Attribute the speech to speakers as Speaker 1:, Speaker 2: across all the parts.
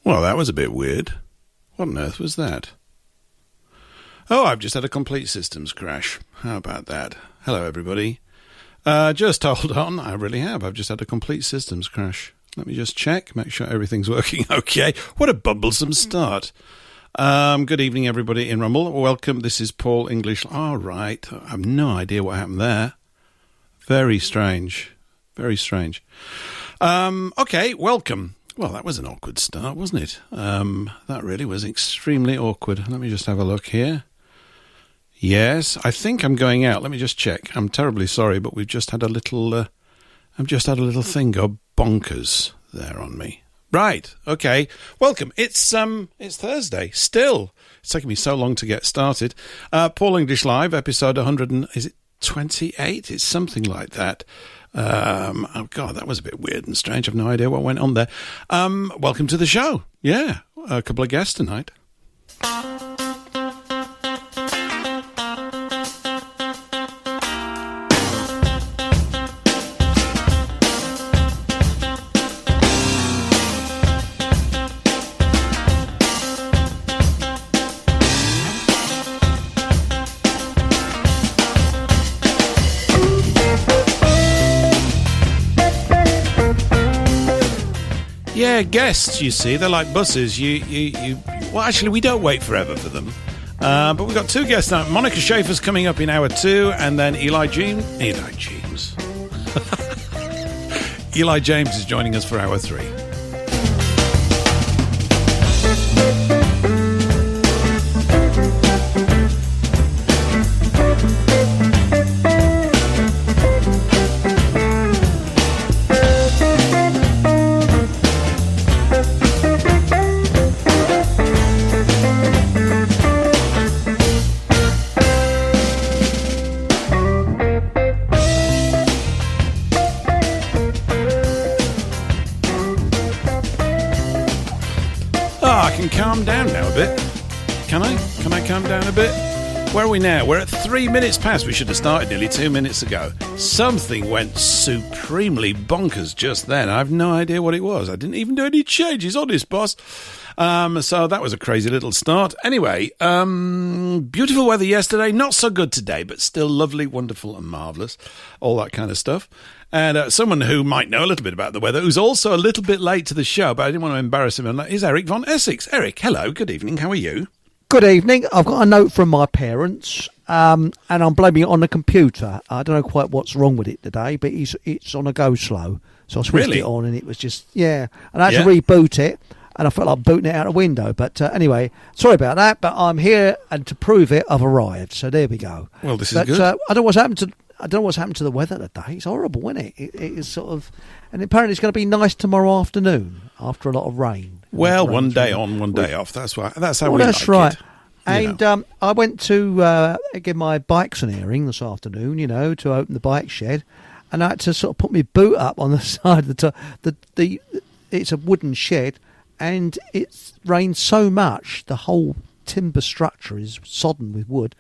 Speaker 1: Well, that was a bit weird. What on earth was that? Oh, I've just had a complete systems crash. How about that? Hello, everybody. Just hold on. I really have. I've just had a complete systems crash. Let me just check, make sure everything's working okay. What a bumblesome start. Good evening, everybody in Rumble. Welcome. This is Paul English. All right. I have no idea what happened there. Very strange. Very strange. Okay, welcome. Well, that was an awkward start, wasn't it? That really was extremely awkward. Let me just have a look here. Yes, I think I'm going out. Let me just check. I'm terribly sorry, but we've just had a little... I've just had a little thing go bonkers there on me. Right, okay. Welcome. It's Thursday. Still. It's taken me so long to get started. Paul English Live, episode 100 and... Is it 28? It's something like that. Oh, God, that was a bit weird and strange. I've no idea what went on there. Welcome to the show. Yeah, a couple of guests tonight. Yeah, guests, you see, they're like buses. Well, actually, we don't wait forever for them. But we've got two guests now. Monica Schaefer's coming up in hour 2, and then Eli James. Eli James is joining us for hour 3. Calm down now a bit. Can I calm down a bit? Where are we now? We're at 3 minutes past. We should have started nearly 2 minutes ago. Something went supremely bonkers just then. I have no idea what it was. I didn't even do any changes, honest boss. So that was a crazy little start. Anyway, beautiful weather yesterday. Not so good today, but still lovely, wonderful and marvellous. All that kind of stuff. And someone who might know a little bit about the weather, who's also a little bit late to the show, but I didn't want to embarrass him, is Eric Von Essex. Eric, hello, good evening, how are you?
Speaker 2: Good evening. I've got a note from my parents, and I'm blaming it on the computer. I don't know quite what's wrong with it today, but it's on a go slow. So I switched it on, and it was just, and I had to reboot it, and I felt like booting it out a window. But anyway, sorry about that, but I'm here, and to prove it, I've arrived. So there we go.
Speaker 1: Well, this is good.
Speaker 2: I don't know what's happened to the weather today. It's horrible, isn't it? It is sort of... And apparently it's going to be nice tomorrow afternoon after a lot of rain.
Speaker 1: Well, one day on, one day off. That's how we like it.
Speaker 2: Right. And I went to give my bikes an airing this afternoon, to open the bike shed. And I had to sort of put my boot up on the side of the it's a wooden shed. And it's rained so much, the whole timber structure is sodden with wood.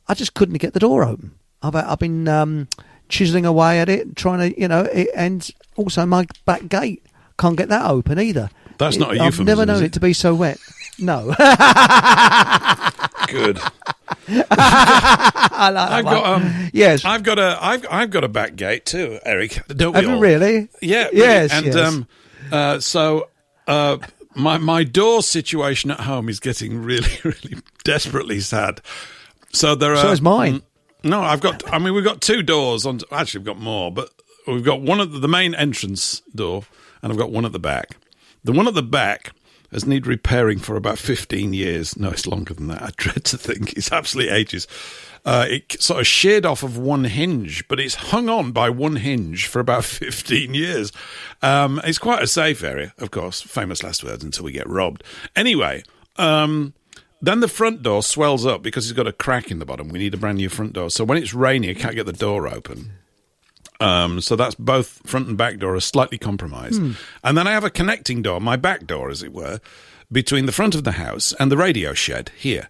Speaker 2: I just couldn't get the door open. I've been chiselling away at it, trying to, and also my back gate, can't get that open either.
Speaker 1: That's not a euphemism.
Speaker 2: I've never known it to be so wet. No.
Speaker 1: Good.
Speaker 2: I like that. Yes.
Speaker 1: I've got a back gate too, Eric. Don't we
Speaker 2: Have
Speaker 1: all?
Speaker 2: You really?
Speaker 1: Yeah.
Speaker 2: Yes.
Speaker 1: And
Speaker 2: yes.
Speaker 1: So my door situation at home is getting really, really desperately sad. So
Speaker 2: So is mine.
Speaker 1: No, we've got two doors on. Actually, we've got more, but we've got one at the main entrance door, and I've got one at the back. The one at the back has needed repairing for about 15 years. No, it's longer than that. I dread to think. It's absolutely ages. It sort of sheared off of one hinge, but it's hung on by one hinge for about 15 years. It's quite a safe area, of course. Famous last words until we get robbed. Anyway, then the front door swells up because it's got a crack in the bottom. We need a brand new front door. So when it's raining, I can't get the door open. So that's both front and back door are slightly compromised. And then I have a connecting door, my back door, as it were, between the front of the house and the radio shed here.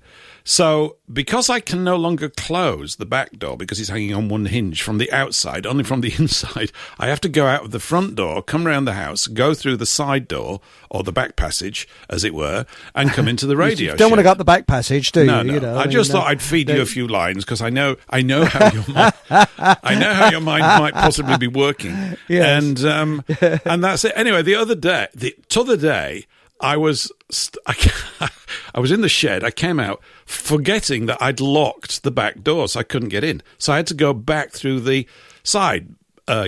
Speaker 1: So, because I can no longer close the back door because it's hanging on one hinge from the outside, only from the inside, I have to go out of the front door, come around the house, go through the side door, or the back passage, as it were, and come into the radio
Speaker 2: You don't want to
Speaker 1: shed.
Speaker 2: go up the back passage, do you?
Speaker 1: No, no.
Speaker 2: You know,
Speaker 1: I just thought I'd feed you a few lines because I know how your mind, I know how your mind might possibly be working.
Speaker 2: Yes.
Speaker 1: And that's it. Anyway, the other day, I was in the shed. I came out forgetting that I'd locked the back door, so I couldn't get in. So I had to go back through the side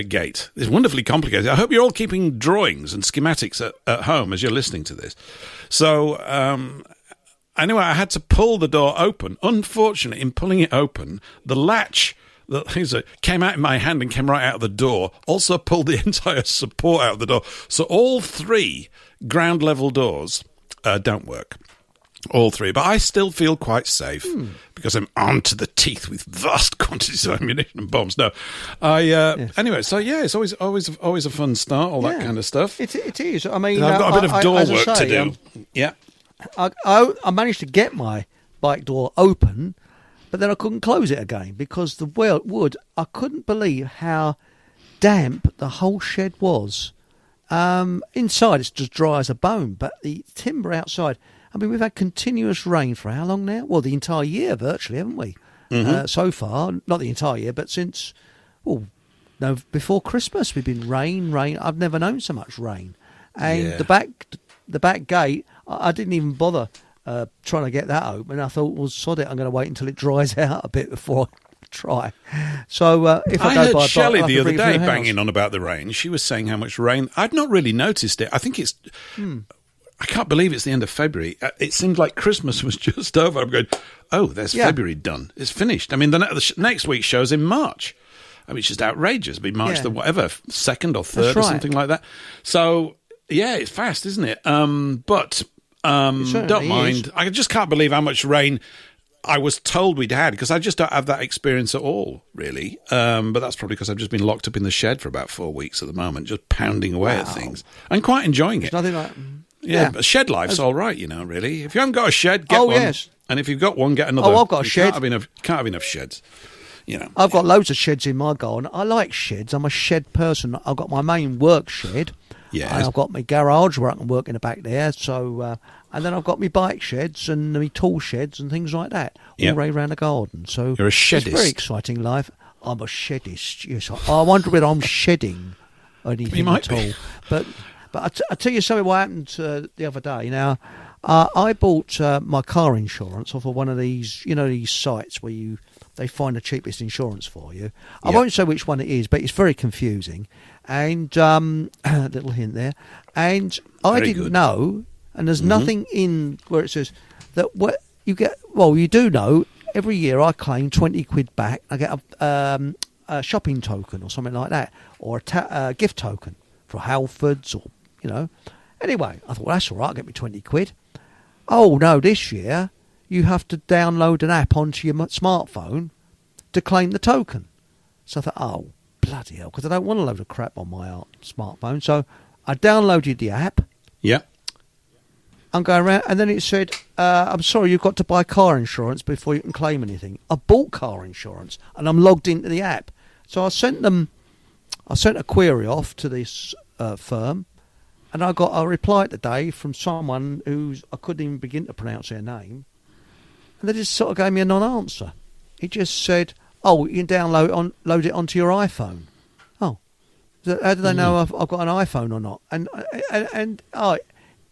Speaker 1: gate. It's wonderfully complicated. I hope you're all keeping drawings and schematics at home as you're listening to this. So anyway, I had to pull the door open. Unfortunately, in pulling it open, the latch that came out in my hand and came right out of the door also pulled the entire support out of the door. So all 3 ground level doors don't work. All 3. But I still feel quite safe because I'm armed to the teeth with vast quantities of ammunition and bombs. No, anyway, so yeah, it's always a fun start, all that kind of stuff.
Speaker 2: It is. I mean,
Speaker 1: I've got a bit of door work to do. Yeah.
Speaker 2: I managed to get my bike door open, but then I couldn't close it again because the wood, I couldn't believe how damp the whole shed was. Inside it's just dry as a bone, but the timber outside, I mean, we've had continuous rain for how long now? Well, the entire year virtually, haven't we? So far, not the entire year, but since, before Christmas we've been rain. I've never known so much rain. And the back gate, I didn't even bother trying to get that open. I thought, well, sod it, I'm going to wait until it dries out a bit before I try. So if I go
Speaker 1: heard
Speaker 2: by
Speaker 1: Shelley
Speaker 2: bike,
Speaker 1: the other day
Speaker 2: house.
Speaker 1: banging on about the rain. She was saying how much rain. I'd not really noticed it. I think it's... I can't believe it's the end of February. It seemed like Christmas was just over. I'm going, there's February done. It's finished. I mean, the next week's show's in March. I mean, it's just outrageous. It'll be March the whatever, 2nd or 3rd or something like that. So, yeah, it's fast, isn't it? But don't mind.
Speaker 2: Is.
Speaker 1: I just can't believe how much rain I was told we'd had because I just don't have that experience at all, really. But that's probably because I've just been locked up in the shed for about 4 weeks at the moment, just pounding away at things and quite enjoying it.
Speaker 2: Nothing like...
Speaker 1: Yeah, but shed life's all right, really. If you haven't got a shed, get one.
Speaker 2: Yes.
Speaker 1: And if you've got one, get another.
Speaker 2: I've got a shed.
Speaker 1: Can't have enough sheds,
Speaker 2: I've got loads of sheds in my garden. I like sheds. I'm a shed person. I've got my main work shed.
Speaker 1: Yeah.
Speaker 2: And I've got my garage where I can work in the back there. So, and then I've got my bike sheds and my tool sheds and things like that all the way around the garden. So
Speaker 1: you're a sheddist.
Speaker 2: It's a very exciting life. I'm a sheddist. Yes, I wonder whether I'm shedding anything at all. But I tell you something. What happened the other day? Now, I bought my car insurance off of one of these, these sites where they find the cheapest insurance for you. I won't say which one it is, but it's very confusing. And little hint there. And I didn't know. And there's nothing in where it says that what you get. Well, you do know. Every year I claim £20 back. I get a shopping token or something like that, or a gift token for Halfords or. Anyway, I thought, well, that's all right, I'll get me £20. Oh, no, this year you have to download an app onto your smartphone to claim the token. So I thought, oh, bloody hell, because I don't want a load of crap on my smartphone. So I downloaded the app.
Speaker 1: Yeah.
Speaker 2: I'm going around, and then it said, I'm sorry, you've got to buy car insurance before you can claim anything. I bought car insurance, and I'm logged into the app. So I sent a query off to this firm, and I got a reply today from someone I couldn't even begin to pronounce their name. And they just sort of gave me a non-answer. He just said, you can load it onto your iPhone. Oh. So how do they know I've got an iPhone or not? And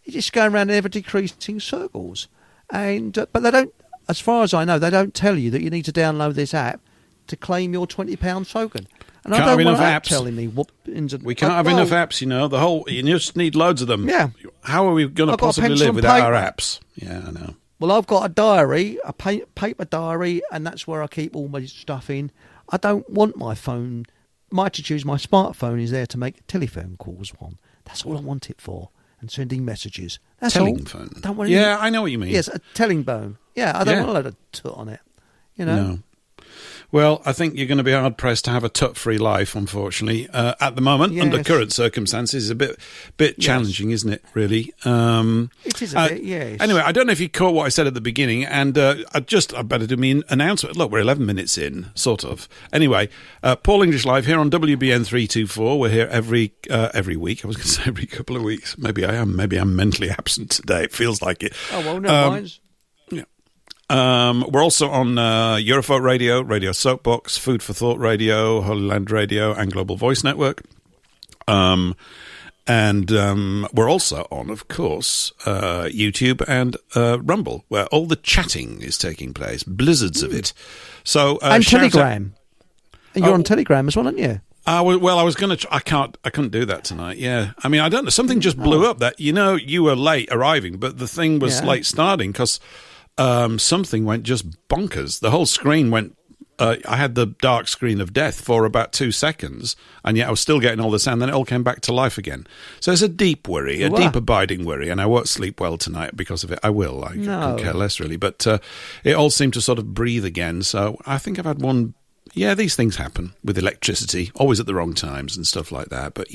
Speaker 2: you're just going around in ever-decreasing circles. But they don't, as far as I know, they don't tell you that you need to download this app to claim your £20 token. And
Speaker 1: can't
Speaker 2: I don't
Speaker 1: have
Speaker 2: want
Speaker 1: enough
Speaker 2: that
Speaker 1: apps.
Speaker 2: telling me what...
Speaker 1: We can't have enough apps, you just need loads of them.
Speaker 2: Yeah.
Speaker 1: How are we going to possibly live without our apps? Yeah, I know.
Speaker 2: Well, I've got a diary, a paper diary, and that's where I keep all my stuff in. I don't want my phone. My attitude, my smartphone is there to make telephone calls on. That's all I want it for. And sending messages. That's
Speaker 1: telling
Speaker 2: all.
Speaker 1: phone.
Speaker 2: I don't want
Speaker 1: I know what you mean.
Speaker 2: Yes, a telling bone. Yeah, I don't want a load of tut on it.
Speaker 1: No. Well, I think you're going to be hard-pressed to have a tut-free life, unfortunately. At the moment, under current circumstances, it's a bit challenging, isn't it, really?
Speaker 2: It is a bit, yes.
Speaker 1: Anyway, I don't know if you caught what I said at the beginning, and I better do me an announcement. Look, we're 11 minutes in, sort of. Anyway, Paul English Live here on WBN 324. We're here every week. I was going to say every couple of weeks. Maybe I am. Maybe I'm mentally absent today. It feels like it.
Speaker 2: Oh, well, no mind.
Speaker 1: We're also on Eurofolk Radio, Radio Soapbox, Food for Thought Radio, Holy Land Radio, and Global Voice Network. And we're also on, of course, YouTube and Rumble, where all the chatting is taking place, blizzards of it. So
Speaker 2: and Telegram. And you're on Telegram as well, aren't you?
Speaker 1: Well, I was going to. I couldn't do that tonight. Yeah, I mean, I don't know. Something just blew up. That you were late arriving, but the thing was late starting because. Something went just bonkers. The whole screen went. I had the dark screen of death for about 2 seconds, and yet I was still getting all the sound. Then it all came back to life again. So it's a deep worry, a deep abiding worry, and I won't sleep well tonight because of it. I will. I can care less really, but it all seemed to sort of breathe again. So I think I've had one. Yeah, these things happen with electricity, always at the wrong times and stuff like that. But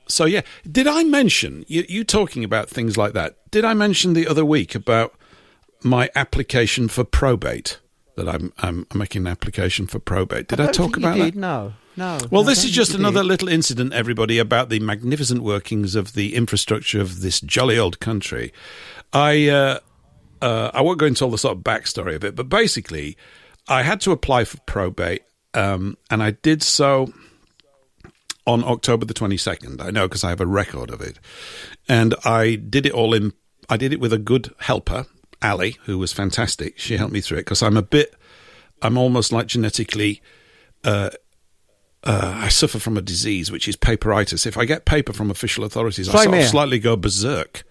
Speaker 1: So, yeah, did I mention, you talking about things like that, did I mention the other week about my application for probate, that I'm making an application for probate? Did I talk about that?
Speaker 2: No.
Speaker 1: Well, this is just another little incident, everybody, about the magnificent workings of the infrastructure of this jolly old country. I won't go into all the sort of backstory of it, but basically I had to apply for probate, and I did so on October the 22nd. I know because I have a record of it. And I did it I did it with a good helper, Ali, who was fantastic. She helped me through it because I'm almost like genetically, I suffer from a disease, which is paperitis. If I get paper from official authorities, I sort of slightly go berserk.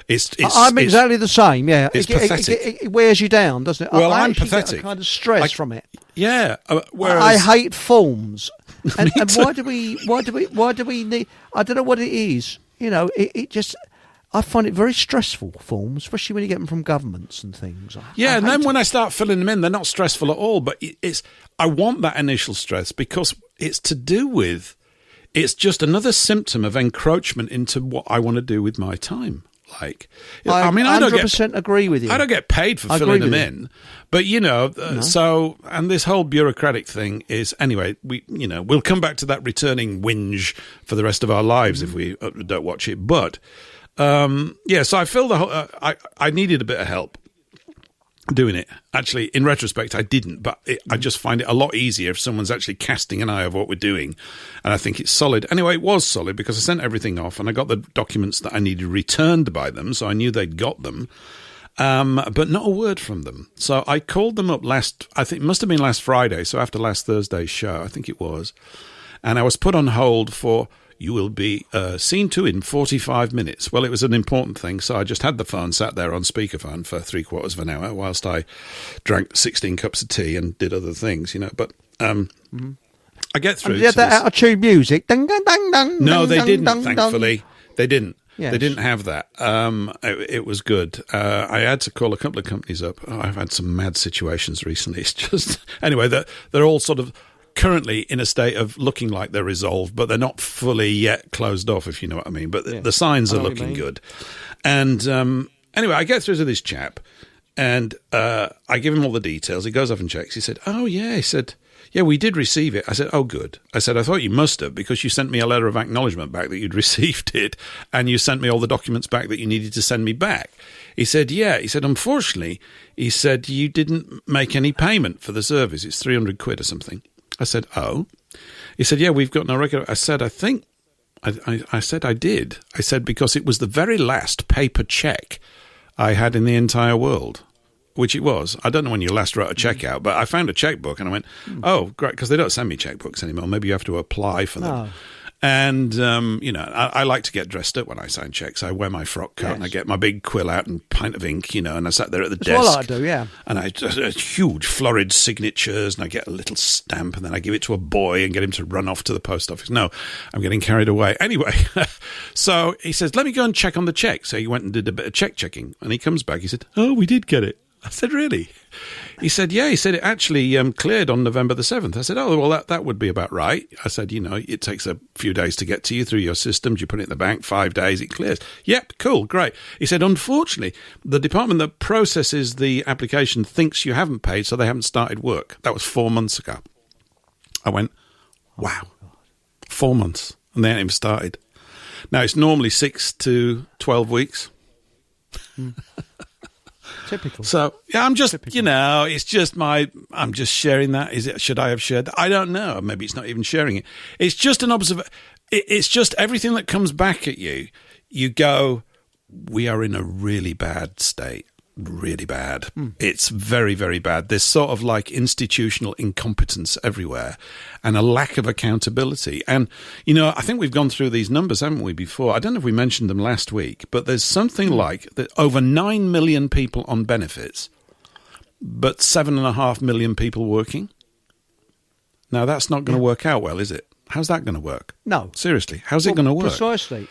Speaker 2: I'm exactly the same, yeah.
Speaker 1: It's pathetic.
Speaker 2: It wears you down, doesn't it?
Speaker 1: Well,
Speaker 2: I'm
Speaker 1: pathetic.
Speaker 2: Get a kind of stress from it.
Speaker 1: Yeah. Whereas
Speaker 2: I hate forms. And why do we need, I don't know what it is. It just, I find it very stressful, forms, especially when you get them from governments and things.
Speaker 1: And then when I start filling them in, they're not stressful at all. But I want that initial stress because it's to do with, it's just another symptom of encroachment into what I want to do with my time. Like, I mean, I don't
Speaker 2: 100% agree with you.
Speaker 1: I don't get paid for filling them in, but no. So, and this whole bureaucratic thing is anyway. We'll come back to that returning whinge for the rest of our lives if we don't watch it. But so I feel I needed a bit of help doing it. Actually, in retrospect, I didn't, but I just find it a lot easier if someone's actually casting an eye of what we're doing, and I think it's solid. Anyway, it was solid because I sent everything off, and I got the documents that I needed returned by them, so I knew they'd got them, but not a word from them. So I called them up I think it must have been last Friday, so after last Thursday's show, I think it was, and I was put on hold for, you will be seen to in 45 minutes. Well, it was an important thing, so I just had the phone sat there on speakerphone for 3/4 of an hour whilst I drank 16 cups of tea and did other things, But I get through.
Speaker 2: And did that out of tune music? Ding, ding, ding, ding,
Speaker 1: no, they
Speaker 2: ding,
Speaker 1: didn't,
Speaker 2: ding,
Speaker 1: thankfully. They didn't.
Speaker 2: Yes.
Speaker 1: They didn't have that. It was good. I had to call a couple of companies up. I've had some mad situations recently. It's just... Anyway, they're all sort of currently in a state of looking like they're resolved, but they're not fully yet closed off, if you know what I mean. But the signs are looking good. And anyway, I get through to this chap, and I give him all the details. He goes off and checks. He said, "Oh, yeah." He said, "Yeah, we did receive it." I said, "Oh, good." I said, "I thought you must have, because you sent me a letter of acknowledgement back that you'd received it, and you sent me all the documents back that you needed to send me back." He said, "Yeah." He said, "Unfortunately," he said, "you didn't make any payment for the service. It's 300 quid or something." I said, "Oh." He said, "Yeah, we've got no record." I said, "I think," I said, "I did." I said, "Because it was the very last paper check I had in the entire world," which it was. I don't know when you last wrote a check out, but I found a checkbook and I went, "Oh, great," because they don't send me checkbooks anymore. Maybe you have to apply for them.
Speaker 2: Oh.
Speaker 1: And, I like to get dressed up when I sign checks. I wear my frock coat and I get my big quill out and pint of ink, and I sat there at the desk.
Speaker 2: That's what I do, yeah.
Speaker 1: And I huge florid signatures, and I get a little stamp, and then I give it to a boy and get him to run off to the post office. No, I'm getting carried away. Anyway, so he says, "Let me go and check on the check." So he went and did a bit of checking, and he comes back. He said, "Oh, we did get it." I said, really? He said, yeah. He said it actually cleared on November the 7th. I said, oh, well, that would be about right. I said, it takes a few days to get to you through your systems. You put it in the bank, 5 days, it clears. Yep, cool, great. He said, unfortunately, the department that processes the application thinks you haven't paid, so they haven't started work. That was 4 months ago. I went, wow, 4 months, and they haven't even started. Now, it's normally 6 to 12 weeks.
Speaker 2: Typical. So,
Speaker 1: yeah, I'm just, it's just I'm just sharing that. Should I have shared that? I don't know. Maybe it's not even sharing it. It's just an observation. It's just everything that comes back at you. You go, we are in a really bad state. Really bad. It's very, very bad. There's sort of like institutional incompetence everywhere and a lack of accountability. And, I think we've gone through these numbers, haven't we, before? I don't know if we mentioned them last week, but there's something like that over 9 million people on benefits, but 7.5 million people working. Now, that's not going to work out well, is it? How's that going to work?
Speaker 2: No.
Speaker 1: Seriously, how's it going to work?
Speaker 2: Precisely.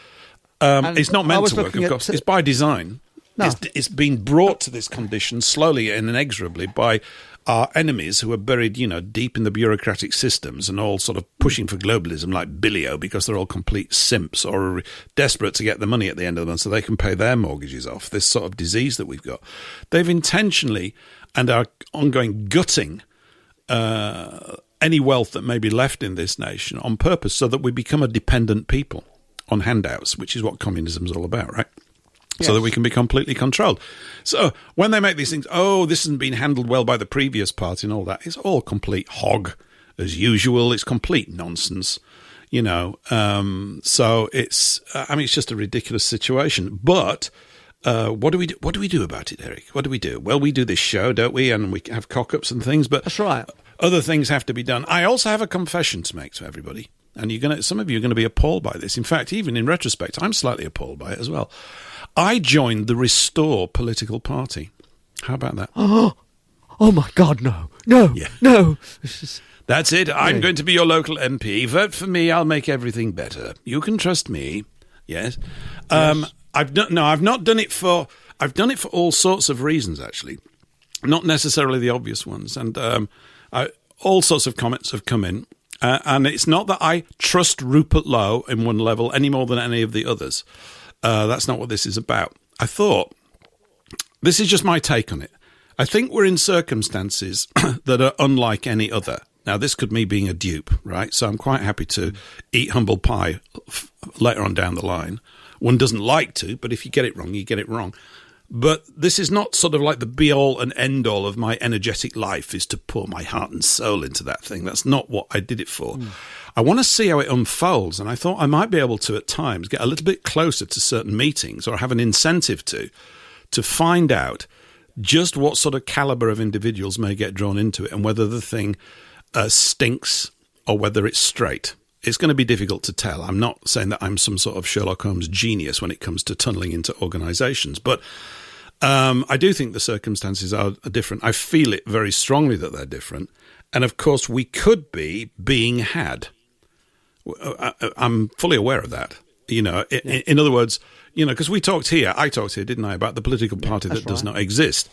Speaker 1: It's not meant to work, of course. It's by design.
Speaker 2: No.
Speaker 1: It's been brought to this condition slowly and inexorably by our enemies who are buried, deep in the bureaucratic systems and all sort of pushing for globalism like Billio because they're all complete simps or desperate to get the money at the end of the month so they can pay their mortgages off, this sort of disease that we've got. They've intentionally and are ongoing gutting any wealth that may be left in this nation on purpose so that we become a dependent people on handouts, which is what communism is all about, right? Yes. So that we can be completely controlled. So when they make these things, this hasn't been handled well by the previous party and all that, it's all complete hog as usual. It's complete nonsense, So it's, it's just a ridiculous situation. But what do we do? What do we do about it, Eric? What do we do? Well, we do this show, don't we? And we have cock-ups and things. But
Speaker 2: that's right.
Speaker 1: Other things have to be done. I also have a confession to make to everybody. And some of you are going to be appalled by this. In fact, even in retrospect, I'm slightly appalled by it as well. I joined the Restore political party. How about that?
Speaker 2: Oh my God, no.
Speaker 1: Yeah.
Speaker 2: No.
Speaker 1: That's it. I'm going to be your local MP. Vote for me. I'll make everything better. You can trust me. Yes. I've not done it for. I've done it for all sorts of reasons, actually, not necessarily the obvious ones. And all sorts of comments have come in. And it's not that I trust Rupert Lowe in one level any more than any of the others. That's not what this is about. I thought, this is just my take on it. I think we're in circumstances that are unlike any other. Now, this could me being a dupe, right? So I'm quite happy to eat humble pie later on down the line. One doesn't like to, but if you get it wrong, you get it wrong. But this is not sort of like the be-all and end-all of my energetic life is to pour my heart and soul into that thing. That's not what I did it for. I want to see how it unfolds, and I thought I might be able to, at times, get a little bit closer to certain meetings or have an incentive to find out just what sort of calibre of individuals may get drawn into it and whether the thing stinks or whether it's straight. It's going to be difficult to tell. I'm not saying that I'm some sort of Sherlock Holmes genius when it comes to tunnelling into organisations, but I do think the circumstances are different. I feel it very strongly that they're different. And, of course, we could be being had. I'm fully aware of that. In other words, because I talked here, didn't I, about the political party that does not exist.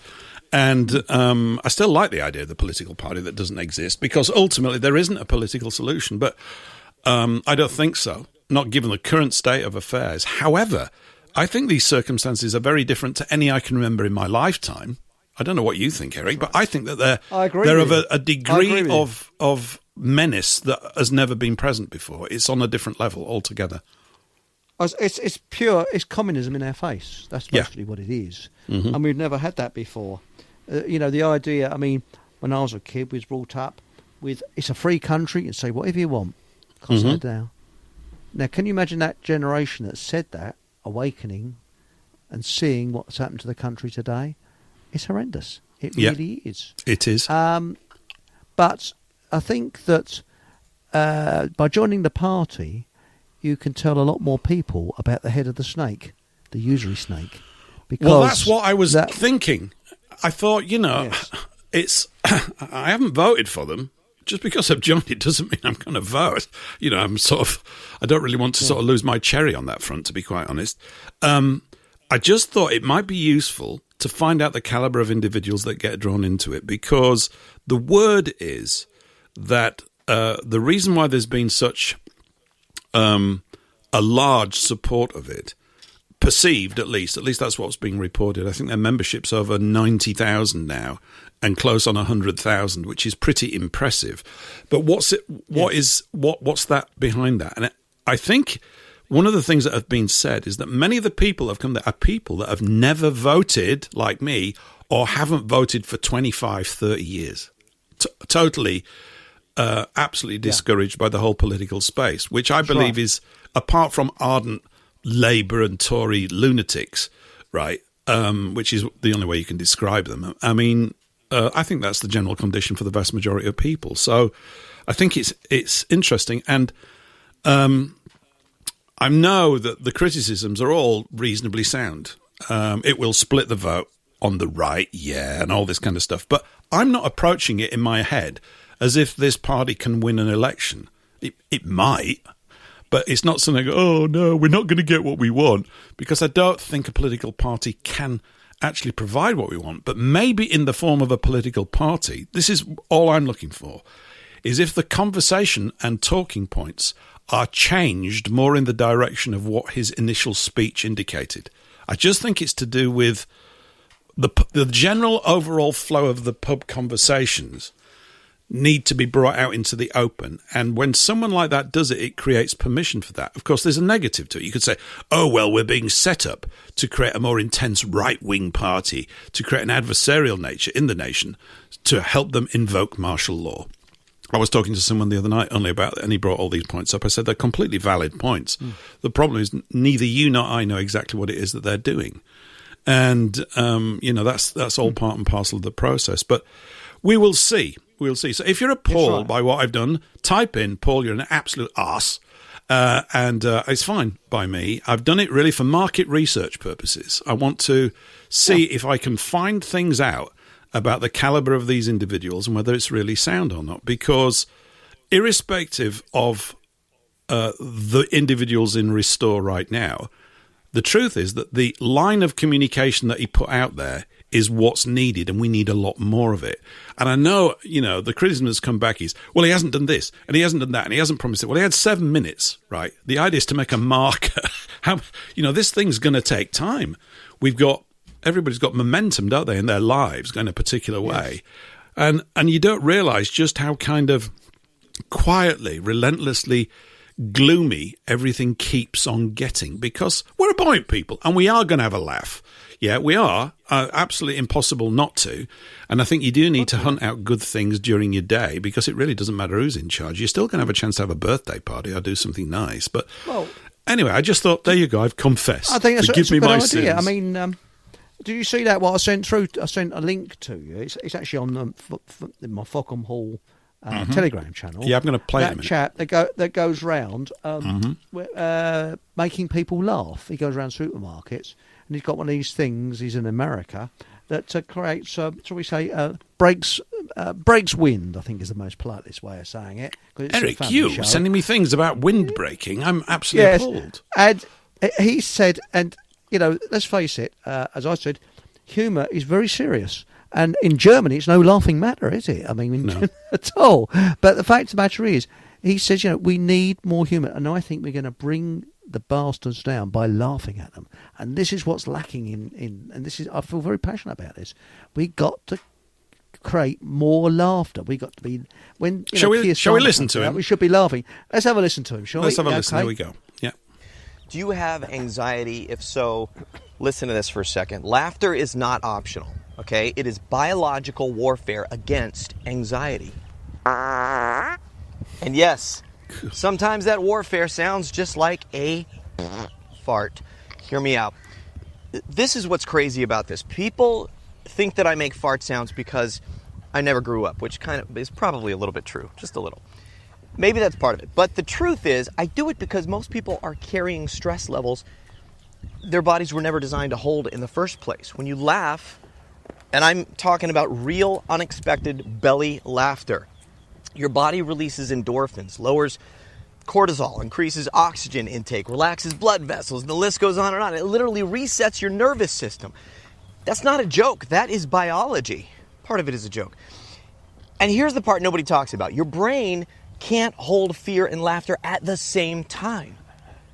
Speaker 1: And I still like the idea of the political party that doesn't exist because ultimately there isn't a political solution. But I don't think so, not given the current state of affairs. However, I think these circumstances are very different to any I can remember in my lifetime. I don't know what you think, Eric, but I think that they're of a degree of menace that has never been present before. It's on a different level altogether.
Speaker 2: It's pure. It's communism in our face. That's basically what it is, and we've never had that before. The idea. I mean, when I was a kid, we was brought up with it's a free country and say whatever you want. Can't say down. Now, can you imagine that generation that said that, awakening and seeing what's happened to the country today? It's horrendous. It really is.
Speaker 1: It is.
Speaker 2: But I think that by joining the party, you can tell a lot more people about the head of the snake, the usury snake.
Speaker 1: Well, that's what I was thinking. I thought, it's. I haven't voted for them. Just because I've joined it doesn't mean I'm going to vote. I'm I don't really want to sort of lose my cherry on that front, to be quite honest. I just thought it might be useful to find out the caliber of individuals that get drawn into it, because the word is that the reason why there's been such a large support of it, perceived at least that's what's being reported. I think their membership's over 90,000 now and close on 100,000, which is pretty impressive. But what's that behind that? And I think one of the things that have been said is that many of the people that have come there are people that have never voted, like me, or haven't voted for 25, 30 years. Totally, absolutely discouraged by the whole political space, which I believe is, apart from ardent Labour and Tory lunatics, right, which is the only way you can describe them. I mean, I think that's the general condition for the vast majority of people. So I think it's interesting. And I know that the criticisms are all reasonably sound. It will split the vote on the right, and all this kind of stuff. But I'm not approaching it in my head as if this party can win an election. It might, but it's not something, oh, no, we're not going to get what we want, because I don't think a political party can actually provide what we want. But maybe in the form of a political party, this is all I'm looking for, is if the conversation and talking points are changed more in the direction of what his initial speech indicated. I just think it's to do with the general overall flow of the pub conversations need to be brought out into the open. And when someone like that does it, it creates permission for that. Of course, there's a negative to it. You could say, oh, well, we're being set up to create a more intense right-wing party, to create an adversarial nature in the nation, to help them invoke martial law. I was talking to someone the other night only about it, and he brought all these points up. I said they're completely valid points. The problem is neither you nor I know exactly what it is that they're doing. And, that's all part and parcel of the process. But we will see. We'll see. So if you're appalled by what I've done, type in, Paul, you're an absolute arse. And it's fine by me. I've done it really for market research purposes. I want to see if I can find things out about the caliber of these individuals and whether it's really sound or not. Because irrespective of the individuals in Restore right now, the truth is that the line of communication that he put out there is what's needed, and we need a lot more of it. And I know, the criticism has come back is, well, he hasn't done this, and he hasn't done that, and he hasn't promised it. Well, he had 7 minutes, right? The idea is to make a marker. This thing's going to take time. Everybody's got momentum, don't they, in their lives going a particular way. Yes. And you don't realise just how kind of quietly, relentlessly gloomy everything keeps on getting, because we're a point people, and we are going to have a laugh. Yeah, we are. Absolutely impossible not to. And I think you do need to hunt out good things during your day, because it really doesn't matter who's in charge. You're still going to have a chance to have a birthday party or do something nice. But anyway, I just thought, there you go, I've confessed.
Speaker 2: I think that's a good idea.
Speaker 1: Sins.
Speaker 2: I mean, did you see that, what I sent through? I sent a link to you. It's actually on my Fockham Hall Telegram channel.
Speaker 1: Yeah, I'm going to play
Speaker 2: that chat that goes round making people laugh. He goes around supermarkets, and he's got one of these things. He's in America that creates, shall we say, breaks wind. I think is the most politest way of saying it.
Speaker 1: Eric, you sending me things about wind breaking. I'm absolutely appalled.
Speaker 2: And he said, and let's face it, as I said, humour is very serious. And in Germany, it's no laughing matter, is it? I mean,
Speaker 1: no.
Speaker 2: At all. But the fact of the matter is, he says, we need more humour. And I think we're going to bring the bastards down by laughing at them. And this is what's lacking in and this is, I feel very passionate about this. We got to create more laughter. We got to be, when,
Speaker 1: shall we listen to him?
Speaker 2: We should be laughing. Let's have a listen to him, shall we?
Speaker 1: Let's have a listen. Here we go. Yeah.
Speaker 3: Do you have anxiety? If so, listen to this for a second. Laughter is not optional. Okay, it is biological warfare against anxiety. And yes, sometimes that warfare sounds just like a fart. Hear me out. This is what's crazy about this. People think that I make fart sounds because I never grew up, which kind of is probably a little bit true, just a little. Maybe that's part of it. But the truth is, I do it because most people are carrying stress levels their bodies were never designed to hold in the first place. When you laugh, and I'm talking about real, unexpected belly laughter, your body releases endorphins, lowers cortisol, increases oxygen intake, relaxes blood vessels, and the list goes on and on. It literally resets your nervous system. That's not a joke. That is biology. Part of it is a joke. And here's the part nobody talks about. Your brain can't hold fear and laughter at the same time.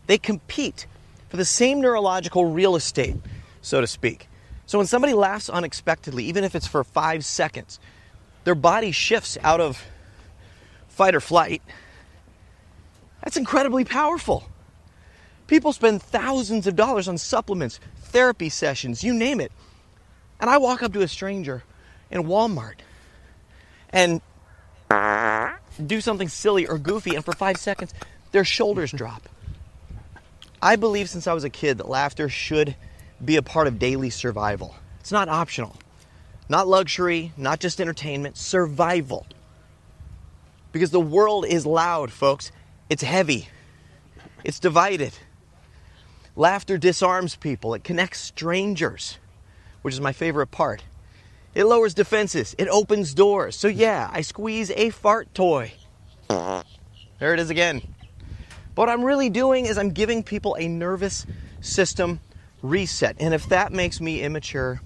Speaker 3: They compete for the same neurological real estate, so to speak. So when somebody laughs unexpectedly, even if it's for 5 seconds, their body shifts out of fight or flight. That's incredibly powerful. People spend thousands of dollars on supplements, therapy sessions, you name it. And I walk up to a stranger in Walmart and do something silly or goofy, and for 5 seconds, their shoulders drop. I believe since I was a kid that laughter should be a part of daily survival. It's not optional. Not luxury, not just entertainment, survival. Because the world is loud, folks. It's heavy. It's divided. Laughter disarms people. It connects strangers, which is my favorite part. It lowers defenses. It opens doors. So yeah, I squeeze a fart toy. There it is again. But what I'm really doing is I'm giving people a nervous system reset. And if that makes me immature,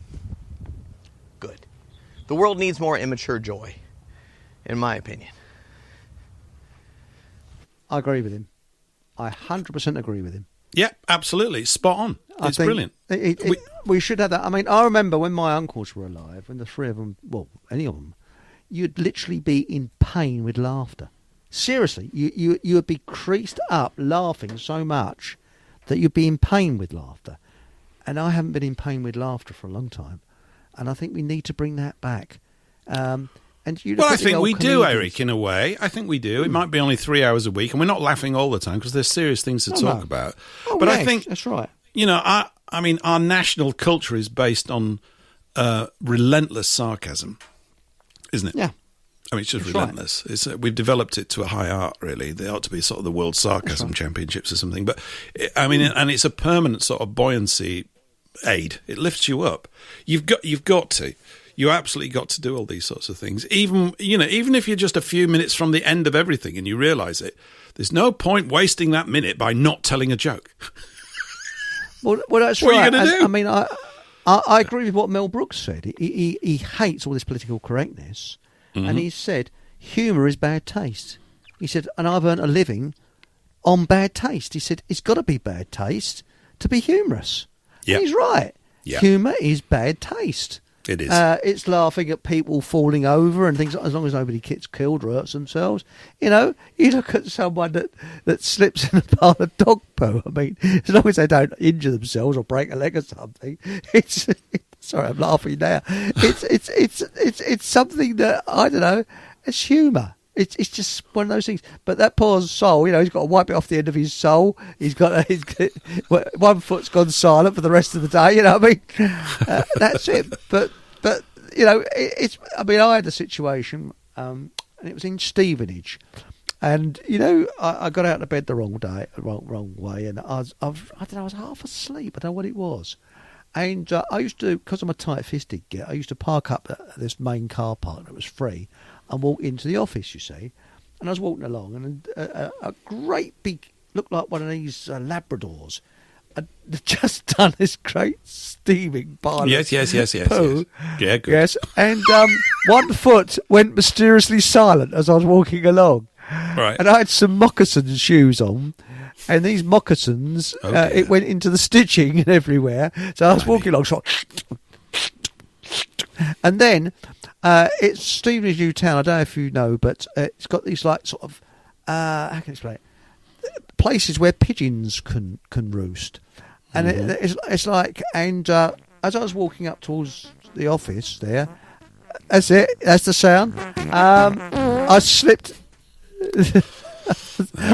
Speaker 3: good. The world needs more immature joy, in my opinion.
Speaker 2: I agree with him. I 100% agree with him.
Speaker 1: Yeah, absolutely. Spot on. It's brilliant.
Speaker 2: We should have that. I mean, I remember when my uncles were alive, when the three of them, well, any of them, you'd literally be in pain with laughter. Seriously, you would be creased up laughing so much that you'd be in pain with laughter. And I haven't been in pain with laughter for a long time. And I think we need to bring that back. And I think we do, Eric, in
Speaker 1: a way. I think we do. It might be only 3 hours a week, and we're not laughing all the time because there's serious things to talk about.
Speaker 2: Oh,
Speaker 1: but
Speaker 2: yes,
Speaker 1: I think
Speaker 2: that's right.
Speaker 1: You know, I mean, our national culture is based on relentless sarcasm, isn't it?
Speaker 2: Yeah.
Speaker 1: I mean, it's just
Speaker 2: that's
Speaker 1: relentless.
Speaker 2: Right.
Speaker 1: It's we've developed it to a high art, really. They ought to be sort of the World Sarcasm Championships or something. But, I mean, and it's a permanent sort of buoyancy aid. It lifts you up. You've got to. You absolutely got to do all these sorts of things. Even if you're just a few minutes from the end of everything and you realise it, there's no point wasting that minute by not telling a joke.
Speaker 2: Well, that's
Speaker 1: what
Speaker 2: right.
Speaker 1: What are you going to do?
Speaker 2: I mean, I agree with what Mel Brooks said. He hates all this political correctness, and he said humour is bad taste. He said, and I've earned a living on bad taste. He said it's got to be bad taste to be humorous.
Speaker 1: Yeah,
Speaker 2: he's right.
Speaker 1: Yeah.
Speaker 2: Humour is bad taste.
Speaker 1: It is.
Speaker 2: It's laughing at people falling over and things, as long as nobody gets killed or hurts themselves. You know, you look at someone that slips in a pile of dog poo. I mean, as long as they don't injure themselves or break a leg or something, it's sorry, I'm laughing now. It's something that, I don't know, it's humour. It's just one of those things. But that poor soul, you know, he's got to wipe it off the end of his soul. He's got one foot's gone silent for the rest of the day. You know what I mean? That's it. But you know, I mean, I had a situation, and it was in Stevenage, and you know, I got out of bed the wrong way, and I don't know, I was half asleep. I don't know what it was. And I used to, because I'm a tight-fisted git, I used to park up at this main car park that was free and walk into the office, you see. And I was walking along, and a great big, looked like one of these Labradors, had just done this great steaming pile
Speaker 1: yes.
Speaker 2: poo.
Speaker 1: Yeah, good.
Speaker 2: Yes, and one foot went mysteriously silent as I was walking along.
Speaker 1: Right.
Speaker 2: And I had some moccasin shoes on. And these moccasins, it went into the stitching and everywhere. So I was walking along, and then it's Stevenage New Town. I don't know if you know, but it's got these like sort of how can I explain it? Places where pigeons can roost, and it's like. And as I was walking up towards the office there, that's it. That's the sound. I slipped.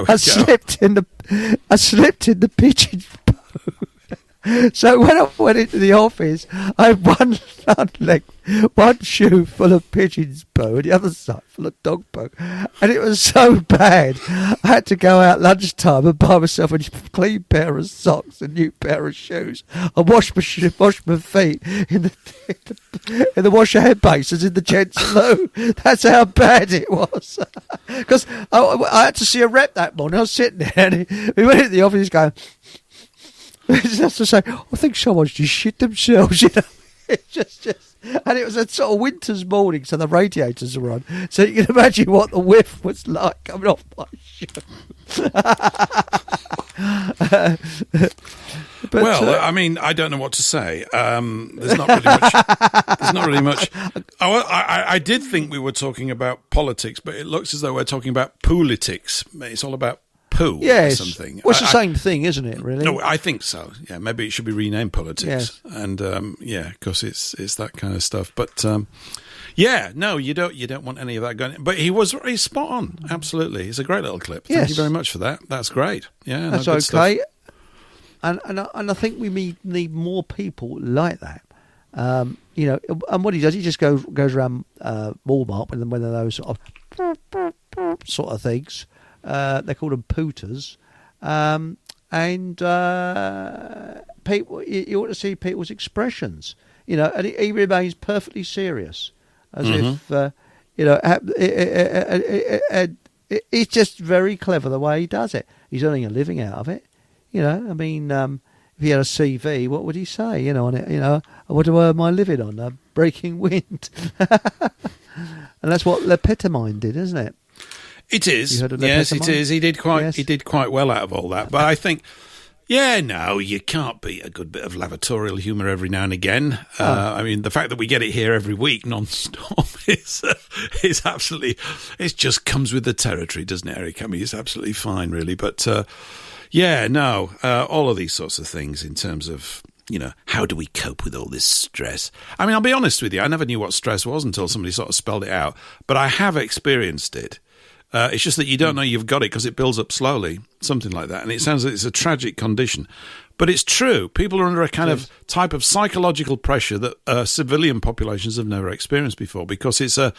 Speaker 2: I slipped in the pigeon poo. So when I went into the office, I had one shoe full of pigeon's poo and the other side full of dog poo, and it was so bad I had to go out lunchtime and buy myself a clean pair of socks and a new pair of shoes and wash my feet in the wash your head basins in the gents' loo. That's how bad it was. Because I had to see a rep that morning. I was sitting there and we went into the office going, just to say, I think someone's just shit themselves, you know. It's just, and it was a sort of winter's morning, so the radiators were on. So you can imagine what the whiff was like coming off my shoe. But,
Speaker 1: I mean, I don't know what to say. There's not really much. There's not really much. I did think we were talking about politics, but it looks as though we're talking about politics. It's all about poo or something.
Speaker 2: Well, it's the same thing, isn't it, really?
Speaker 1: No, I think so. Yeah, maybe it should be renamed politics.
Speaker 2: Yes.
Speaker 1: And because it's that kind of stuff. But no, you don't want any of that going. But he's spot on. Absolutely, it's a great little clip. Thank you very much for that. That's great. Yeah,
Speaker 2: that's okay. Stuff. And I think we need more people like that. And what he does, he just goes around Walmart with one of those sort of things. They call them pooters, and people. You ought to see people's expressions, and he remains perfectly serious, as if it's just very clever the way he does it. He's earning a living out of it. I mean, if he had a CV, what would he say? On it, what do I earn my living on? Breaking wind, and that's what Lepetamine did, isn't it?
Speaker 1: It is. Yes, it is. He did quite well out of all that. But I think, you can't beat a good bit of lavatorial humour every now and again. I mean, the fact that we get it here every week non-stop is absolutely. It just comes with the territory, doesn't it, Eric? I mean, it's absolutely fine, really. But all of these sorts of things in terms of. How do we cope with all this stress? I mean, I'll be honest with you. I never knew what stress was until somebody sort of spelled it out. But I have experienced it. It's just that you don't know you've got it because it builds up slowly, something like that. And it sounds like it's a tragic condition. But it's true. People are under a kind of type of psychological pressure that civilian populations have never experienced before because it's a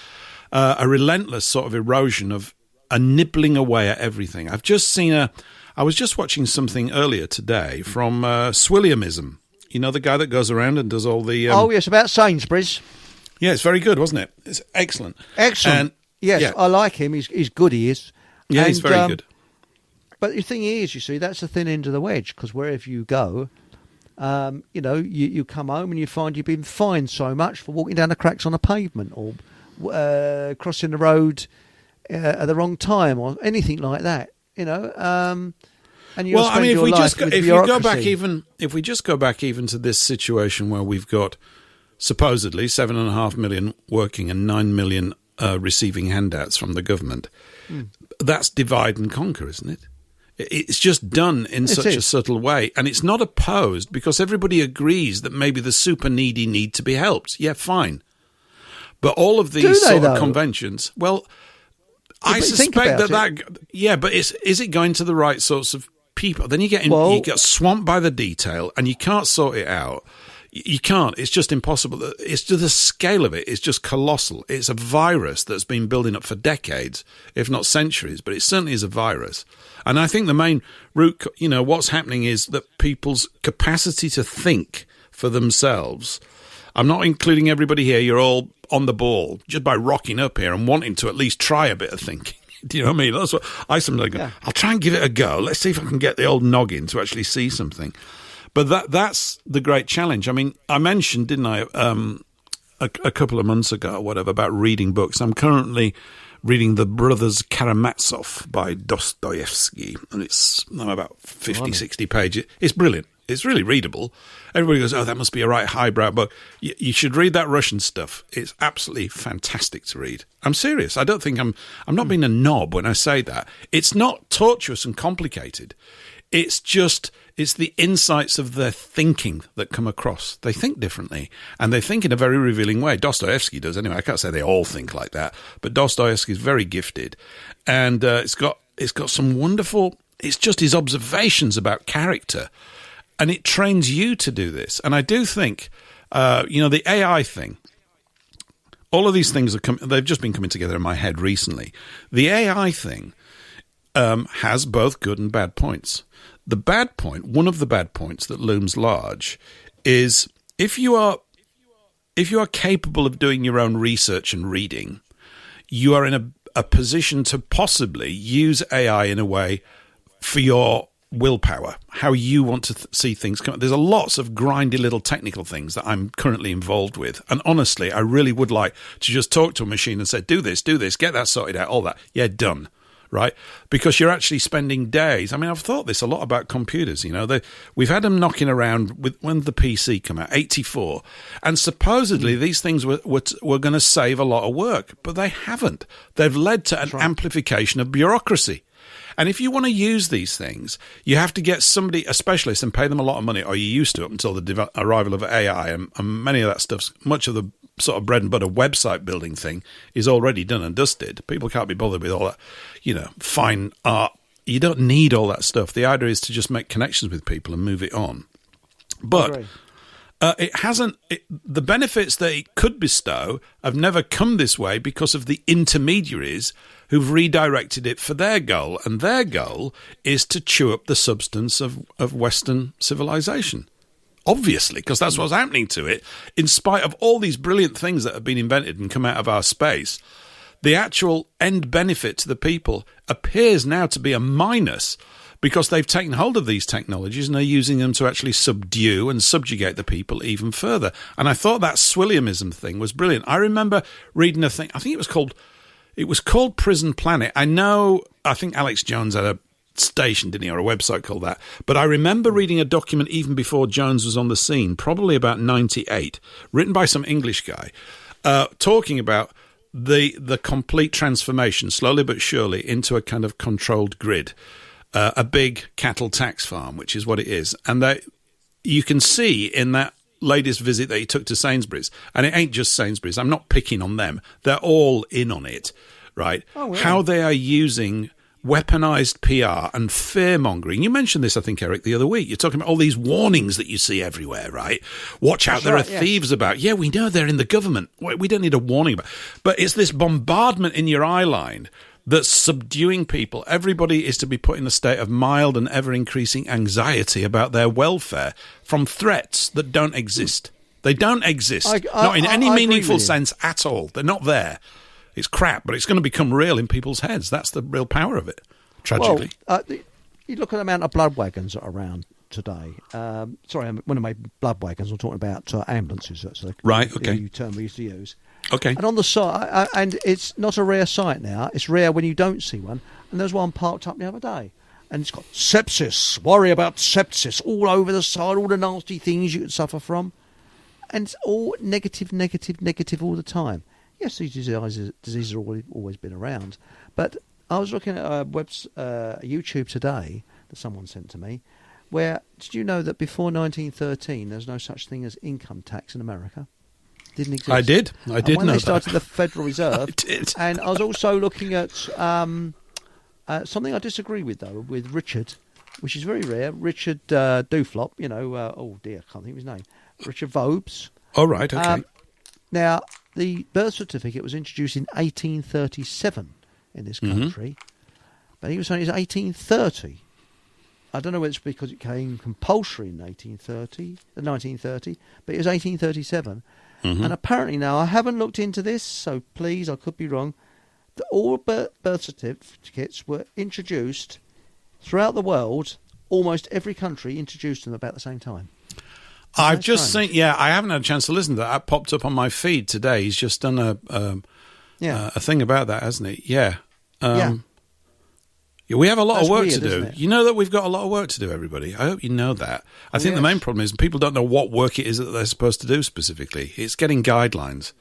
Speaker 1: relentless sort of erosion of a nibbling away at everything. I was just watching something earlier today from Swilliamism. The guy that goes around and does all the...
Speaker 2: yes, about Sainsbury's.
Speaker 1: Yeah, it's very good, wasn't it? It's excellent.
Speaker 2: Excellent. Yes, I like him. He's good, he is.
Speaker 1: Yeah, he's very good.
Speaker 2: But the thing is, you see, that's the thin end of the wedge, because wherever you go, you come home and you find you've been fined so much for walking down the cracks on a pavement or crossing the road at the wrong time or anything like that, And
Speaker 1: if we just go back even to this situation where we've got supposedly 7.5 million working and 9 million receiving handouts from the government, that's divide and conquer, isn't it? It's just done in such a subtle way, and it's not opposed because everybody agrees that maybe the super needy need to be helped. Yeah, fine. But all of these sort of conventions, well, I suspect but is it going to the right sorts of people? Then you get swamped by the detail, and you can't sort it out. You can't. It's just impossible. It's just the scale of it is just colossal. It's a virus that's been building up for decades, if not centuries, but it certainly is a virus. And I think the main root, what's happening is that people's capacity to think for themselves. I'm not including everybody here. You're all on the ball just by rocking up here and wanting to at least try a bit of thinking. Do you know what I mean? That's what I sometimes go, I'll try and give it a go. Let's see if I can get the old noggin to actually see something. But that's the great challenge. I mean, I mentioned, didn't I, a couple of months ago or whatever, about reading books. I'm currently reading The Brothers Karamazov by Dostoevsky, and I'm about 50, 60 pages. It's brilliant. It's really readable. Everybody goes, that must be a right highbrow book. You should read that Russian stuff. It's absolutely fantastic to read. I'm serious. I don't think I'm not being a knob when I say that. It's not tortuous and complicated. It's the insights of their thinking that come across. They think differently, and they think in a very revealing way. Dostoevsky does anyway. I can't say they all think like that, but Dostoevsky is very gifted, and it's got some wonderful. It's just his observations about character, and it trains you to do this. And I do think, the AI thing. All of these things they've just been coming together in my head recently. The AI thing has both good and bad points. The bad point, one of the bad points that looms large, is if you are capable of doing your own research and reading, you are in a position to possibly use AI in a way for your willpower, how you want to see things come. There's lots of grindy little technical things that I'm currently involved with. And honestly, I really would like to just talk to a machine and say, do this, get that sorted out, all that. Yeah, done. Right? Because you're actually spending days. I mean, I've thought this a lot about computers. We've had them knocking around when the PC came out, 84, and supposedly these things were going to save a lot of work, but they haven't. They've led to an amplification of bureaucracy. And if you want to use these things, you have to get somebody, a specialist, and pay them a lot of money, or you used to up until the arrival of AI, and many of that stuff's, much of the sort of bread and butter website building thing is already done and dusted. People can't be bothered with all that, fine art. You don't need all that stuff. The idea is to just make connections with people and move it on. But the benefits that it could bestow have never come this way because of the intermediaries who've redirected it for their goal. And their goal is to chew up the substance of Western civilization. Obviously, because that's what's happening to it. In spite of all these brilliant things that have been invented and come out of our space, the actual end benefit to the people appears now to be a minus, because they've taken hold of these technologies and are using them to actually subdue and subjugate the people even further. And I thought that Swilliamism thing was brilliant. I remember reading a thing, I think it was called Prison Planet. I think Alex Jones had a station, didn't he, or a website called that. But I remember reading a document even before Jones was on the scene, probably about 98, written by some English guy, talking about the complete transformation, slowly but surely, into a kind of controlled grid, a big cattle tax farm, which is what it is. And you can see in that latest visit that he took to Sainsbury's, and it ain't just Sainsbury's, I'm not picking on them, they're all in on it, right? Oh, really? How they are using weaponized PR and fear-mongering. You mentioned this, I think, Eric, the other week. You're talking about all these warnings that you see everywhere, right? Watch out, there are thieves about. Yeah, we know they're in the government. We don't need a warning about. But it's this bombardment in your eye line that's subduing people. Everybody is to be put in a state of mild and ever-increasing anxiety about their welfare from threats that don't exist. They don't exist. Not in any meaningful sense at all. They're not there. It's crap, but it's going to become real in people's heads. That's the real power of it, tragically.
Speaker 2: Well, you look at the amount of blood wagons that are around today. When I made blood wagons, I'm talking about ambulances. That's the term we used to use.
Speaker 1: Okay.
Speaker 2: And on the side, and it's not a rare sight now. It's rare when you don't see one. And there's one parked up the other day, and it's got sepsis. Worry about sepsis all over the side. All the nasty things you could suffer from, and it's all negative all the time. Yes, these diseases have always been around, but I was looking at a YouTube today that someone sent to me, where, did you know that before 1913 there's no such thing as income tax in America? Didn't exist.
Speaker 1: I did know that.
Speaker 2: When they started the Federal Reserve,
Speaker 1: I did.
Speaker 2: And I was also looking at something I disagree with, though, with Richard, which is very rare. Richard Duflop, I can't think of his name. Richard Vobes.
Speaker 1: Oh, right, okay.
Speaker 2: Now, the birth certificate was introduced in 1837 in this country, but he was saying it's 1830. I don't know whether it's because it came compulsory in 1930, but it was 1837. And apparently now, I haven't looked into this, so please, I could be wrong, that all birth certificates were introduced throughout the world. Almost every country introduced them about the same time.
Speaker 1: I've just seen, I haven't had a chance to listen to that. That popped up on my feed today. He's just done a thing about that, hasn't he? Yeah. We have a lot of work to do. You know that we've got a lot of work to do, everybody. I hope you know that. I think the main problem is people don't know what work it is that they're supposed to do specifically. It's getting guidelines,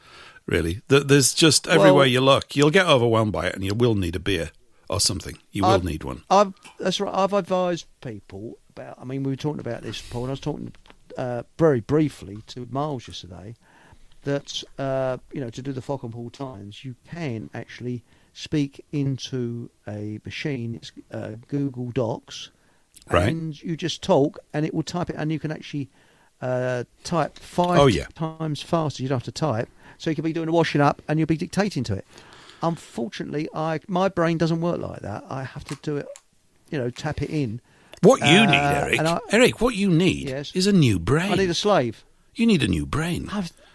Speaker 1: really. There's just everywhere you look, you'll get overwhelmed by it and you will need a beer or something. You will need one.
Speaker 2: That's right. I've advised people about, we were talking about this, Paul, and I was talking very briefly to Miles yesterday, that to do the Fock and Paul Times, you can actually speak into a machine. It's Google Docs, and you just talk, and it will type it, and you can actually type 5 times faster. You don't have to type, so you can be doing the washing up, and you'll be dictating to it. Unfortunately, my brain doesn't work like that. I have to do it, tap it in.
Speaker 1: What you need, Eric, what you need is a new brain.
Speaker 2: I need a slave.
Speaker 1: You need a new brain.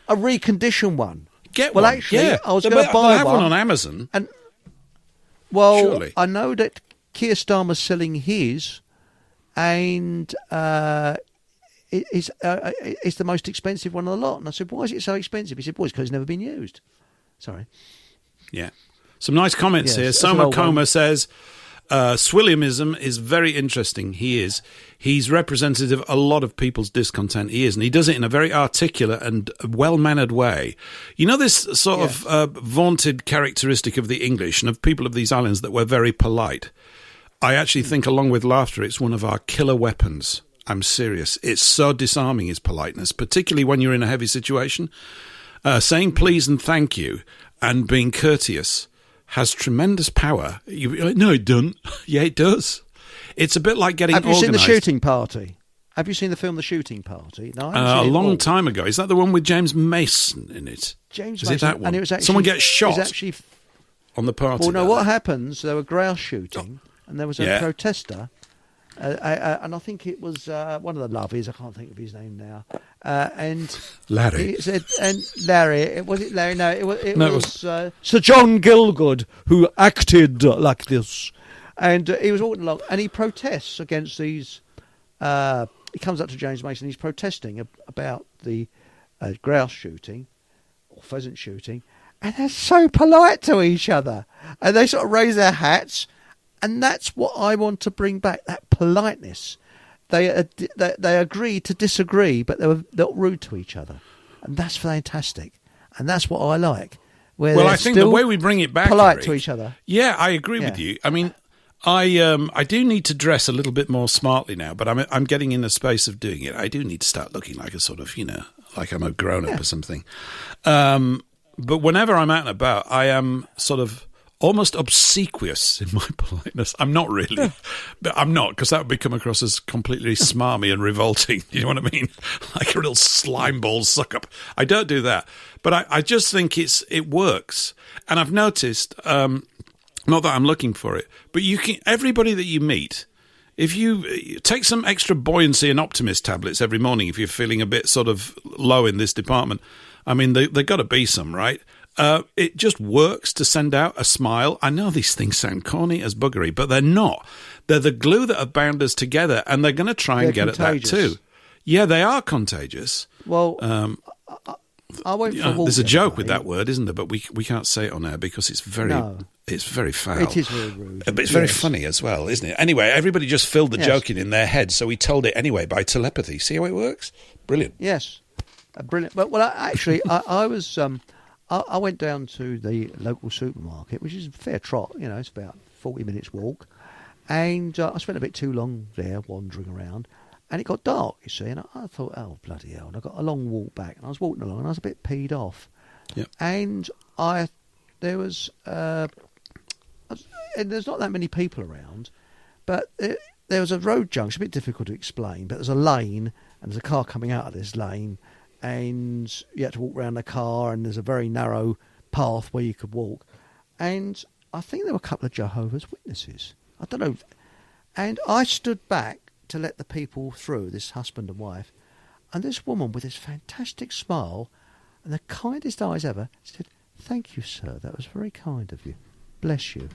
Speaker 2: A reconditioned one.
Speaker 1: Get
Speaker 2: one.
Speaker 1: Well,
Speaker 2: actually, I was going to buy
Speaker 1: have one on Amazon.
Speaker 2: And
Speaker 1: surely.
Speaker 2: I know that Keir Starmer's selling his and it's the most expensive one of the lot. And I said, why is it so expensive? He said, well, it's because it's never been used. Sorry.
Speaker 1: Yeah. Some nice comments here. Soma Coma says, Swilliamism is very interesting. He's representative of a lot of people's discontent. He is, and he does it in a very articulate and well-mannered way. You know this sort of vaunted characteristic of the English and of people of these islands that we're very polite. I actually think, along with laughter, it's one of our killer weapons. I'm serious. It's so disarming, is politeness, particularly when you're in a heavy situation. Saying please and thank you and being courteous has tremendous power. You're like, no, it doesn't. Yeah, it does. It's a bit like getting organised.
Speaker 2: Have you seen The Shooting Party? Have you seen the film The Shooting Party? No, I haven't seen it
Speaker 1: a long time ago. Is that the one with James Mason in it?
Speaker 2: James
Speaker 1: Is
Speaker 2: Mason,
Speaker 1: it that one?
Speaker 2: and it was actually,
Speaker 1: someone gets shot
Speaker 2: actually,
Speaker 1: on the party.
Speaker 2: Well, no, what happens, there were grouse shooting, and there was a protester, and I think it was one of the lovies, I can't think of his name now, and
Speaker 1: Larry.
Speaker 2: He said, and Larry, was it Larry? No, it was Sir John Gielgud, who acted like this. And he was walking along, and he protests against these. He comes up to James Mason. He's protesting about the grouse shooting or pheasant shooting, and they're so polite to each other, and they sort of raise their hats, and that's what I want to bring back. That politeness. They agree to disagree, but they were not rude to each other, and that's fantastic, and that's what I like.
Speaker 1: Well, I think the way we bring it back,
Speaker 2: polite
Speaker 1: Eric,
Speaker 2: to each other.
Speaker 1: Yeah, I agree with you. I mean, I do need to dress a little bit more smartly now, but I'm getting in the space of doing it. I do need to start looking like a sort of, like I'm a grown-up or something. But whenever I'm out and about, I am sort of almost obsequious in my politeness. I'm not really. But I'm not, because that would come across as completely smarmy and revolting. You know what I mean? Like a real slime ball suck-up. I don't do that. But I just think it works. And I've noticed... not that I'm looking for it, but everybody that you meet, if you take some extra buoyancy and optimist tablets every morning, if you're feeling a bit sort of low in this department, I mean, they've got to be some, right? It just works to send out a smile. I know these things sound corny as buggery, but they're not. They're the glue that have bound us together, and they're going to try and get
Speaker 2: contagious.
Speaker 1: at that too. Yeah, they are contagious.
Speaker 2: Well, I went for a walk.
Speaker 1: There's a joke with that word, isn't there? But we can't say it on air because it's very foul.
Speaker 2: It is very rude.
Speaker 1: But it's very funny as well, isn't it? Anyway, everybody just filled the joke in their head, so we told it anyway by telepathy. See how it works? Brilliant.
Speaker 2: Yes, brilliant. But I was I went down to the local supermarket, which is a fair trot. It's about 40 minutes walk, and I spent a bit too long there wandering around. And it got dark, you see, and I thought, oh, bloody hell. And I got a long walk back, and I was walking along, and I was a bit peed off.
Speaker 1: Yep.
Speaker 2: And there was, and there's not that many people around, but there was a road junction, a bit difficult to explain, but there's a lane, and there's a car coming out of this lane, and you had to walk around the car, and there's a very narrow path where you could walk. And I think there were a couple of Jehovah's Witnesses. I don't know. And I stood back to let the people through, this husband and wife, and this woman with this fantastic smile and the kindest eyes ever said, "Thank you, sir, that was very kind of you. Bless you."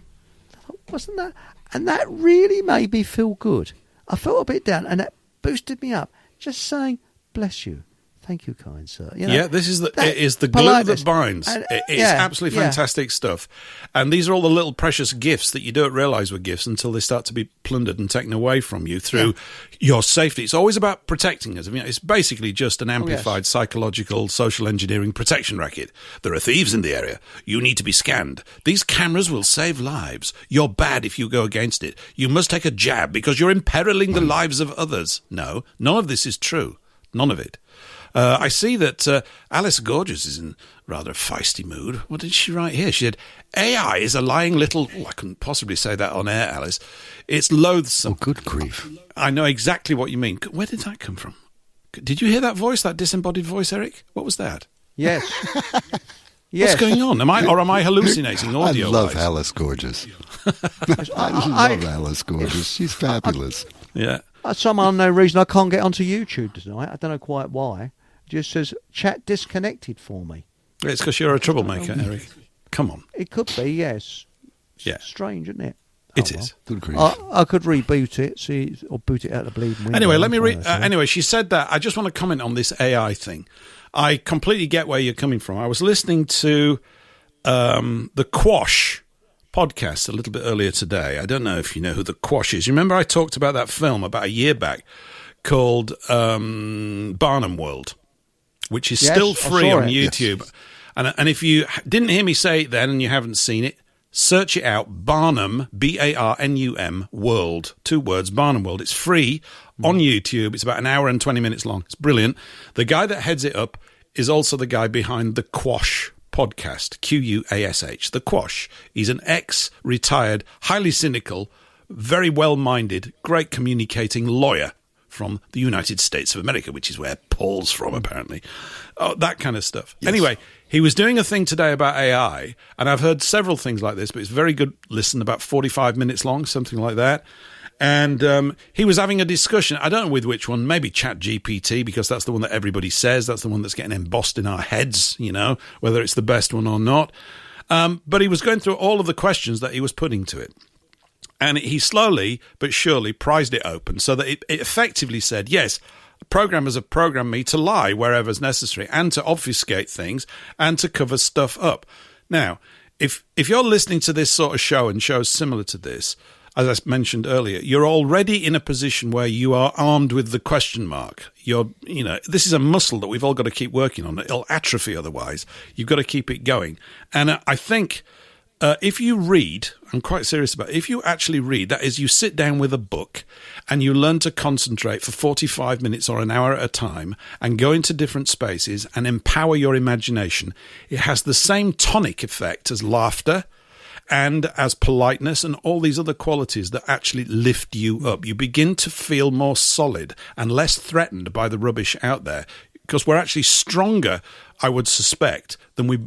Speaker 2: I thought, wasn't that? And that really made me feel good. I felt a bit down, and that boosted me up, just saying, "Bless you. Thank you, kind sir."
Speaker 1: Yeah, it is the glue that binds. It's absolutely fantastic stuff. And these are all the little precious gifts that you don't realise were gifts until they start to be plundered and taken away from you through your safety. It's always about protecting us. I mean, it's basically just an amplified psychological social engineering protection racket. There are thieves in the area. You need to be scanned. These cameras will save lives. You're bad if you go against it. You must take a jab because you're imperiling the lives of others. No, none of this is true. None of it. I see that Alice Gorgeous is in rather a feisty mood. What did she write here? She said, AI is a lying little... Oh, I couldn't possibly say that on air, Alice. It's loathsome.
Speaker 4: Oh, good grief.
Speaker 1: I know exactly what you mean. Where did that come from? Did you hear that voice, that disembodied voice, Eric? What was that?
Speaker 2: Yes.
Speaker 1: What's going on? Am I hallucinating audio?
Speaker 4: I love Alice Gorgeous. I love Alice Gorgeous. She's fabulous.
Speaker 1: Yeah.
Speaker 2: For some unknown reason, I can't get onto YouTube tonight. I don't know quite why. It just says, chat disconnected for me.
Speaker 1: It's because you're a troublemaker, Eric. Come on.
Speaker 2: It could be, yes.
Speaker 1: Yeah.
Speaker 2: Strange, isn't it?
Speaker 1: It is.
Speaker 4: Good grief.
Speaker 2: I could reboot it, or boot it out the bleeding window.
Speaker 1: Anyway, let me read. Anyway, she said that. I just want to comment on this AI thing. I completely get where you're coming from. I was listening to the Quash podcast a little bit earlier today. I don't know if you know who the Quash is. You remember I talked about that film about a year back called Barnum World, which is still free on YouTube. Yes. And if you didn't hear me say it then and you haven't seen it, search it out. Barnum, Barnum World. 2 words, Barnum World. It's free on YouTube. It's about an hour and 20 minutes long. It's brilliant. The guy that heads it up is also the guy behind the Quash podcast, Quash. The Quash. He's an ex-retired, highly cynical, very well-minded, great communicating lawyer from the United States of America, which is where Paul's from, apparently. Oh, that kind of stuff. Yes. Anyway, he was doing a thing today about AI, and I've heard several things like this, but it's very good listen, about 45 minutes long, something like that. And he was having a discussion, I don't know with which one, maybe ChatGPT, because that's the one that everybody says, that's the one that's getting embossed in our heads, you know, whether it's the best one or not. But he was going through all of the questions that he was putting to it. And he slowly but surely prized it open so that it effectively said, yes, programmers have programmed me to lie wherever's necessary and to obfuscate things and to cover stuff up. Now, if you're listening to this sort of show and shows similar to this, as I mentioned earlier, you're already in a position where you are armed with the question mark. This is a muscle that we've all got to keep working on. It'll atrophy otherwise. You've got to keep it going. And I think if you read, I'm quite serious about it, if you actually read, that is, you sit down with a book and you learn to concentrate for 45 minutes or an hour at a time and go into different spaces and empower your imagination, it has the same tonic effect as laughter and as politeness and all these other qualities that actually lift you up. You begin to feel more solid and less threatened by the rubbish out there, because we're actually stronger, I would suspect, than we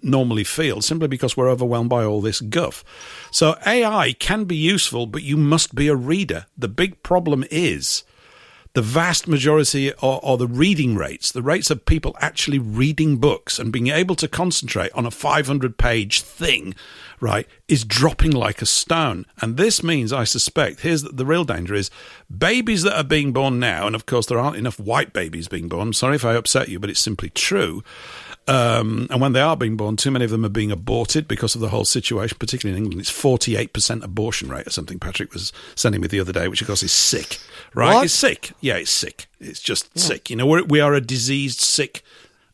Speaker 1: normally feel, simply because we're overwhelmed by all this guff. So AI can be useful, but you must be a reader. The big problem is the vast majority or the reading rates, the rates of people actually reading books and being able to concentrate on a 500-page thing, right, is dropping like a stone. And this means, I suspect, here's the real danger is babies that are being born now, and of course there aren't enough white babies being born. I'm sorry if I upset you, but it's simply true. And when they are being born, too many of them are being aborted because of the whole situation, particularly in England. It's 48% abortion rate or something Patrick was sending me the other day, which of course is sick, right?
Speaker 2: What?
Speaker 1: It's sick. Yeah, it's sick. It's just sick. You know, we are a diseased, sick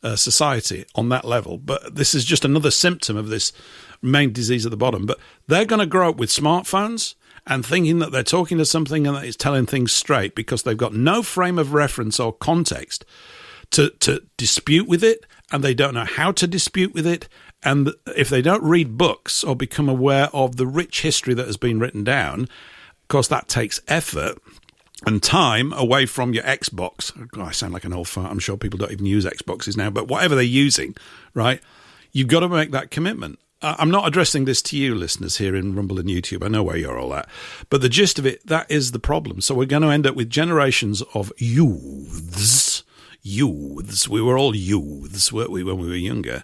Speaker 1: society on that level. But this is just another symptom of this main disease at the bottom. But they're going to grow up with smartphones and thinking that they're talking to something and that it's telling things straight because they've got no frame of reference or context to dispute with it, and they don't know how to dispute with it. And if they don't read books or become aware of the rich history that has been written down, of course that takes effort and time away from your Xbox. Oh, I sound like an old fart. I'm sure people don't even use Xboxes now, but whatever they're using, right, you've got to make that commitment. I'm not addressing this to you, listeners, here in Rumble and YouTube. I know where you're all at. But the gist of it, that is the problem. So we're going to end up with generations of youths. We were all youths, weren't we, when we were younger,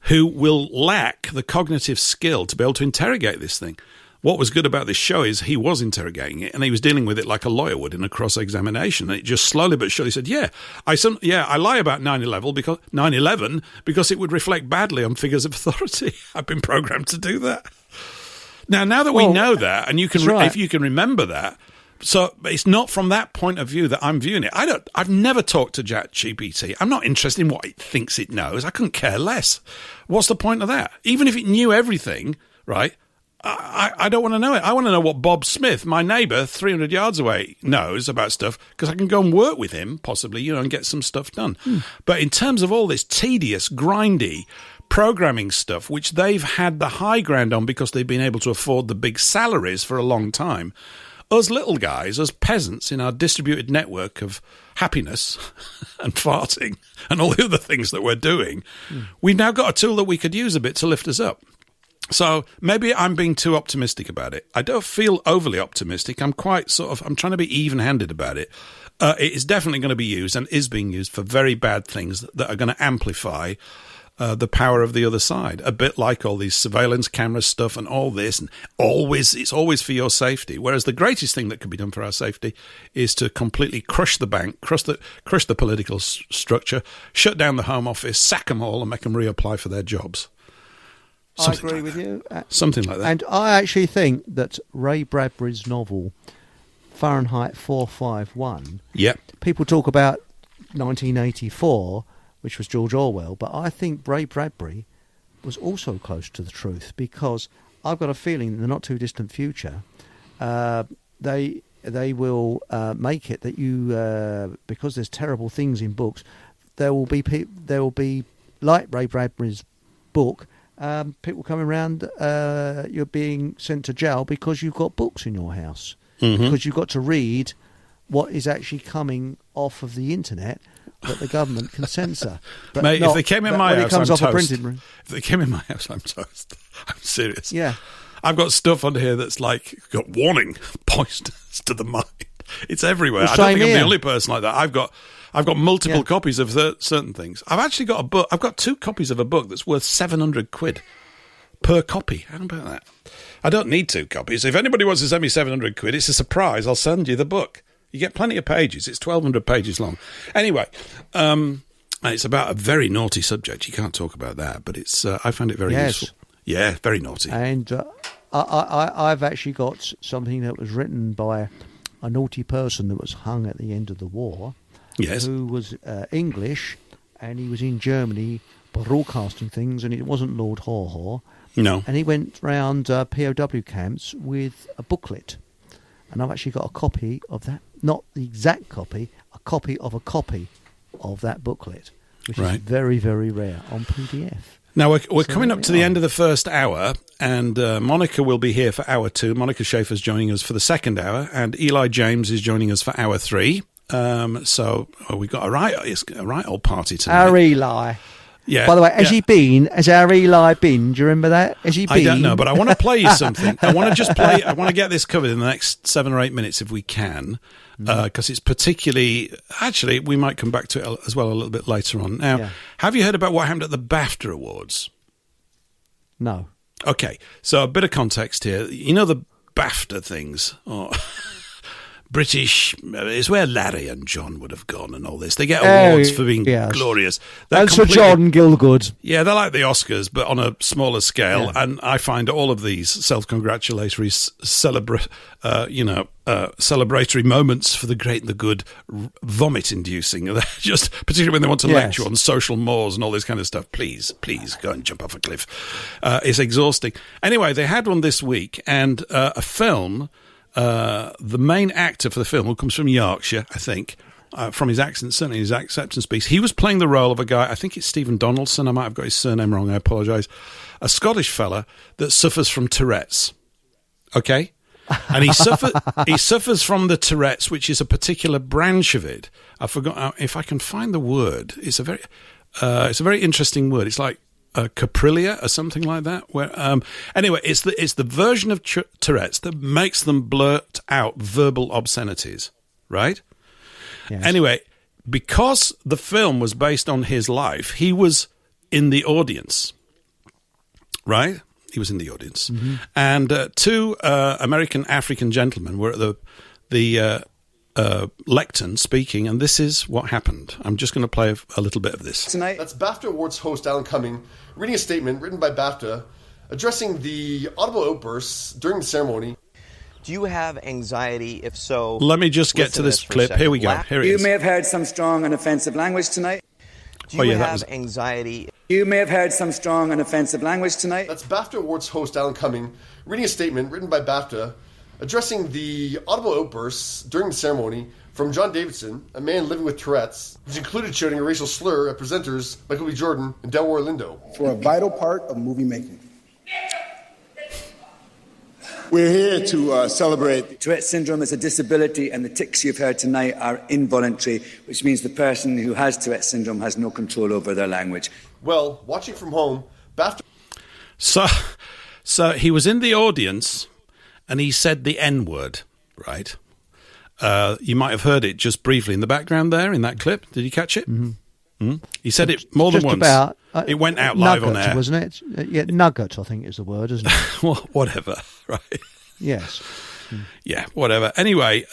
Speaker 1: who will lack the cognitive skill to be able to interrogate this thing. What was good about this show is he was interrogating it, and he was dealing with it like a lawyer would in a cross-examination. And it just slowly but surely said, I lie about 9/11 because it would reflect badly on figures of authority. I've been programmed to do that. Now that we know that, and you can, if you can remember that, so it's not from that point of view that I'm viewing it. I've never talked to ChatGPT. I'm not interested in what it thinks it knows. I couldn't care less. What's the point of that? Even if it knew everything, right? I don't want to know it. I want to know what Bob Smith, my neighbour 300 yards away, knows about stuff, because I can go and work with him, possibly, and get some stuff done. But in terms of all this tedious, grindy programming stuff, which they've had the high ground on because they've been able to afford the big salaries for a long time, us little guys, us peasants in our distributed network of happiness and farting and all the other things that we're doing, we've now got a tool that we could use a bit to lift us up. So maybe I'm being too optimistic about it. I don't feel overly optimistic. I'm quite I'm trying to be even-handed about it. It is definitely going to be used and is being used for very bad things that are going to amplify the power of the other side, a bit like all these surveillance camera stuff and all this, and it's always for your safety. Whereas the greatest thing that could be done for our safety is to completely crush the bank, crush the political structure, shut down the Home Office, sack them all, and make them reapply for their jobs. Something
Speaker 2: I agree
Speaker 1: like
Speaker 2: with
Speaker 1: that.
Speaker 2: you.
Speaker 1: Something like that.
Speaker 2: And I actually think that Ray Bradbury's novel, Fahrenheit 451,
Speaker 1: Yep.
Speaker 2: people talk about 1984, which was George Orwell, but I think Ray Bradbury was also close to the truth, because I've got a feeling in the not too distant future they will make it that you because there's terrible things in books, there will be like Ray Bradbury's book, people coming around, you're being sent to jail because you've got books in your house, because you've got to read what is actually coming off of the internet that the government can censor. But
Speaker 1: mate, if they came in my house, I'm toast.
Speaker 2: If
Speaker 1: they came in my house, I'm toast. I'm serious.
Speaker 2: Yeah.
Speaker 1: I've got stuff under here that's like, got warning, poisonous to the mind. It's everywhere.
Speaker 2: Well,
Speaker 1: I don't think I'm
Speaker 2: here.
Speaker 1: the only person like that. I've got multiple copies of certain things. I've actually got a book. I've got 2 copies of a book that's worth 700 quid per copy. How about that? I don't need 2 copies. If anybody wants to send me 700 quid, it's a surprise. I'll send you the book. You get plenty of pages. It's 1,200 pages long. Anyway, it's about a very naughty subject. You can't talk about that, but it's. I found it very useful. Yeah, very naughty.
Speaker 2: And I've actually got something that was written by a naughty person that was hung at the end of the war.
Speaker 1: Yes.
Speaker 2: Who was English, and he was in Germany broadcasting things, and it wasn't Lord Haw-Haw.
Speaker 1: No.
Speaker 2: And he went round POW camps with a booklet. And I've actually got a copy of that, not the exact copy, a copy of that booklet, which is very, very rare on PDF.
Speaker 1: Now, we're coming up to the end of the first hour, and Monica will be here for hour 2. Monica Schaefer is joining us for the second hour, and Eli James is joining us for hour 3. So we've got a right old party tonight.
Speaker 2: Our Eli.
Speaker 1: Yeah.
Speaker 2: By the way, has our Eli been? Do you remember that? Has he been?
Speaker 1: I don't know, but I want to play you something. I want to get this covered in the next 7 or 8 minutes if we can, because it's particularly. Actually, we might come back to it as well a little bit later on. Now, have you heard about what happened at the BAFTA Awards?
Speaker 2: No.
Speaker 1: Okay, so a bit of context here. You know the BAFTA things. British, it's where Larry and John would have gone and all this. They get awards for being glorious.
Speaker 2: And Sir John Gielgud.
Speaker 1: Yeah, they're like the Oscars, but on a smaller scale. Yeah. And I find all of these self-congratulatory, celebratory moments for the great and the good vomit-inducing. Just particularly when they want to lecture on social mores and all this kind of stuff. Please go and jump off a cliff. It's exhausting. Anyway, they had one this week, and a film. The main actor for the film, who comes from Yorkshire, I think, from his accent, certainly his acceptance speech, he was playing the role of a guy, I think it's Stephen Donaldson, I might have got his surname wrong, I apologise, a Scottish fella that suffers from Tourette's, okay? And he suffers from the Tourette's, which is a particular branch of it. I forgot, if I can find the word, it's a very interesting word, it's like caprilia or something like that. Where anyway, it's the version of Tourette's that makes them blurt out verbal obscenities, right? Yes. Anyway, because the film was based on his life, he was in the audience, right? He was in the audience, and 2 American African gentlemen were at the lectern speaking, and this is what happened. I'm just going to play a little bit of this.
Speaker 5: Tonight, that's BAFTA Awards host Alan Cumming reading a statement written by BAFTA addressing the audible outbursts during the ceremony.
Speaker 3: Do you have anxiety? If so,
Speaker 1: let me just get to this clip. Here we go. Here it is.
Speaker 6: You may have heard some strong and offensive language tonight.
Speaker 3: Do you have anxiety?
Speaker 6: You may have heard some strong and offensive language tonight.
Speaker 5: That's BAFTA Awards host Alan Cumming reading a statement written by BAFTA addressing the audible outbursts during the ceremony from John Davidson, a man living with Tourette's, which included shouting a racial slur at presenters Michael B. Jordan and Delroy Lindo.
Speaker 7: For a vital part of movie making. We're here to celebrate.
Speaker 6: Tourette syndrome is a disability, and the tics you've heard tonight are involuntary, which means the person who has Tourette syndrome has no control over their language.
Speaker 5: Well, watching from home, BAFTA...
Speaker 1: So he was in the audience, and he said the N-word, right? You might have heard it just briefly in the background there, in that clip. Did you catch it?
Speaker 2: Mm-hmm.
Speaker 1: He said it more than
Speaker 2: Just
Speaker 1: once.
Speaker 2: about,
Speaker 1: it went out live on
Speaker 2: nugget,
Speaker 1: air.
Speaker 2: wasn't it? Yeah, nugget, I think is the word, isn't it?
Speaker 1: Well, whatever, right?
Speaker 2: Yes.
Speaker 1: Yeah, whatever. Anyway,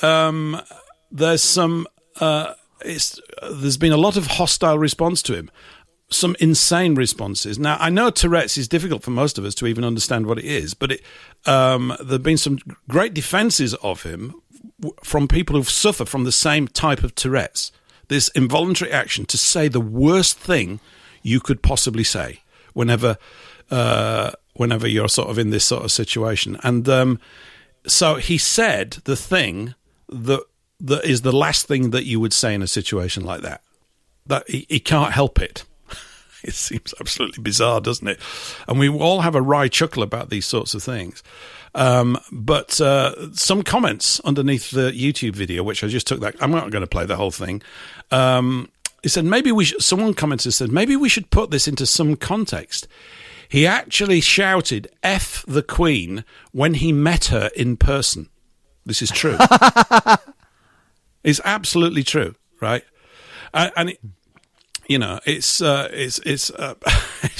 Speaker 1: there's some. There's been a lot of hostile response to him. Some insane responses. Now, I know Tourette's is difficult for most of us to even understand what it is, but there've been some great defences of him from people who've suffered from the same type of Tourette's. This involuntary action to say the worst thing you could possibly say whenever you're sort of in this sort of situation. And so he said the thing that is the last thing that you would say in a situation like that. That he can't help it. It seems absolutely bizarre, doesn't it? And we all have a wry chuckle about these sorts of things. But some comments underneath the YouTube video, which I just took that, I'm not going to play the whole thing. He said, someone commented, said, maybe we should put this into some context. He actually shouted F the Queen when he met her in person. This is true. It's absolutely true, right? And it, you know, it's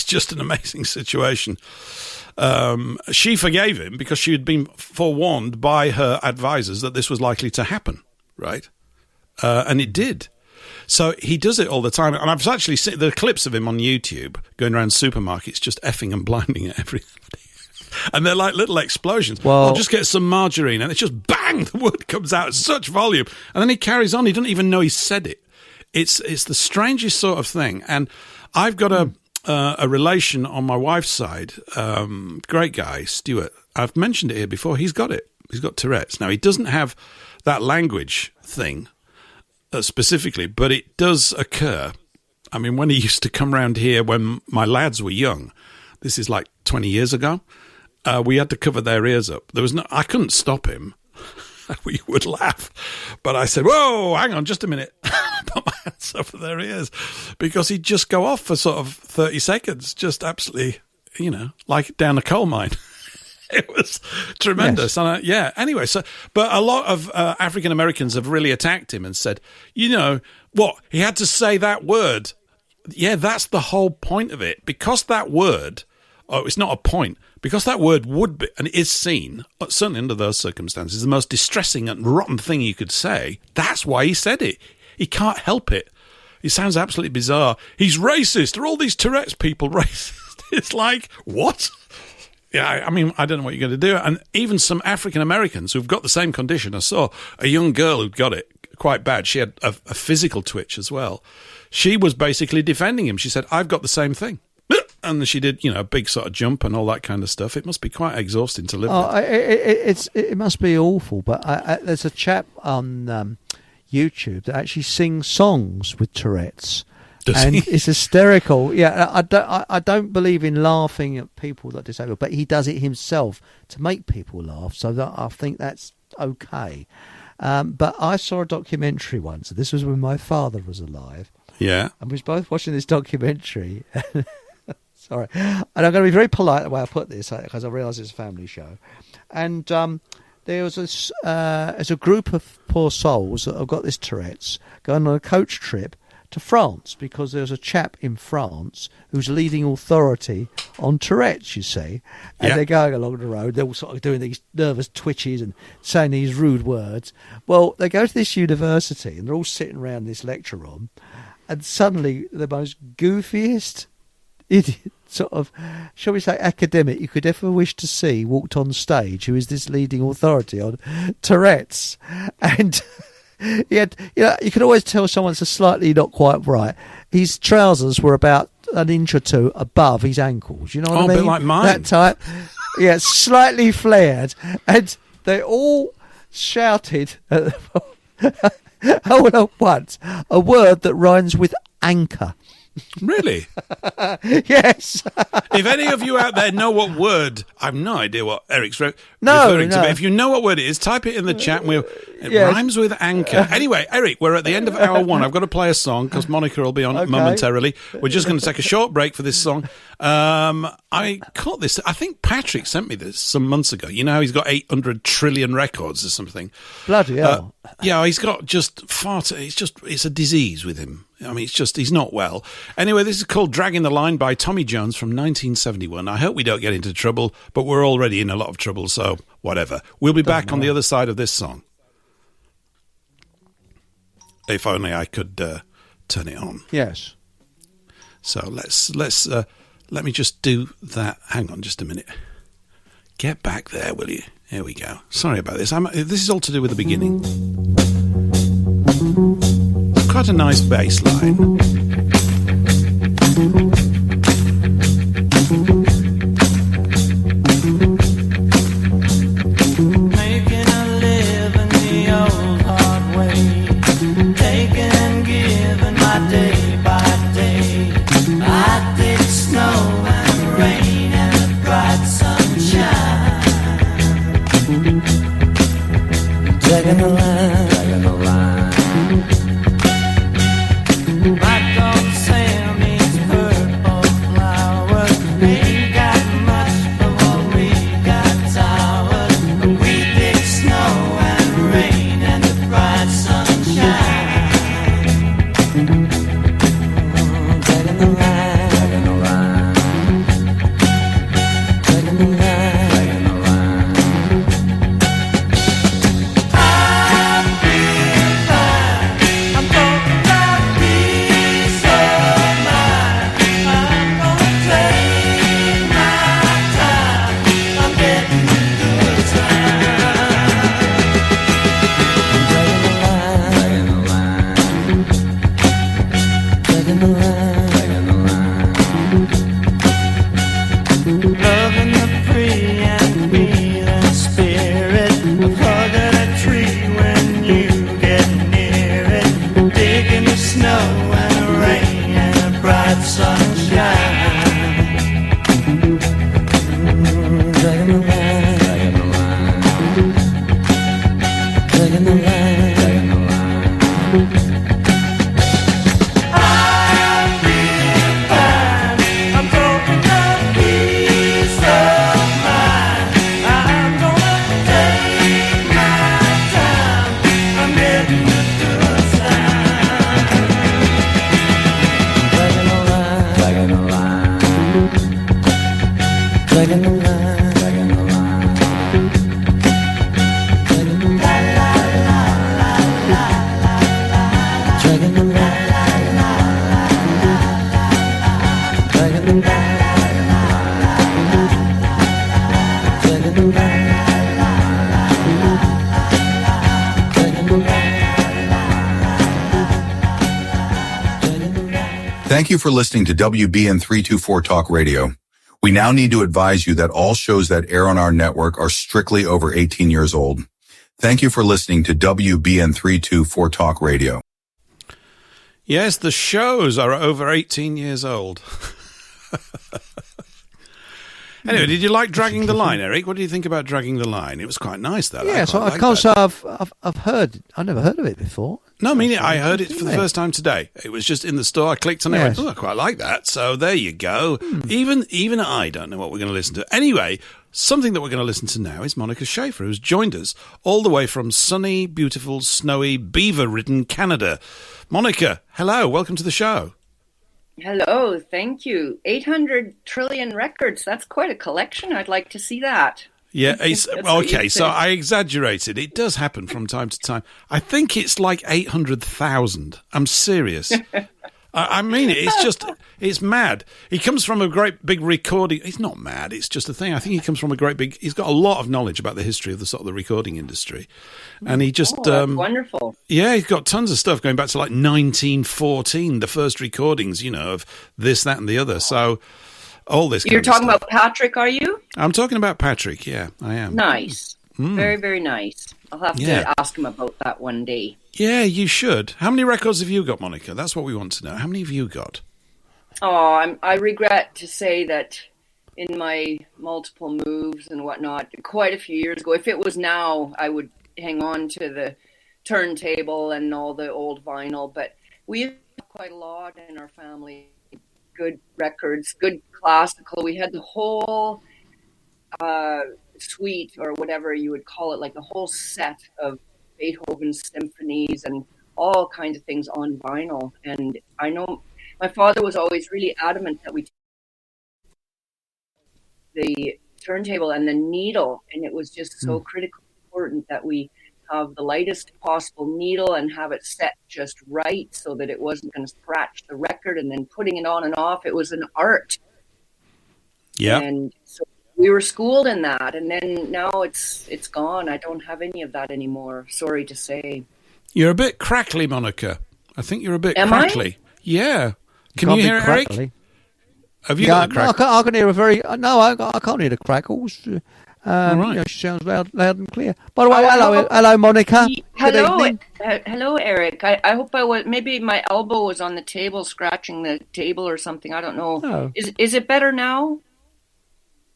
Speaker 1: just an amazing situation. She forgave him because she had been forewarned by her advisors that this was likely to happen, right? And it did. So he does it all the time. And I've actually seen the clips of him on YouTube going around supermarkets just effing and blinding at everybody. And they're like little explosions.
Speaker 2: Well,
Speaker 1: I'll just get some margarine, and it's just bang, the word comes out at such volume. And then he carries on. He doesn't even know he said it. It's the strangest sort of thing. And I've got a relation on my wife's side, great guy, Stuart. I've mentioned it here before. He's got it. He's got Tourette's. Now, he doesn't have that language thing specifically, but it does occur. I mean, when he used to come round here when my lads were young, this is like 20 years ago, we had to cover their ears up. I couldn't stop him. We would laugh. But I said, whoa, hang on just a minute. Put my hands over their ears. Because he'd just go off for sort of 30 seconds, just absolutely, like down a coal mine. It was tremendous. Yes. And anyway, but a lot of African Americans have really attacked him and said, what? He had to say that word. Yeah, that's the whole point of it. Because that word, it's not a point, because that word would be, and is seen, certainly under those circumstances, the most distressing and rotten thing you could say. That's why he said it. He can't help it. It sounds absolutely bizarre. He's racist. Are all these Tourette's people racist? It's like, what? Yeah, I mean, I don't know what you're going to do. And even some African Americans who've got the same condition. I saw a young girl who'd got it quite bad. She had a physical twitch as well. She was basically defending him. She said, I've got the same thing. And she did, a big sort of jump and all that kind of stuff. It must be quite exhausting to live with.
Speaker 2: It must be awful. But there's a chap on YouTube that actually sings songs with Tourette's. And it's hysterical. Yeah, I don't believe in laughing at people that are disabled, but he does it himself to make people laugh. So that I think that's okay. But I saw a documentary once. This was when my father was alive.
Speaker 1: Yeah.
Speaker 2: And we was both watching this documentary. Sorry. And I'm going to be very polite the way I put this, because I realise it's a family show. And there was there's a group of poor souls that have got this Tourette's going on a coach trip to France, because there's a chap in France who's leading authority on Tourette's, you see. And they're going along the road, they're all sort of doing these nervous twitches and saying these rude words. Well, they go to this university and they're all sitting around this lecture room, and suddenly the most goofiest idiot, sort of, shall we say, academic you could ever wish to see walked on stage, who is this leading authority on Tourette's. And he had, you could always tell someone's slightly not quite right. His trousers were about an inch or two above his ankles. You know what I mean?
Speaker 1: A bit like mine.
Speaker 2: That type. Yeah, slightly flared. And they all shouted all at once a word that rhymes with anchor.
Speaker 1: Really?
Speaker 2: Yes.
Speaker 1: If any of you out there know what word, I have no idea what Eric's
Speaker 2: No,
Speaker 1: referring to.
Speaker 2: no.
Speaker 1: But if you know what word it is, type it in the chat. And it
Speaker 2: Yes.
Speaker 1: rhymes with anchor. Anyway, Eric, we're at the end of hour 1. I've got to play a song because Monica will be on momentarily. We're just going to take a short break for this song. I caught this. I think Patrick sent me this some months ago. You know how he's got 800 trillion records or something.
Speaker 2: Bloody hell.
Speaker 1: Yeah, he's got just it's a disease with him. I mean, he's not well. Anyway, this is called Dragging the Line by Tommy Jones from 1971. I hope we don't get into trouble, but we're already in a lot of trouble, so whatever. We'll be back on the other side of this song. If only I could turn it on.
Speaker 2: Yes.
Speaker 1: So let me just do that. Hang on just a minute. Get back there, will you? Here we go. Sorry about this. This is all to do with the beginning. Quite a nice bass line.
Speaker 8: Making a living the old hard way, taking and giving my day by day. I did snow and rain and bright sunshine. Dragging the line, dragging the line. My dog Sam is purple flowers. Ain't got much, but what we got towers. We dig snow and rain and the bright sunshine. Dragging the line, dragging the line, dragging the line, dragging the line. I feel fine. I'm talking about peace of mind. I'm gonna take my time. I'm getting the good time. Dragging the line, dragging the line, dragging the line. Loving the free and feeling spirit of hugging a tree when you get near it, digging the snow and the rain and the bright sunshine. Dragging the line, dragging the line, dragging the line, dragging the line. I feel fine. I'm talking about peace of mind. I'm gonna take my time. I'm getting the good time. Dragging the line, dragging the line, dragging the line, dragging the line, dragging the la la la la la la, dragging the la la la la, dragging the la la la, dragging the la la la, dragging the la.
Speaker 9: Thank you for listening to WBN 324 Talk Radio. We now need to advise you that all shows that air on our network are strictly over 18 years old. Thank you for listening to WBN 324 Talk Radio.
Speaker 1: Yes, the shows are over 18 years old. Anyway, did you like Dragging the Line, Eric? What do you think about Dragging the Line? It was quite nice, that.
Speaker 2: Yes, I
Speaker 1: quite
Speaker 2: can't
Speaker 1: liked
Speaker 2: say
Speaker 1: that.
Speaker 2: I've heard. I never heard of it before.
Speaker 1: No, I mean, I heard it for the
Speaker 2: Yeah.
Speaker 1: first time today. It was just in the store. I clicked on it.
Speaker 2: Yes.
Speaker 1: I went, I quite like that. So there you go. Even I don't know what we're going to listen to. Anyway, something that we're going to listen to now is Monica Schaefer, who's joined us all the way from sunny, beautiful, snowy, beaver-ridden Canada. Monica, hello. Welcome to the show.
Speaker 10: Hello, thank you. 800 trillion records. That's quite a collection. I'd like to see that.
Speaker 1: Yeah, it's
Speaker 10: That's what
Speaker 1: okay.
Speaker 10: you
Speaker 1: So
Speaker 10: think.
Speaker 1: I exaggerated. It does happen from time to time. I think it's like 800,000. I'm serious. I mean it. It's mad. He comes from a great big recording. He's not mad. It's just a thing. I think he comes from a great big. He's got a lot of knowledge about the history of the sort of the recording industry, and he just
Speaker 10: That's wonderful.
Speaker 1: yeah, he's got tons of stuff going back to like 1914, the first recordings, of this, that, and the other. So all this.
Speaker 10: You're
Speaker 1: kind of
Speaker 10: talking
Speaker 1: stuff.
Speaker 10: about Patrick, are you?
Speaker 1: I'm talking about Patrick. Yeah, I am.
Speaker 10: Nice. Very, very nice. I'll have
Speaker 1: Yeah.
Speaker 10: to ask him about that one day.
Speaker 1: Yeah, you should. How many records have you got, Monica? That's what we want to know. How many have you got?
Speaker 10: Oh, I regret to say that in my multiple moves and whatnot quite a few years ago. If it was now, I would hang on to the turntable and all the old vinyl, but we have quite a lot in our family. Good records, good classical. We had the whole suite, or whatever you would call it, like the whole set of Beethoven's symphonies and all kinds of things on vinyl. And I know my father was always really adamant that we the turntable and the needle, and it was just so critically important that we have the lightest possible needle and have it set just right so that it wasn't going to scratch the record, and then putting it on and off. It was an art.
Speaker 1: Yeah.
Speaker 10: And so we were schooled in that, and then now it's gone. I don't have any of that anymore, sorry to say.
Speaker 1: You're a bit crackly, Monica. I think you're a bit
Speaker 10: Am
Speaker 1: crackly.
Speaker 10: I?
Speaker 1: Yeah. Can
Speaker 2: Can't
Speaker 1: you
Speaker 2: be
Speaker 1: hear it,
Speaker 2: crackly.
Speaker 1: Eric? Have you
Speaker 2: Yeah,
Speaker 1: got a
Speaker 2: no,
Speaker 1: crack?
Speaker 2: I can hear a very... No, I can't hear the crackles.
Speaker 1: right.
Speaker 2: She sounds loud and clear. By the way, hello, Monica. Good
Speaker 10: Hello,
Speaker 2: evening.
Speaker 10: hello, Eric. I hope I was. Maybe my elbow was on the table, scratching the table or something. I don't know.
Speaker 2: Oh.
Speaker 10: Is it better now?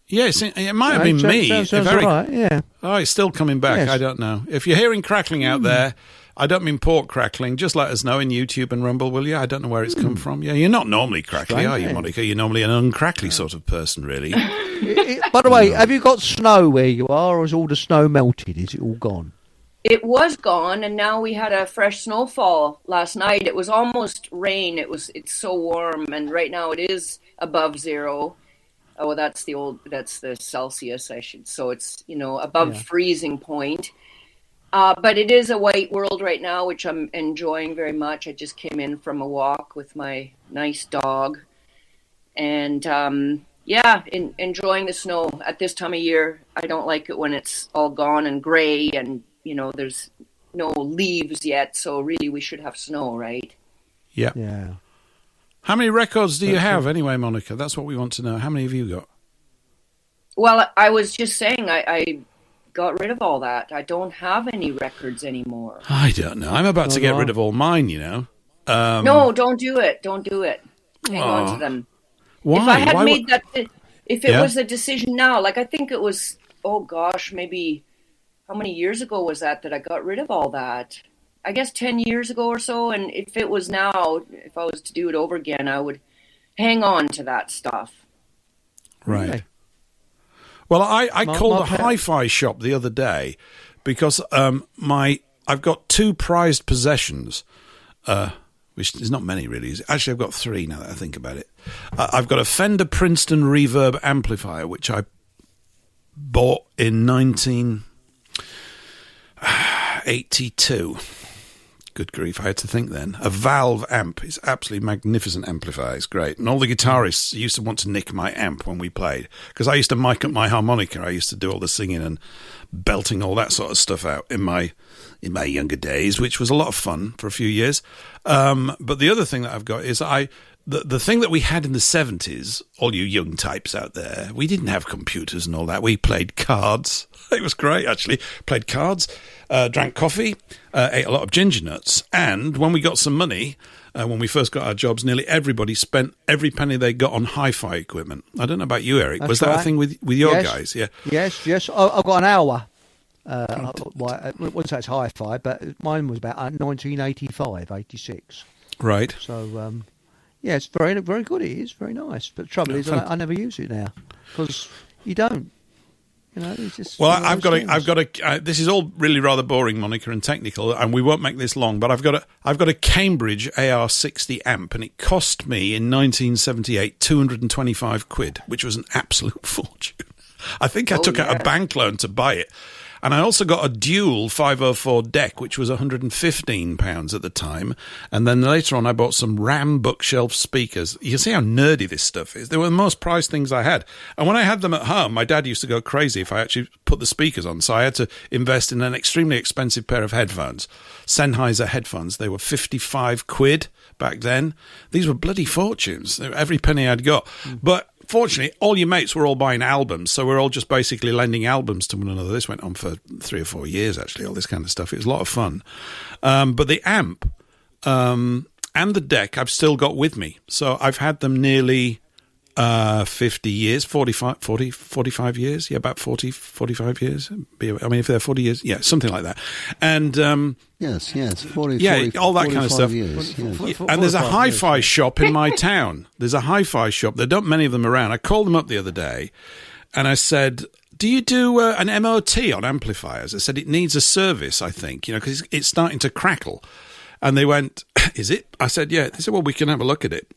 Speaker 1: Yes, it might have been me.
Speaker 2: Sounds
Speaker 1: If Eric-
Speaker 2: right, yeah.
Speaker 1: Oh, it's still coming back.
Speaker 2: Yes.
Speaker 1: I don't know. If you're hearing crackling out there, I don't mean pork crackling. Just let us know in YouTube and Rumble, will you? I don't know where it's come from. Yeah, you're not normally crackly,
Speaker 2: Strange,
Speaker 1: are you,
Speaker 2: yeah.
Speaker 1: Monica? You're normally an uncrackly sort of person, really.
Speaker 2: By the way, have you got snow where you are, or is all the snow melted? Is it all gone?
Speaker 10: It was gone, and now we had a fresh snowfall last night. It was almost rain. It's so warm, and right now it is above zero. Oh, that's the Celsius, I should. So it's, above freezing point. But it is a white world right now, which I'm enjoying very much. I just came in from a walk with my nice dog, and enjoying the snow at this time of year. I don't like it when it's all gone and gray, and there's no leaves yet. So really, we should have snow, right?
Speaker 1: Yeah.
Speaker 2: Yeah.
Speaker 1: How many records do you have anyway, Monica? That's what we want to know. How many have you got?
Speaker 10: Well, I was just saying I got rid of all that. I don't have any records anymore.
Speaker 1: I don't know. I'm about to get rid of all mine,
Speaker 10: No, don't do it. Don't do it. Hang on to them.
Speaker 1: Why?
Speaker 10: If I had
Speaker 1: Why
Speaker 10: made that, if it
Speaker 1: Yeah?
Speaker 10: was a decision now, like I think it was, oh gosh, maybe how many years ago was that I got rid of all that? I guess 10 years ago or so. And if it was now, if I was to do it over again, I would hang on to that stuff.
Speaker 1: Right.
Speaker 2: Really?
Speaker 1: Well, I called a
Speaker 2: pet-
Speaker 1: hi-fi shop the other day because I've got two prized possessions, which is not many really. Actually, I've got three now that I think about it. I've got a Fender Princeton reverb amplifier, which I bought in 1982. Good grief, I had to think then. A Valve amp. It's absolutely magnificent amplifier. It's great. And all the guitarists used to want to nick my amp when we played. Because I used to mic up my harmonica. I used to do all the singing and belting all that sort of stuff out in my younger days, which was a lot of fun for a few years. But the other thing that I've got is the thing that we had in the 70s, all you young types out there, we didn't have computers and all that. We played cards. It was great, actually. Played cards, drank coffee, ate a lot of ginger nuts. And when we got some money, when we first got our jobs, nearly everybody spent every penny they got on hi-fi equipment. I don't know about you, Eric.
Speaker 2: That's
Speaker 1: was that
Speaker 2: right.
Speaker 1: a thing with your guys? Yeah.
Speaker 2: Yes. I've got an hour. I wouldn't say it's hi-fi, but mine was about 1985, 86.
Speaker 1: Right.
Speaker 2: So, it's very, very good. It is very nice. But the trouble is, I never use it now because you don't. It's just.
Speaker 1: Well, I've got a. This is all really rather boring, Monica, and technical, and we won't make this long. But I've got a Cambridge AR60 amp, and it cost me in 1978 £225, which was an absolute fortune. I think I took out a bank loan to buy it. And I also got a dual 504 deck, which was £115 at the time. And then later on, I bought some Ram bookshelf speakers. You can see how nerdy this stuff is. They were the most prized things I had. And when I had them at home, my dad used to go crazy if I actually put the speakers on. So I had to invest in an extremely expensive pair of headphones, Sennheiser headphones. They were £55 back then. These were bloody fortunes, every penny I'd got. But fortunately, all your mates were all buying albums, so we're all just basically lending albums to one another. This went on for 3 or 4 years, actually, all this kind of stuff. It was a lot of fun. But the amp and the deck I've still got with me. So I've had them nearly 50 years, 45 years. Yeah, about 45 years. I mean, if they're 40 years, yeah, something like that. And
Speaker 4: yes, 40,
Speaker 1: yeah,
Speaker 4: 40,
Speaker 1: all that kind of stuff.
Speaker 4: Years, yes.
Speaker 1: And there's a hi-fi shop in my town. There's a hi-fi shop. There aren't many of them around. I called them up the other day, and I said, do you do an MOT on amplifiers? I said, it needs a service, I think, because it's starting to crackle. And they went, is it? I said, yeah. They said, well, we can have a look at it.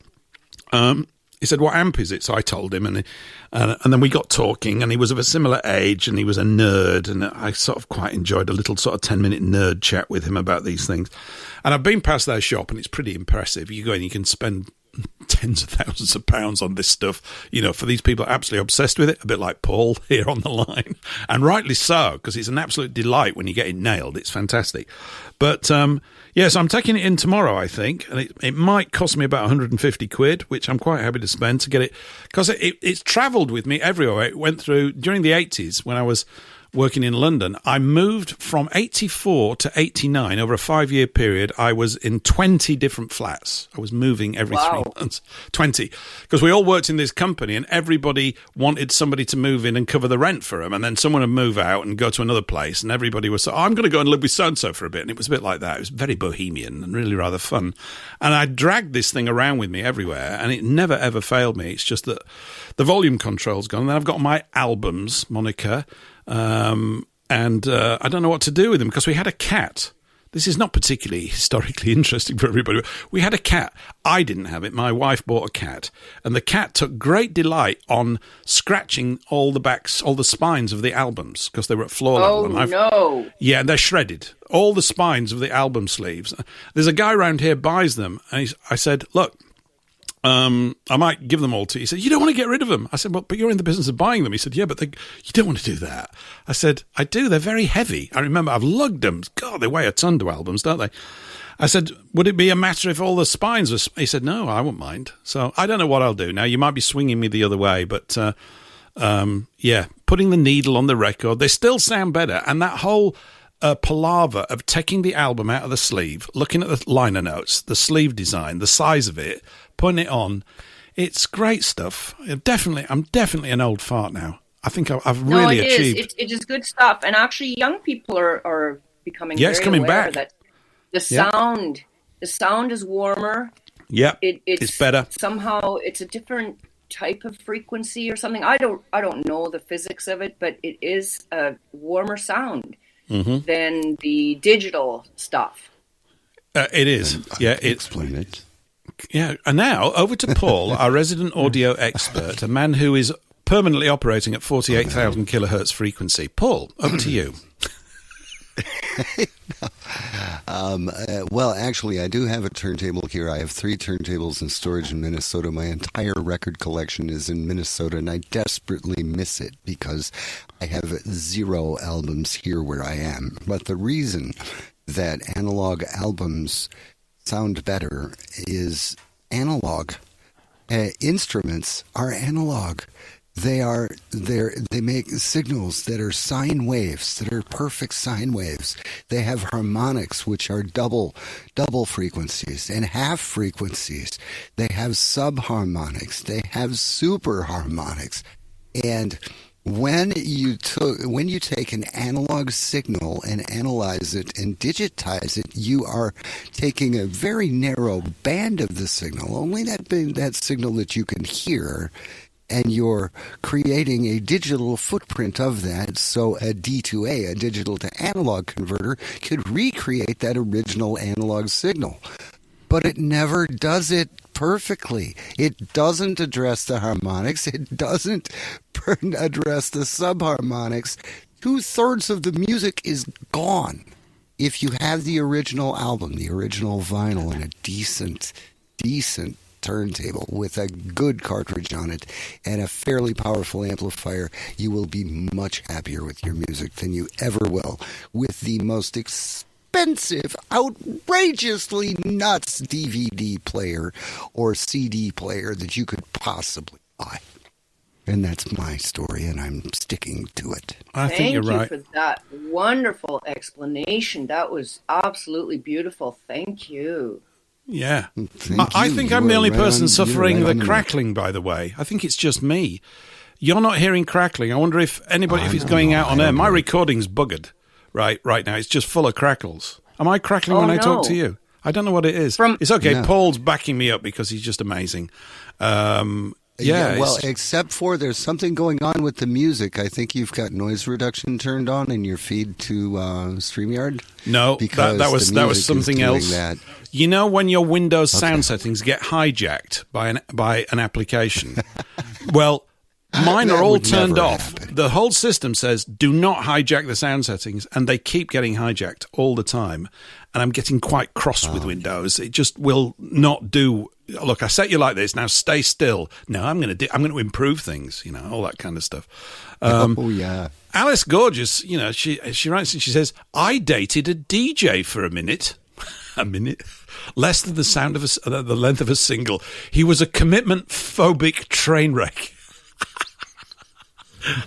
Speaker 1: He said, what amp is it? So I told him, and then we got talking, and he was of a similar age, and he was a nerd, and I sort of quite enjoyed a little sort of 10-minute nerd chat with him about these things. And I've been past their shop, and it's pretty impressive. You go in, you can spend tens of thousands of pounds on this stuff, for these people absolutely obsessed with it, a bit like Paul here on the line, and rightly so, because it's an absolute delight when you get it nailed. It's fantastic. But yes, I'm taking it in tomorrow, I think, and it might cost me about 150 quid, which I'm quite happy to spend to get it, because it's travelled with me everywhere. It went through during the 80s when I was working in London. I moved from 84 to 89 over a 5-year period. I was in 20 different flats. I was moving every 3 months. 20. Because we all worked in this company, and everybody wanted somebody to move in and cover the rent for them. And then someone would move out and go to another place, and everybody was I'm going to go and live with so-and-so for a bit. And it was a bit like that. It was very bohemian and really rather fun. And I dragged this thing around with me everywhere, and it never, ever failed me. It's just that the volume control's gone. And then I've got my albums, Monica, and I don't know what to do with them, because we had a cat. This is not particularly historically interesting for everybody. We had a cat. I didn't have it. My wife bought a cat, and the cat took great delight on scratching all the spines of the albums, because they were at floor level.
Speaker 10: Oh, no.
Speaker 1: Yeah, they're shredded. All the spines of the album sleeves. There's a guy around here buys them, and I said, look, I might give them all to you. He said, you don't want to get rid of them. I said, well, but you're in the business of buying them. He said, yeah, but you don't want to do that. I said, I do. They're very heavy. I remember I've lugged them. God, they weigh a ton to albums, don't they? I said, would it be a matter if all the spines were... He said, no, I won't mind. So I don't know what I'll do now. You might be swinging me the other way, but yeah, putting the needle on the record, they still sound better. And that whole palaver of taking the album out of the sleeve, looking at the liner notes, the sleeve design, the size of it, putting it on, it's great stuff. I'm definitely an old fart now. I think I've really achieved.
Speaker 10: It is good stuff, and actually, young people are becoming very
Speaker 1: coming
Speaker 10: aware
Speaker 1: back.
Speaker 10: That the sound is warmer.
Speaker 1: Yeah, it's better.
Speaker 10: Somehow, it's a different type of frequency or something. I don't know the physics of it, but it is a warmer sound than the digital stuff.
Speaker 1: It is.
Speaker 4: Explain it.
Speaker 1: Yeah, and now over to Paul, our resident audio expert, a man who is permanently operating at 48,000 kilohertz frequency. Paul, over to you.
Speaker 4: Well, actually, I do have a turntable here. I have 3 turntables in storage in Minnesota. My entire record collection is in Minnesota, and I desperately miss it because I have 0 albums here where I am. But the reason that analog albums sound better is analog. Instruments are analog. They make signals that are sine waves, that are perfect sine waves. They have harmonics, which are double frequencies and half frequencies. They have subharmonics. They have superharmonics. And when you take an analog signal and analyze it and digitize it, you are taking a very narrow band of the signal, only that signal that you can hear, and you're creating a digital footprint of that, so a D2A, a digital to analog converter, could recreate that original analog signal. But it never does it perfectly. It doesn't address the harmonics. It doesn't address the subharmonics. 2/3 of the music is gone. If you have the original album, the original vinyl, and a decent turntable with a good cartridge on it and a fairly powerful amplifier, you will be much happier with your music than you ever will with the most expensive, outrageously nuts DVD player or CD player that you could possibly buy. And that's my story, and I'm sticking to it.
Speaker 1: I think you're right.
Speaker 10: Thank you for that wonderful explanation. That was absolutely beautiful. Thank you.
Speaker 1: Yeah.
Speaker 4: Thank
Speaker 1: I
Speaker 4: you.
Speaker 1: think
Speaker 4: You
Speaker 1: I'm the
Speaker 4: are
Speaker 1: only
Speaker 4: right
Speaker 1: person
Speaker 4: on-
Speaker 1: suffering
Speaker 4: you're right
Speaker 1: the
Speaker 4: on the mark.
Speaker 1: crackling, by the way. I think it's just me. You're not hearing crackling. I wonder if anybody, if it's going out on air. My recording's buggered right now. It's just full of crackles. Am I crackling when I talk to you? I don't know what it is. It's okay.
Speaker 4: No.
Speaker 1: Paul's backing me up because he's just amazing.
Speaker 4: Well, except for there's something going on with the music. I think you've got noise reduction turned on in your feed to StreamYard.
Speaker 1: No,
Speaker 4: because
Speaker 1: that was
Speaker 4: the music is
Speaker 1: something
Speaker 4: doing
Speaker 1: else.
Speaker 4: that.
Speaker 1: You know when your Windows sound settings get hijacked by an application? Well, mine
Speaker 4: That
Speaker 1: are all
Speaker 4: would
Speaker 1: turned
Speaker 4: never
Speaker 1: off.
Speaker 4: happen.
Speaker 1: The whole system says do not hijack the sound settings, and they keep getting hijacked all the time. And I'm getting quite cross with Windows. It just will not do. Look, I set you like this. Now stay still. No, I'm going to improve things. You know, all that kind of stuff.
Speaker 4: Yeah.
Speaker 1: Alice Gorgeous, you know, she writes and she says, I dated a DJ for a minute. A minute? Less than the sound of the length of a single. He was a commitment phobic train wreck.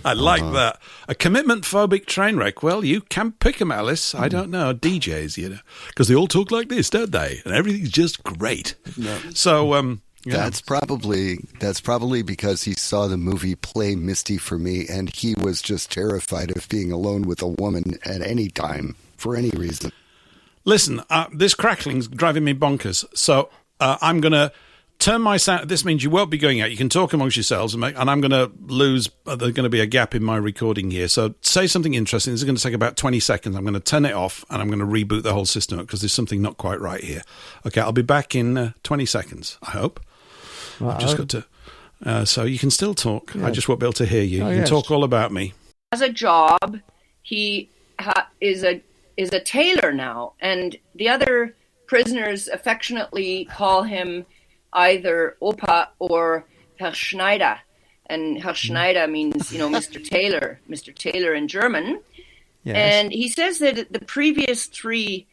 Speaker 1: I like that. A commitment phobic train wreck. Well, you can pick 'em, Alice. I don't know. DJs, you know, because they all talk like this, don't they? And everything's just great.
Speaker 4: No.
Speaker 1: So, yeah.
Speaker 4: That's probably because he saw the movie Play Misty for Me, and he was just terrified of being alone with a woman at any time for any reason.
Speaker 1: Listen, this crackling's driving me bonkers. So I'm going to turn my sound. This means you won't be going out. You can talk amongst yourselves, and I'm going to lose. There's going to be a gap in my recording here. So say something interesting. This is going to take about 20 seconds. I'm going to turn it off, and I'm going to reboot the whole system up because there's something not quite right here. Okay, I'll be back in 20 seconds, I hope. I've just got to. So you can still talk.
Speaker 2: Yeah.
Speaker 1: I just won't be able to hear you.
Speaker 2: Oh,
Speaker 1: You can
Speaker 2: yes.
Speaker 1: talk all about me.
Speaker 10: As a job, he is a tailor now, and the other prisoners affectionately call him either Opa or Herr Schneider. And Herr Schneider means, you know, Mr. Taylor in German.
Speaker 2: Yes.
Speaker 10: And he says that the previous three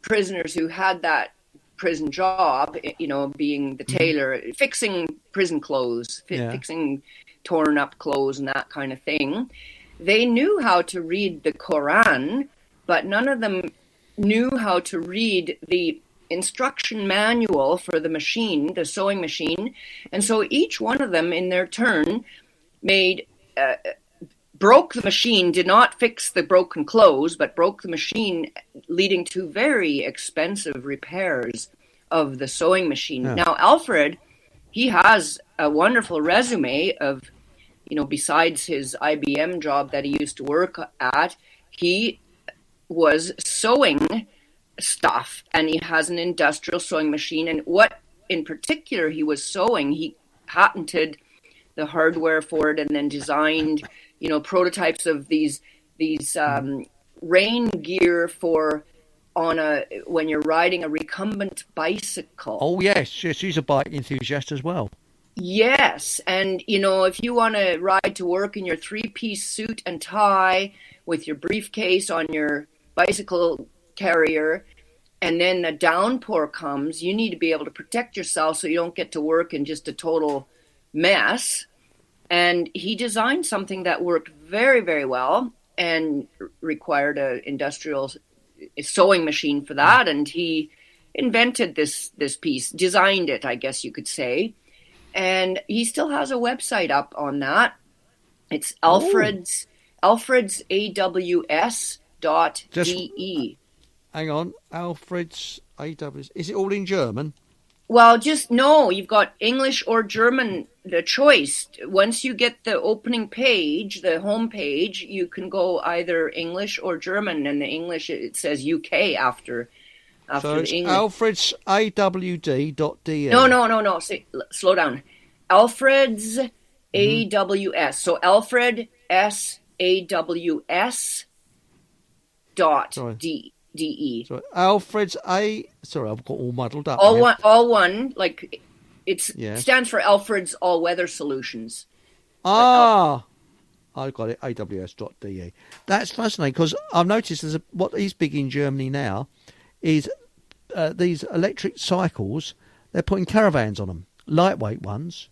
Speaker 10: prisoners who had that prison job, you know, being the tailor, fixing prison clothes, fixing torn up clothes and that kind of thing, they knew how to read the Quran, but none of them knew how to read the instruction manual for the machine, the sewing machine. And so each one of them in their turn broke the machine, did not fix the broken clothes, but broke the machine, leading to very expensive repairs of the sewing machine.
Speaker 2: Yeah.
Speaker 10: Now, Alfred, he has a wonderful resume of, you know, besides his IBM job that he used to work at, he was sewing stuff, and he has an industrial sewing machine. And what in particular he was sewing, he patented the hardware for it, and then designed, you know, prototypes of these rain gear for when you're riding a recumbent bicycle.
Speaker 2: Oh yes, she's a bike enthusiast as well.
Speaker 10: Yes, and you know, if you want to ride to work in your three-piece suit and tie with your briefcase on your bicycle carrier, and then the downpour comes, you need to be able to protect yourself so you don't get to work in just a total mess. And he designed something that worked very, very well and required an industrial sewing machine for that. And he invented this piece, designed it, I guess you could say. And he still has a website up on that. It's Alfred's AWS.de.
Speaker 2: Hang on, Alfred's AWS. Is it all in German?
Speaker 10: Well, just no, you've got English or German, the choice. Once you get the opening page, the home page, you can go either English or German. And the English, it says UK after
Speaker 2: So it's
Speaker 10: the English.
Speaker 2: Alfred's AWD.de.
Speaker 10: No. Slow down. Alfred's AWS. So Alfred SAWS dot DE.
Speaker 2: So Alfred's Sorry, I've got all muddled up.
Speaker 10: All
Speaker 2: here.
Speaker 10: one. Like stands for Alfred's All Weather Solutions.
Speaker 2: Ah, I got it. AWS.de. That's fascinating because I've noticed what is big in Germany now is these electric cycles. They're putting caravans on them, lightweight ones,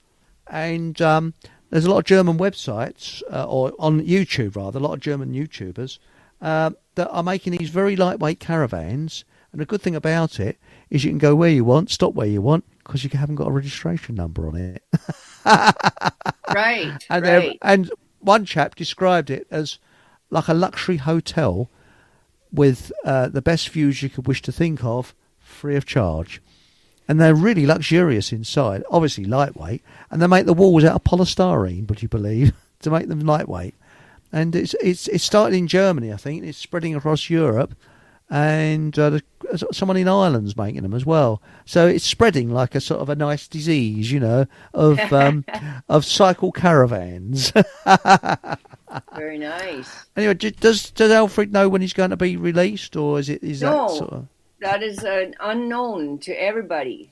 Speaker 2: and there's a lot of German websites or on YouTube rather, a lot of German YouTubers that are making these very lightweight caravans. And the good thing about it is you can go where you want, stop where you want, because you haven't got a registration number on it.
Speaker 10: Right,
Speaker 2: and
Speaker 10: right.
Speaker 2: And one chap described it as like a luxury hotel with the best views you could wish to think of, free of charge. And they're really luxurious inside, obviously lightweight, and they make the walls out of polystyrene, would you believe, to make them lightweight. And it's started in Germany, I think. It's spreading across Europe, and someone in Ireland's making them as well. So it's spreading like a sort of a nice disease, you know, of cycle caravans.
Speaker 10: Very nice.
Speaker 2: Anyway, does Alfred know when he's going to be released, or is
Speaker 10: No,
Speaker 2: that sort of...
Speaker 10: that is an unknown to everybody.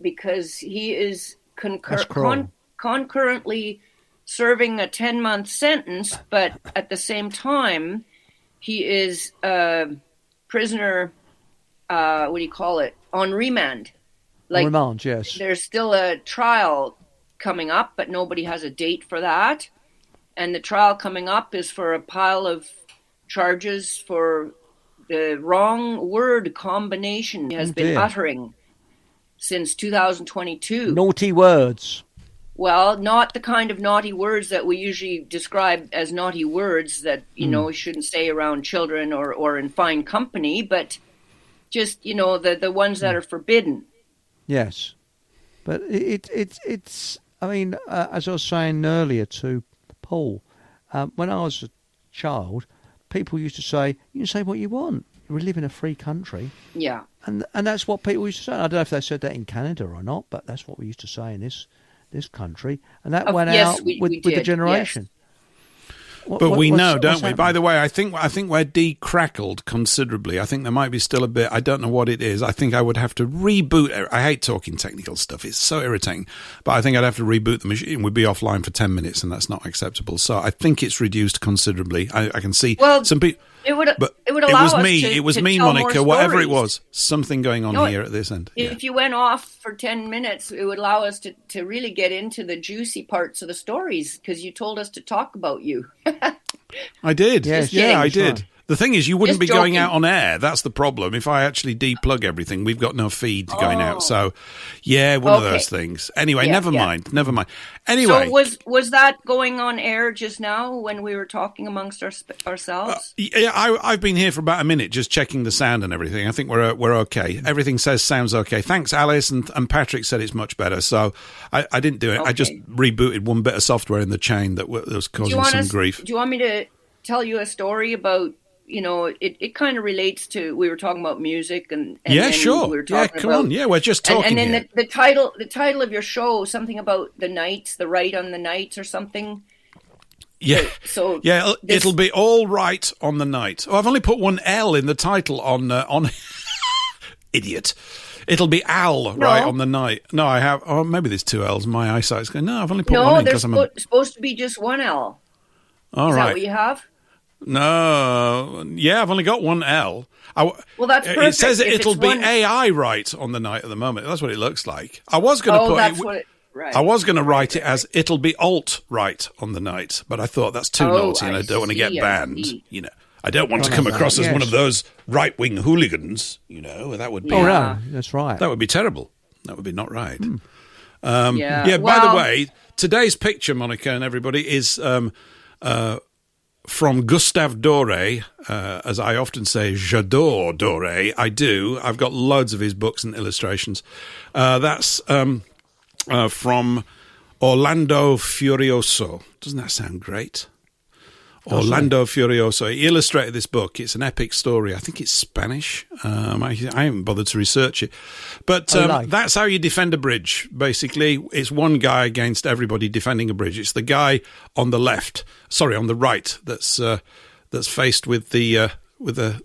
Speaker 10: Because he is concurrently serving a 10-month sentence, but at the same time, he is a prisoner, what do you call it, on remand. Like,
Speaker 2: remand, yes.
Speaker 10: There's still a trial coming up, but nobody has a date for that. And the trial coming up is for a pile of charges for the wrong word combination he has been uttering since 2022.
Speaker 2: Naughty words.
Speaker 10: Well, not the kind of naughty words that we usually describe as naughty words that, you know, you shouldn't say around children or in fine company, but just, you know, the ones that are forbidden.
Speaker 2: Yes. But it's I mean, as I was saying earlier to Paul, when I was a child, people used to say, you can say what you want. We live in a free country.
Speaker 10: Yeah.
Speaker 2: And that's what people used to say. I don't know if they said that in Canada or not, but that's what we used to say in this country. And that went out with the generation.
Speaker 10: Yes.
Speaker 1: But we know, don't we? By the way, I think we're decrackled considerably. I think there might be still a bit. I don't know what it is. I think I would have to reboot. I hate talking technical stuff. It's so irritating. But I think I'd have to reboot the machine. We'd be offline for 10 minutes, and that's not acceptable. So I think it's reduced considerably. I can see some people.
Speaker 10: It would allow
Speaker 1: it was me, Monica, whatever it was. Something going on here at this end.
Speaker 10: If you went off for 10 minutes, it would allow us to really get into the juicy parts of the stories, because you told us to talk about you.
Speaker 1: I did.
Speaker 2: Yes,
Speaker 1: I did.
Speaker 2: right.
Speaker 1: The thing is, you wouldn't
Speaker 10: Just
Speaker 1: be going
Speaker 10: joking.
Speaker 1: out on air. That's the problem. If I actually deplug everything, we've got no feed going out. So, one of those things. Anyway, never mind. Anyway.
Speaker 10: So was that going on air just now when we were talking amongst ourselves?
Speaker 1: I've been here for about a minute just checking the sound and everything. I think we're okay. Everything sounds okay. Thanks, Alice, and Patrick said it's much better. So I didn't do it.
Speaker 10: Okay.
Speaker 1: I just rebooted one bit of software in the chain that was causing some grief.
Speaker 10: Do you want me to tell you a story about, you know, it kind of relates to, we were talking about music and
Speaker 1: yeah, sure.
Speaker 10: We were talking about,
Speaker 1: we're just talking.
Speaker 10: And then the title of your show, something about the nights, the right on the nights or something.
Speaker 1: Yeah.
Speaker 10: So
Speaker 1: it'll be all right on the night. Oh, I've only put one L in the title on idiot. It'll be Al right on the night. No, I have. Oh, maybe there's two L's. My eyesight's going. No, I've only put one in because
Speaker 10: supposed to be just one L.
Speaker 1: All
Speaker 10: Is
Speaker 1: right.
Speaker 10: that what you have?
Speaker 1: No, I've only got one L.
Speaker 10: Well, that's perfect.
Speaker 1: It says
Speaker 10: If
Speaker 1: it'll
Speaker 10: it's
Speaker 1: be
Speaker 10: one...
Speaker 1: AI right on the night at the moment. That's what it looks like. I was going to
Speaker 10: right.
Speaker 1: I was going to write it as it'll be alt right on the night, but I thought that's too naughty, and I don't want to get banned. You know, I don't want to come across as one of those right-wing hooligans. You know, that would be.
Speaker 2: Oh no, that's right.
Speaker 1: That would be terrible. That would be not right.
Speaker 10: Yeah.
Speaker 1: By the way, today's picture, Monica and everybody, is from Gustave Doré. As I often say, j'adore Doré. I do. I've got loads of his books and illustrations. That's from Orlando Furioso. Doesn't that sound great? Orlando Furioso. He illustrated this book. It's an epic story. I think it's Spanish. I haven't bothered to research it. But that's how you defend a bridge, basically. It's one guy against everybody defending a bridge. It's the guy on the on the right, that's faced with the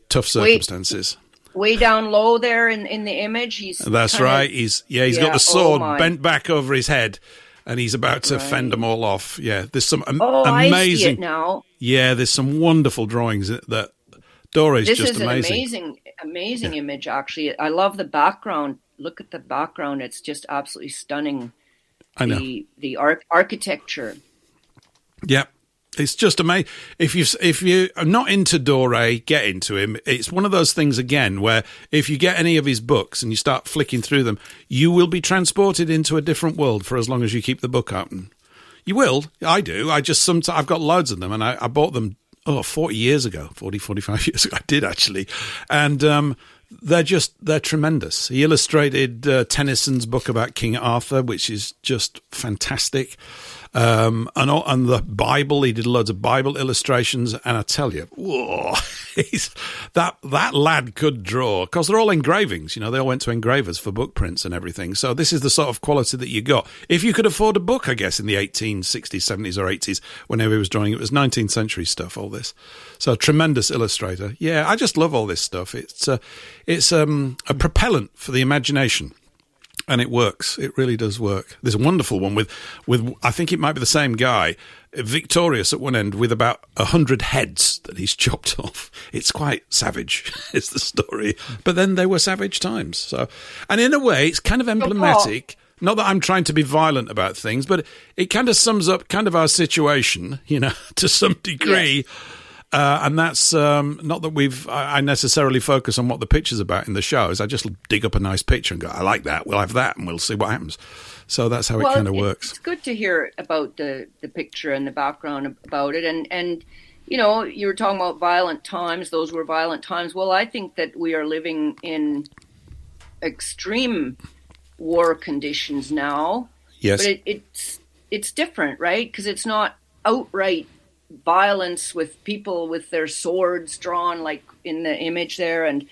Speaker 1: tough circumstances.
Speaker 10: Way down low there in the image.
Speaker 1: That's right. He's got the sword bent back over his head. And he's about to fend them all off. Yeah, there's some amazing.
Speaker 10: I see it now.
Speaker 1: Yeah, there's some wonderful drawings that Doré's just amazing.
Speaker 10: This is an amazing image. Actually, I love the background. Look at the background; it's just absolutely stunning.
Speaker 1: I know
Speaker 10: the architecture.
Speaker 1: Yep. It's just amazing. If you are not into Doré, get into him. It's one of those things again where if you get any of his books and you start flicking through them, you will be transported into a different world for as long as you keep the book open. You will. I do. I've got loads of them, and I bought them 40 years ago, 45 years ago. I did actually, and they're tremendous. He illustrated Tennyson's book about King Arthur, which is just fantastic. And the Bible, he did loads of Bible illustrations, and I tell you, whoa, that lad could draw, because they're all engravings, they all went to engravers for book prints and everything. So this is the sort of quality that you got. If you could afford a book, I guess, in the 1860s, 70s or 80s, whenever he was drawing, it was 19th century stuff, all this. So tremendous illustrator. Yeah, I just love all this stuff. It's a propellant for the imagination. And it works. It really does work. There's a wonderful one with I think it might be the same guy, Victorious at one end, with about 100 heads that he's chopped off. It's quite savage, is the story. But then they were savage times. So, and in a way, it's kind of emblematic. Not that I'm trying to be violent about things, but it kind of sums up kind of our situation, to some degree. Yes. And that's not that I necessarily focus on what the picture's about in the shows. I just dig up a nice picture and go, I like that, we'll have that, and we'll see what happens. So that's how it kind of works.
Speaker 10: It's good to hear about the picture and the background about it. And you were talking about violent times. Those were violent times. Well, I think that we are living in extreme war conditions now.
Speaker 1: Yes.
Speaker 10: But it's different, right? Because it's not outright violence with people with their swords drawn like in the image there, and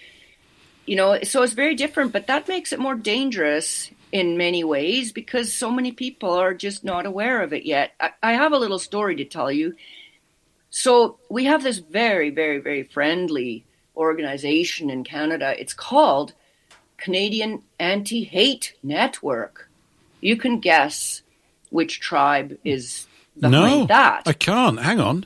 Speaker 10: so it's very different, but that makes it more dangerous in many ways because so many people are just not aware of it yet. I have a little story to tell you. So we have this very, very, very friendly organization in Canada. It's called Canadian Anti-Hate Network. You can guess which tribe is behind that.
Speaker 1: I can't. Hang on.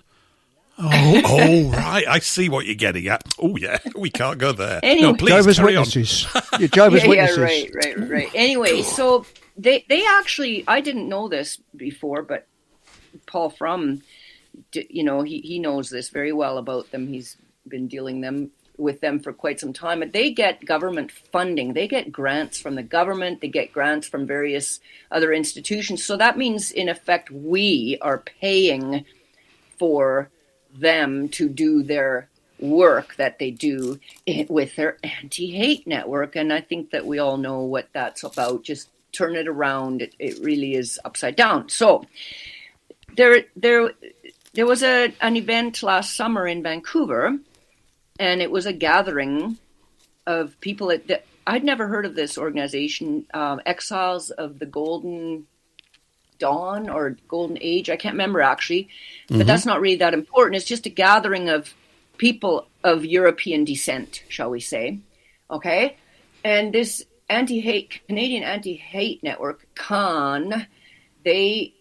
Speaker 1: Oh, right. I see what you're getting at. Oh, yeah. We can't go there.
Speaker 10: Anyway,
Speaker 1: no, please,
Speaker 2: Jehovah's
Speaker 1: carry
Speaker 2: Witnesses.
Speaker 1: On.
Speaker 2: Jehovah's Witnesses.
Speaker 10: Right. Anyway, so they actually, I didn't know this before, but Paul Frum, he knows this very well about them. He's been dealing with them for quite some time. And they get government funding. They get grants from the government. They get grants from various other institutions. So that means, in effect, we are paying for them to do their work that they do with their anti-hate network. And I think that we all know what that's about. Just turn it around. It really is upside down. So there was an event last summer in Vancouver, and it was a gathering of people I'd never heard of this organization, Exiles of the Golden Dawn or Golden Age. I can't remember actually, but that's not really that important. It's just a gathering of people of European descent, shall we say. Okay. And this Canadian Anti-Hate Network, CAN, they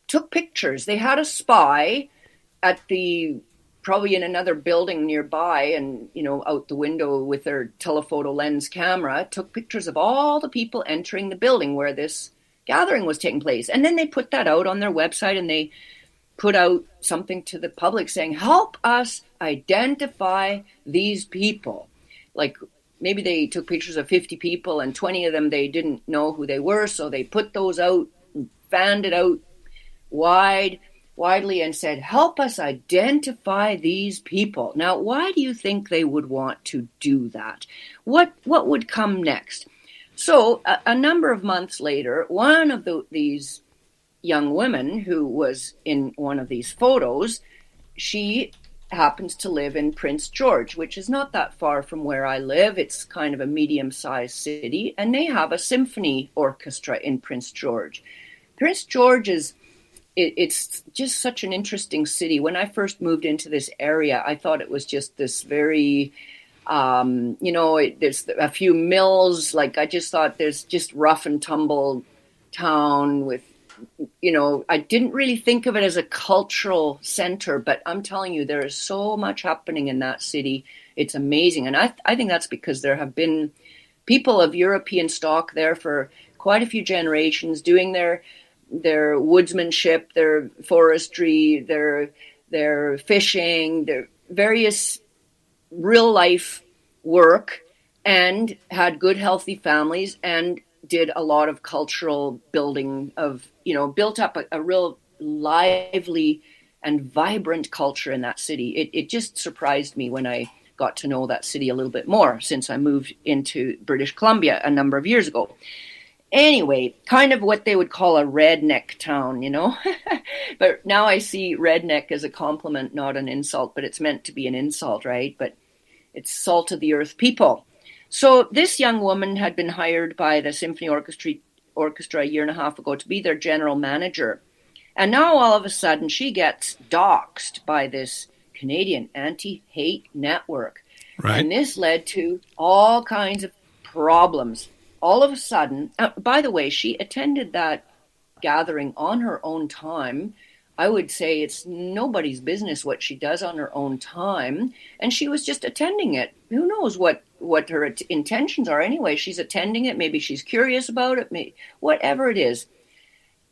Speaker 10: took pictures. They had a spy at probably in another building nearby, and out the window with their telephoto lens camera, took pictures of all the people entering the building where this gathering was taking place. And then they put that out on their website, and they put out something to the public saying, help us identify these people. Like maybe they took pictures of 50 people and 20 of them they didn't know who they were, so they put those out, fanned it out widely and said, help us identify these people. Now, why do you think they would want to do that? What would come next? So a number of months later, one of these young women who was in one of these photos, she happens to live in Prince George, which is not that far from where I live. It's kind of a medium-sized city, and they have a symphony orchestra in Prince George. Prince George it's just such an interesting city. When I first moved into this area, I thought it was just this very, there's a few mills. Like, I just thought there's just rough and tumble town with, I didn't really think of it as a cultural center, but I'm telling you, there is so much happening in that city. It's amazing. And I think that's because there have been people of European stock there for quite a few generations doing their their woodsmanship, their forestry, their fishing, their various real life work, and had good, healthy families, and did a lot of cultural building of, built up a real lively and vibrant culture in that city. It just surprised me when I got to know that city a little bit more since I moved into British Columbia a number of years ago. Anyway, kind of what they would call a redneck town, But now I see redneck as a compliment, not an insult, but it's meant to be an insult, right? But it's salt of the earth people. So this young woman had been hired by the Symphony Orchestra a year and a half ago to be their general manager. And now all of a sudden she gets doxxed by this Canadian anti-hate network.
Speaker 1: Right.
Speaker 10: And this led to all kinds of problems. All of a sudden, by the way, she attended that gathering on her own time. I would say it's nobody's business what she does on her own time. And she was just attending it. Who knows what her intentions are anyway. She's attending it. Maybe she's curious about it. Whatever it is.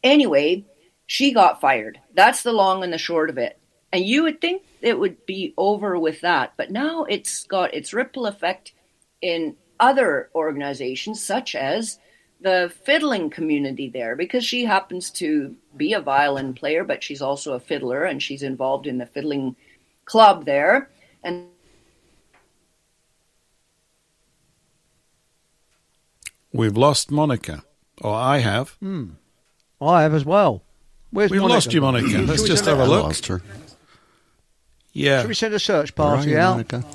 Speaker 10: Anyway, she got fired. That's the long and the short of it. And you would think it would be over with that. But now it's got its ripple effect in other organizations, such as the fiddling community there, because she happens to be a violin player, but she's also a fiddler, and she's involved in the fiddling club there. And
Speaker 1: we've lost Monica. Or I have.
Speaker 2: I have as well. We've
Speaker 1: lost you, Monica. Let's just have a look.
Speaker 4: I lost her.
Speaker 1: Yeah.
Speaker 2: Should we send a search party out?
Speaker 4: Monica?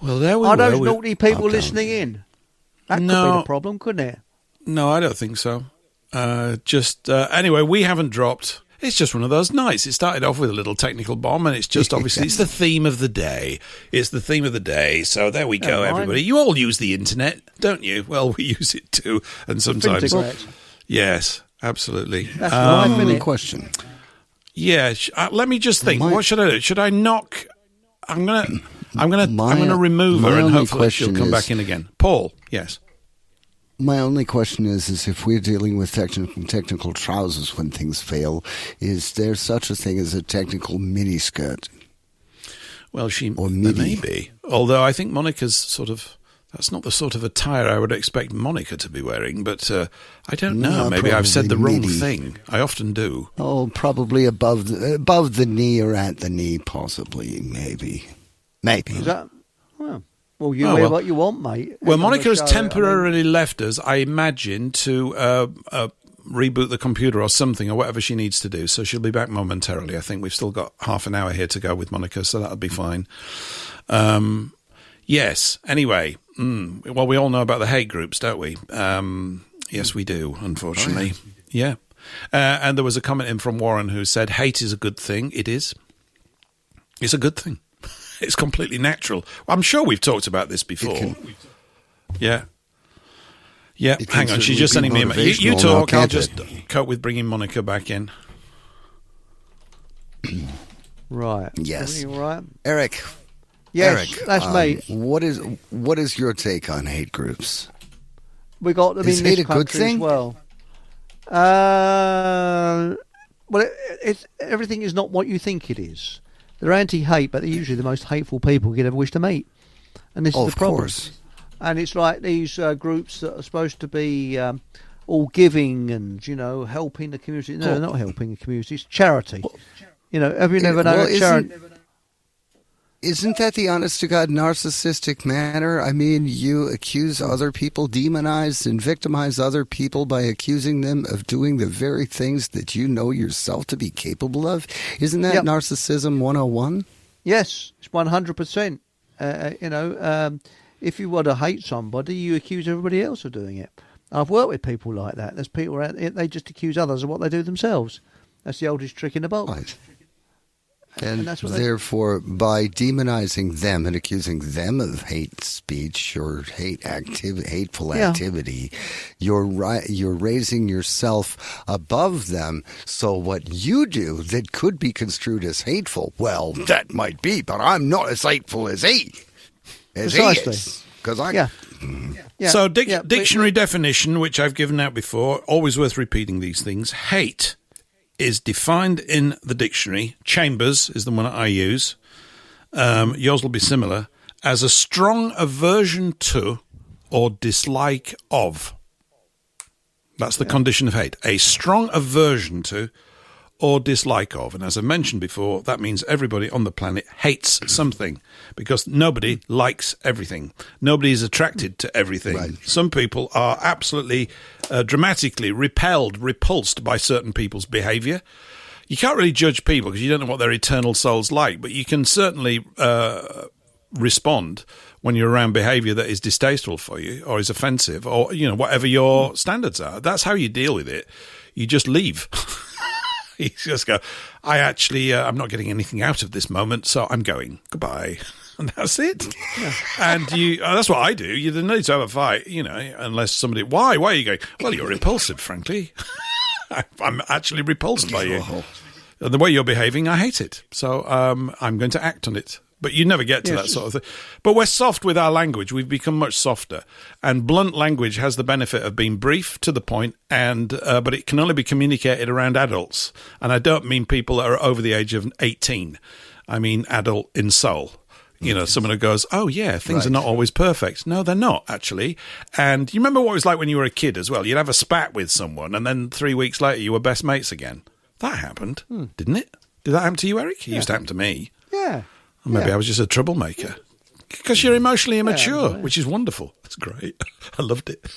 Speaker 1: Well, there we
Speaker 2: Are
Speaker 1: were.
Speaker 2: those naughty people listening in? That could be the problem, couldn't it?
Speaker 1: No, I don't think so. Anyway, we haven't dropped. It's just one of those nights. It started off with a little technical bomb, and it's just obviously it's the theme of the day. It's the theme of the day. So there we go, everybody. You all use the internet, don't you? Well, we use it too, and sometimes. Yes, absolutely.
Speaker 2: That's my
Speaker 4: only question.
Speaker 1: Yeah, let me just think. What should I do? Should I knock? I'm gonna remove her, and hopefully she'll come back in again. Paul, yes.
Speaker 4: My only question is if we're dealing with technical trousers when things fail, is there such a thing as a technical miniskirt?
Speaker 1: Well, there may be. Although I think Monica's that's not the sort of attire I would expect Monica to be wearing, but I don't know. Maybe I've said the wrong thing. I often do.
Speaker 4: Oh, probably above the knee or at the knee, possibly, maybe.
Speaker 2: Is that... Well, you wear what you want, mate.
Speaker 1: Well, Monica has temporarily left us, I imagine, to reboot the computer or something, or whatever she needs to do. So she'll be back momentarily. I think we've still got half an hour here to go with Monica, so that'll be fine. Yes. Anyway, well, we all know about the hate groups, don't we? Yes, we do, unfortunately. Yeah. And there was a comment in from Warren who said, hate is a good thing. It is. It's a good thing. It's completely natural. I'm sure we've talked about this before. Yeah. Yeah, hang on. She's just sending me a... You talk. I'll just cope with bringing Monica back in.
Speaker 2: Right.
Speaker 4: Yes.
Speaker 2: All right.
Speaker 4: Eric.
Speaker 2: Yes,
Speaker 4: Eric,
Speaker 2: that's me.
Speaker 4: What is your take on hate groups?
Speaker 2: We got them
Speaker 4: is
Speaker 2: in
Speaker 4: hate
Speaker 2: this
Speaker 4: a good
Speaker 2: country
Speaker 4: thing?
Speaker 2: as well. Well, everything is not what you think it is. They're anti-hate, but they're usually the most hateful people you'd ever wish to meet. And this is the problem.
Speaker 4: Course. And
Speaker 2: it's like these groups that are supposed to be all giving and, helping the community. No, they're not helping the community. It's charity. Have you never known charity?
Speaker 4: Isn't that the honest-to-God narcissistic manner? I mean, you accuse other people, demonize and victimize other people by accusing them of doing the very things that you know yourself to be capable of? Isn't that narcissism 101?
Speaker 2: Yes, it's 100%. If you want to hate somebody, you accuse everybody else of doing it. I've worked with people like that. There's people out there, they just accuse others of what they do themselves. That's the oldest trick in the book.
Speaker 4: Right. And therefore, by demonizing them and accusing them of hate speech or hateful activity, you're raising yourself above them. So what you do that could be construed as hateful, well, that might be, but I'm not as hateful as he.
Speaker 2: Precisely.
Speaker 4: Because
Speaker 2: Yeah,
Speaker 1: So
Speaker 2: yeah,
Speaker 1: dictionary definition, which I've given out before, always worth repeating these things. Hate is defined in the dictionary. Chambers is the one I use. Yours will be similar. As a strong aversion to or dislike of. That's the condition of hate. A strong aversion to or dislike of. And as I mentioned before, that means everybody on the planet hates something because nobody likes everything. Nobody is attracted to everything.
Speaker 4: Right.
Speaker 1: Some people are absolutely dramatically repulsed by certain people's behavior. You can't really judge people because you don't know what their eternal soul's like, but you can certainly respond when you're around behavior that is distasteful for you or is offensive or, you know, whatever your standards are. That's how you deal with it. You just leave. You just go, I'm not getting anything out of this moment, so I'm going. Goodbye. And that's it. Yeah. And that's what I do. You don't need to have a fight, you know, unless somebody, why are you going? Well, you're repulsive, frankly. I'm actually repulsed by you. The way you're behaving, I hate it. So I'm going to act on it. But you never get to that sort of thing. But we're soft with our language. We've become much softer. And blunt language has the benefit of being brief, to the point, and but it can only be communicated around adults. And I don't mean people that are over the age of 18. I mean adult in soul. You know, someone who goes, oh, yeah, things are not always perfect. No, they're not, actually. And you remember what it was like when you were a kid as well? You'd have a spat with someone, and then 3 weeks later you were best mates again. That happened, didn't it? Did that happen to you, Eric? It used to happen to me.
Speaker 2: Yeah.
Speaker 1: Or maybe I was just a troublemaker. Because you're emotionally immature, which is wonderful. That's great. I loved it.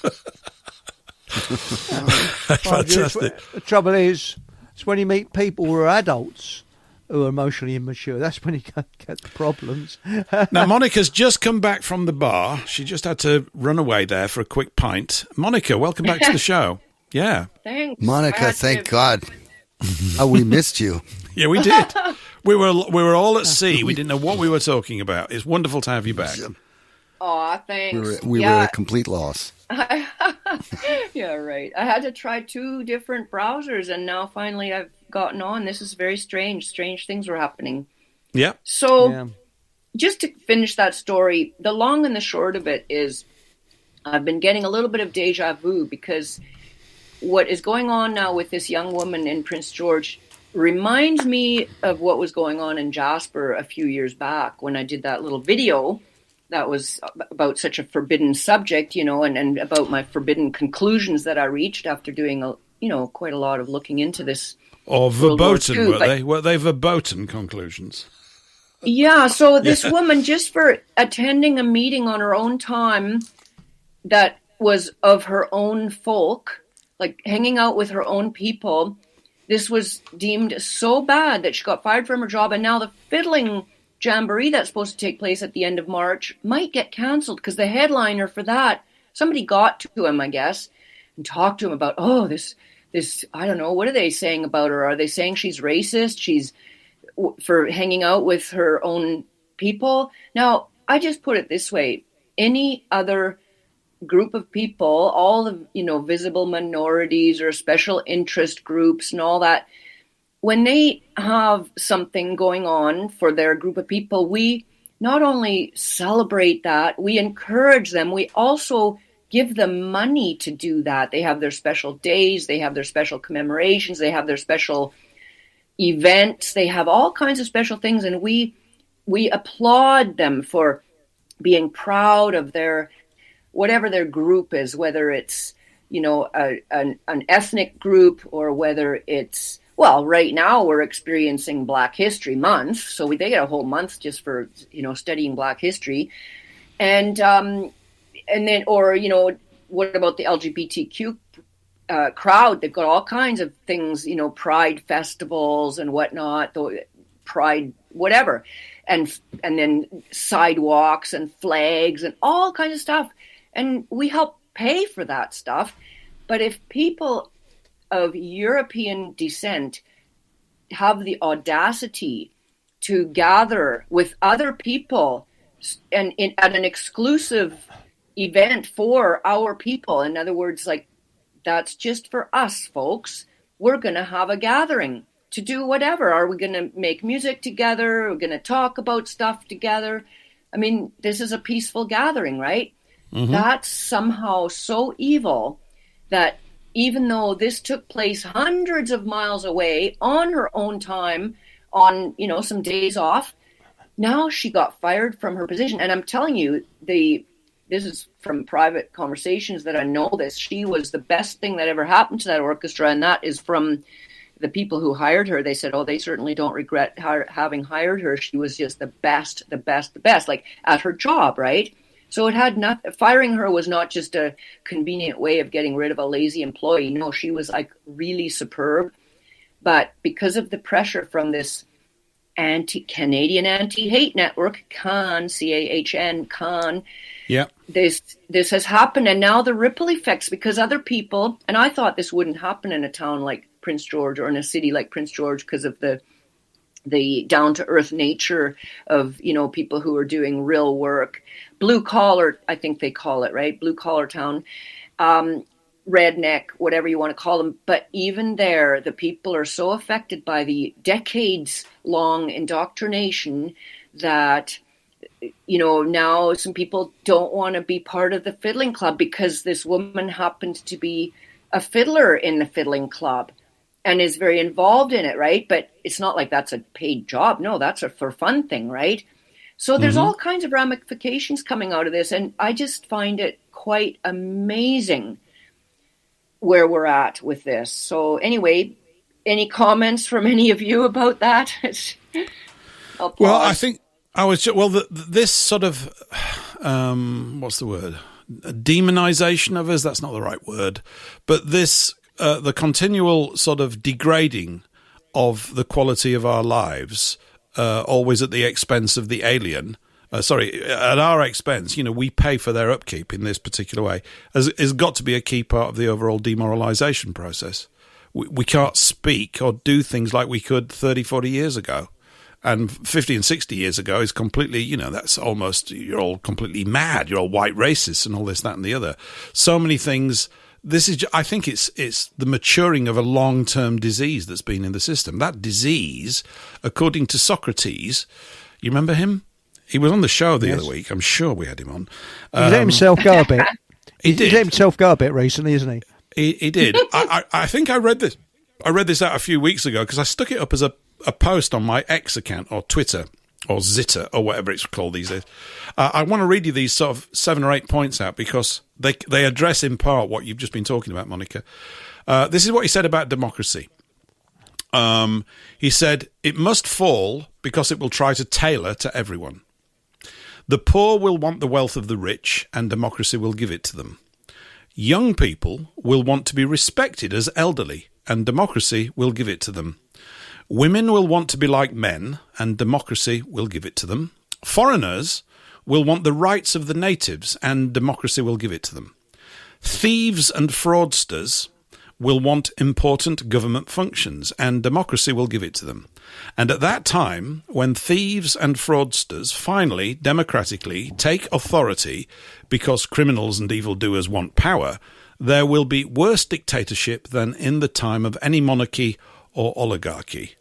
Speaker 1: Fantastic.
Speaker 2: The trouble is, it's when you meet people who are adults who are emotionally immature. That's when you get the problems.
Speaker 1: Now, Monica's just come back from the bar. She just had to run away there for a quick pint. Monica, welcome back to the show. Yeah.
Speaker 10: Thanks.
Speaker 4: Monica, thank God. Oh, we missed you.
Speaker 1: Yeah, we did. We were all at sea. We didn't know what we were talking about. It's wonderful to have you back.
Speaker 10: Aw, thanks.
Speaker 4: We were at a complete loss.
Speaker 10: Yeah, right. I had to try 2 different browsers, and now finally I've gotten on. This is very strange. Strange things were happening.
Speaker 1: Yeah.
Speaker 10: So, just to finish that story, the long and the short of it is I've been getting a little bit of deja vu because what is going on now with this young woman in Prince George reminds me of what was going on in Jasper a few years back when I did that little video that was about such a forbidden subject, you know, and about my forbidden conclusions that I reached after doing, quite a lot of looking into this.
Speaker 1: Or verboten, were they? Were they verboten conclusions?
Speaker 10: Yeah, so this woman, just for attending a meeting on her own time that was of her own folk, like hanging out with her own people, this was deemed so bad that she got fired from her job, and now the fiddling jamboree that's supposed to take place at the end of March might get cancelled because the headliner for that, somebody got to him, I guess, and talked to him about, this, I don't know, what are they saying about her? Are they saying she's racist? She's for hanging out with her own people? Now, I just put it this way. Any other group of people, all the, visible minorities or special interest groups and all that, when they have something going on for their group of people, we not only celebrate that, we encourage them, we also give them money to do that. They have their special days, they have their special commemorations, they have their special events, they have all kinds of special things, and we applaud them for being proud of their whatever their group is, whether it's, an ethnic group or whether it's, well, right now we're experiencing Black History Month, so they get a whole month just for, studying Black history. And then, or, what about the LGBTQ crowd? They've got all kinds of things, pride festivals and whatnot, pride, whatever. And then sidewalks and flags and all kinds of stuff. And we help pay for that stuff. But if people of European descent have the audacity to gather with other people and at an exclusive event for our people, in other words, like, that's just for us, folks, we're going to have a gathering to do whatever. Are we going to make music together? Are we going to talk about stuff together? I mean, this is a peaceful gathering, right? That's somehow so evil that even though this took place hundreds of miles away on her own time, on, some days off, now she got fired from her position. And I'm telling you, this is from private conversations that I know this. She was the best thing that ever happened to that orchestra, and that is from the people who hired her. They said, they certainly don't regret having hired her. She was just the best, like at her job, right? So firing her was not just a convenient way of getting rid of a lazy employee. No, she was like really superb. But because of the pressure from this Canadian anti-hate network, CAN, C-A-H-N, CAN,
Speaker 1: yeah,
Speaker 10: this has happened, and now the ripple effects, because other people, and I thought this wouldn't happen in a town like Prince George or in a city like Prince George because of the down-to-earth nature of, people who are doing real work, blue collar, I think they call it, right? Blue collar town, redneck, whatever you want to call them. But even there, the people are so affected by the decades-long indoctrination that, now some people don't want to be part of the fiddling club because this woman happened to be a fiddler in the fiddling club and is very involved in it, right? But it's not like that's a paid job. No, that's a for fun thing, right? So there's all kinds of ramifications coming out of this, and I just find it quite amazing where we're at with this. So anyway, any comments from any of you about that?
Speaker 1: Well, I think I was this sort of what's the word? Demonization of us. That's not the right word, but this the continual sort of degrading of the quality of our lives, always at the expense of the alien. At our expense, we pay for their upkeep in this particular way, has got to be a key part of the overall demoralization process. We can't speak or do things like we could 30, 40 years ago. And 50 and 60 years ago is completely, that's almost, you're all completely mad. You're all white racists and all this, that and the other. So many things. I think it's the maturing of a long-term disease that's been in the system. That disease, according to Socrates, you remember him? He was on the show the other week. I'm sure we had him on.
Speaker 2: He let himself go a bit.
Speaker 1: He did.
Speaker 2: He let himself go a bit recently, isn't he?
Speaker 1: He did. I think I read this. I read this out a few weeks ago because I stuck it up as a post on my X account or Twitter or Zitter or whatever it's called these days. I want to read you these sort of 7 or 8 points out because they address in part what you've just been talking about, Monica. This is what he said about democracy. He said, it must fall because it will try to tailor to everyone. The poor will want the wealth of the rich, and democracy will give it to them. Young people will want to be respected as elderly, and democracy will give it to them. Women will want to be like men, and democracy will give it to them. Foreigners will want the rights of the natives, and democracy will give it to them. Thieves and fraudsters will want important government functions, and democracy will give it to them. And at that time, when thieves and fraudsters finally, democratically, take authority because criminals and evildoers want power, there will be worse dictatorship than in the time of any monarchy or oligarchy.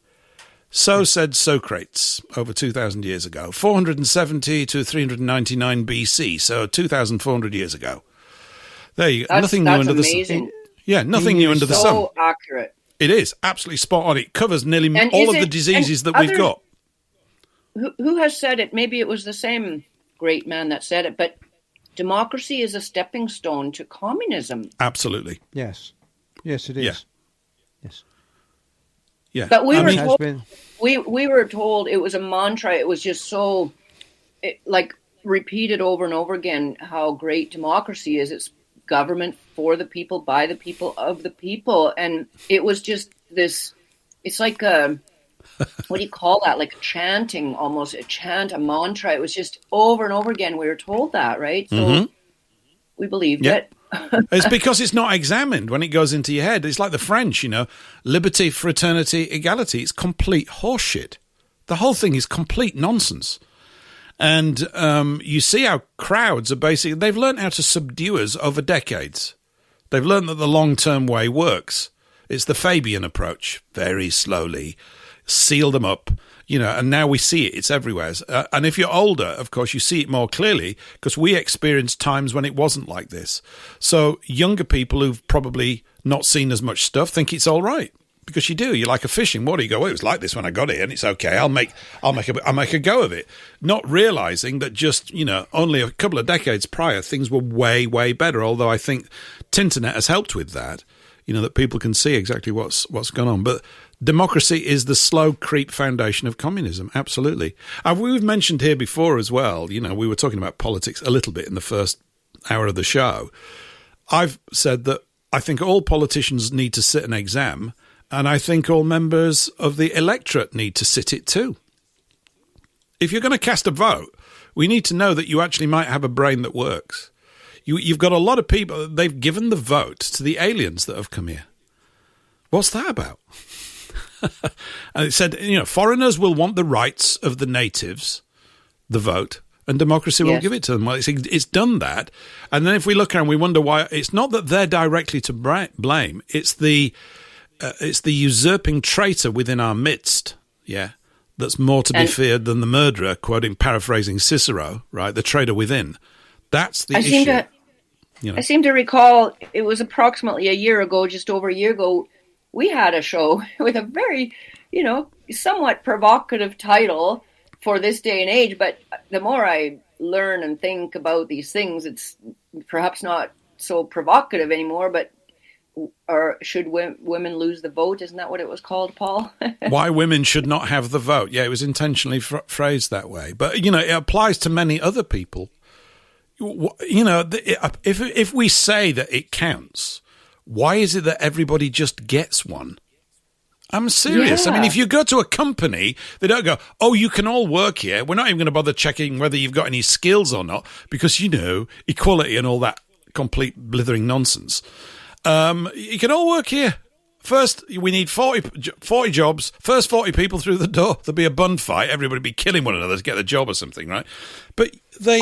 Speaker 1: So said Socrates over 2,000 years ago, 470 to 399 BC, so 2,400 years ago. There you go. Nothing new under the sun. Yeah, nothing new under the sun.
Speaker 10: So accurate.
Speaker 1: It is absolutely spot on. It covers nearly all of the diseases that we've got.
Speaker 10: Who has said it? Maybe it was the same great man that said it, but democracy is a stepping stone to communism.
Speaker 1: Absolutely.
Speaker 2: Yes. Yes, it is.
Speaker 1: Yeah.
Speaker 2: Yes.
Speaker 1: Yeah.
Speaker 10: But we were told it was a mantra. It was just so, repeated over and over again how great democracy is. It's government for the people, by the people, of the people. And it was just this, it's like a, what do you call that? Like chanting, almost a mantra. It was just over and over again. We were told that, right? So we believed it.
Speaker 1: It's because it's not examined when it goes into your head. It's like the French, liberty, fraternity, equality. It's complete horseshit. The whole thing is complete nonsense. And you see how crowds are basically, they've learned how to subdue us over decades. They've learned that the long-term way works. It's the Fabian approach, very slowly. Seal them up, And now we see it. It's everywhere. And if you're older, of course, you see it more clearly because we experienced times when it wasn't like this. So younger people who've probably not seen as much stuff think it's all right because you do. You're like a fishing water. You go, well, it was like this when I got here and it's okay. I'll make a go of it. Not realizing that just, only a couple of decades prior, things were way, way better. Although I think Tinternet has helped with that, that people can see exactly what's gone on. But democracy is the slow creep foundation of communism. Absolutely. We've mentioned here before as well, we were talking about politics a little bit in the first hour of the show. I've said that I think all politicians need to sit an exam, and I think all members of the electorate need to sit it too. If you're going to cast a vote, we need to know that you actually might have a brain that works. You've got a lot of people, they've given the vote to the aliens that have come here. What's that about? And it said, foreigners will want the rights of the natives, the vote, and democracy will give it to them. Well, it's done that. And then if we look around, we wonder why. It's not that they're directly to blame. It's the usurping traitor within our midst, that's more to be feared than the murderer, paraphrasing Cicero, right? The traitor within. That's the issue.
Speaker 10: I seem to recall it was approximately a year ago, just over a year ago, we had a show with a very, somewhat provocative title for this day and age. But the more I learn and think about these things, it's perhaps not so provocative anymore. But or should women lose the vote? Isn't that what it was called, Paul?
Speaker 1: Why women should not have the vote. Yeah, it was intentionally phrased that way. But, it applies to many other people. If we say that it counts, why is it that everybody just gets one? I'm serious.
Speaker 10: Yeah.
Speaker 1: I mean, if you go to a company, they don't go, oh, you can all work here. We're not even going to bother checking whether you've got any skills or not because, equality and all that complete blithering nonsense. You can all work here. First, we need 40 jobs. First 40 people through the door. There'll be a bun fight. Everybody will be killing one another to get the job or something, right? But they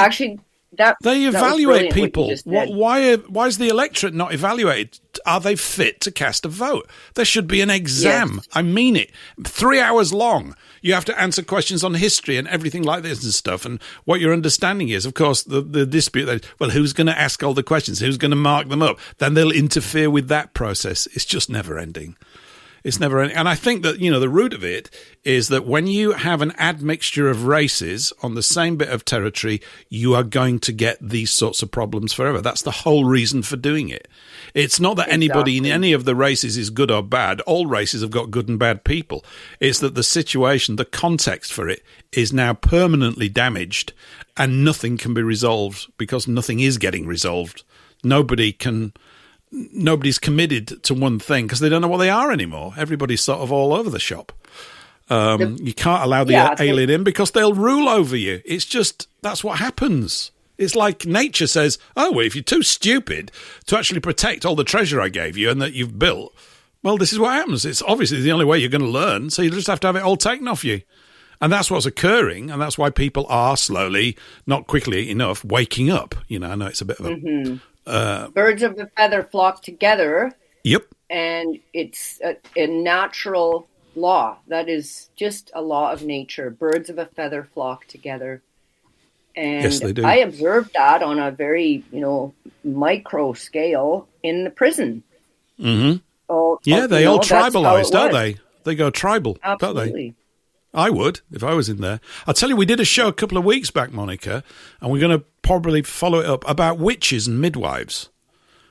Speaker 1: evaluate people. Why is the electorate not evaluated? Are they fit to cast a vote? There should be an exam. Yes. I mean it. 3 hours long. You have to answer questions on history and everything like this and stuff. And what your understanding is, of course, the dispute. Who's going to ask all the questions? Who's going to mark them up? Then they'll interfere with that process. It's just never ending. It's never ending. And I think that, the root of it is that when you have an admixture of races on the same bit of territory, you are going to get these sorts of problems forever. That's the whole reason for doing it. It's not that anybody in any of the races is good or bad. All races have got good and bad people. It's that the situation, the context for it is now permanently damaged and nothing can be resolved because nothing is getting resolved. Nobody's committed to one thing because they don't know what they are anymore. Everybody's sort of all over the shop. You can't allow the alien in because they'll rule over you. It's just, that's what happens. It's like nature says, oh, well, if you're too stupid to actually protect all the treasure I gave you and that you've built, well, this is what happens. It's obviously the only way you're going to learn, so you just have to have it all taken off you. And that's what's occurring, and that's why people are slowly, not quickly enough, waking up. I know it's a bit of a...
Speaker 10: birds of a feather flock together.
Speaker 1: Yep.
Speaker 10: And it's a natural law. That is just a law of nature. Birds of a feather flock together. And
Speaker 1: yes, they do.
Speaker 10: I observed that on a very, micro scale in the prison.
Speaker 1: Mm-hmm. They all tribalize, don't they? They go tribal,
Speaker 10: Absolutely.
Speaker 1: Don't they? I would, if I was in there. I'll tell you, we did a show a couple of weeks back, Monica, and we're going to probably follow it up about witches and midwives,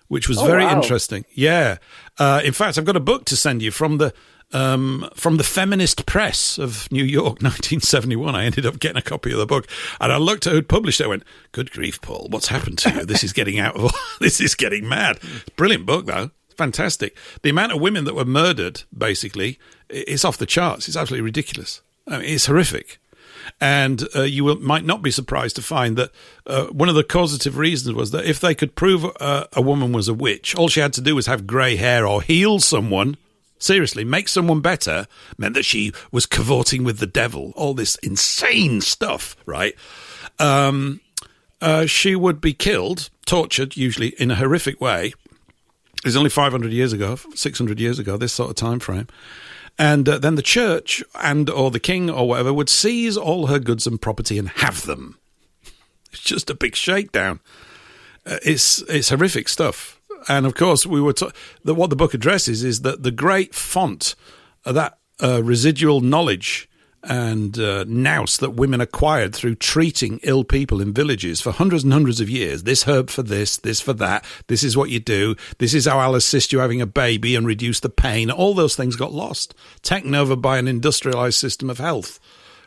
Speaker 1: which was very interesting. Yeah. In fact, I've got a book to send you from the Feminist Press of New York, 1971. I ended up getting a copy of the book, and I looked at who'd published it. I went, "Good grief, Paul, what's happened to you? This is getting this is getting mad." Brilliant book, though. Fantastic. The amount of women that were murdered, basically, it's off the charts. It's absolutely ridiculous. I mean, it's horrific. And might not be surprised to find that one of the causative reasons was that if they could prove a woman was a witch, all she had to do was have grey hair or heal someone. Seriously, make someone better meant that she was cavorting with the devil. All this insane stuff, right? She would be killed, tortured, usually in a horrific way. It was only 500 years ago, 600 years ago, this sort of time frame. And then the church or the king or whatever would seize all her goods and property and have them. It's just a big shakedown. It's horrific stuff. And of course, what the book addresses is that the great font of that residual knowledge and nous that women acquired through treating ill people in villages for hundreds and hundreds of years. This herb for this for that. This is what you do. This is how I'll assist you having a baby and reduce the pain. All those things got lost, taken over by an industrialized system of health,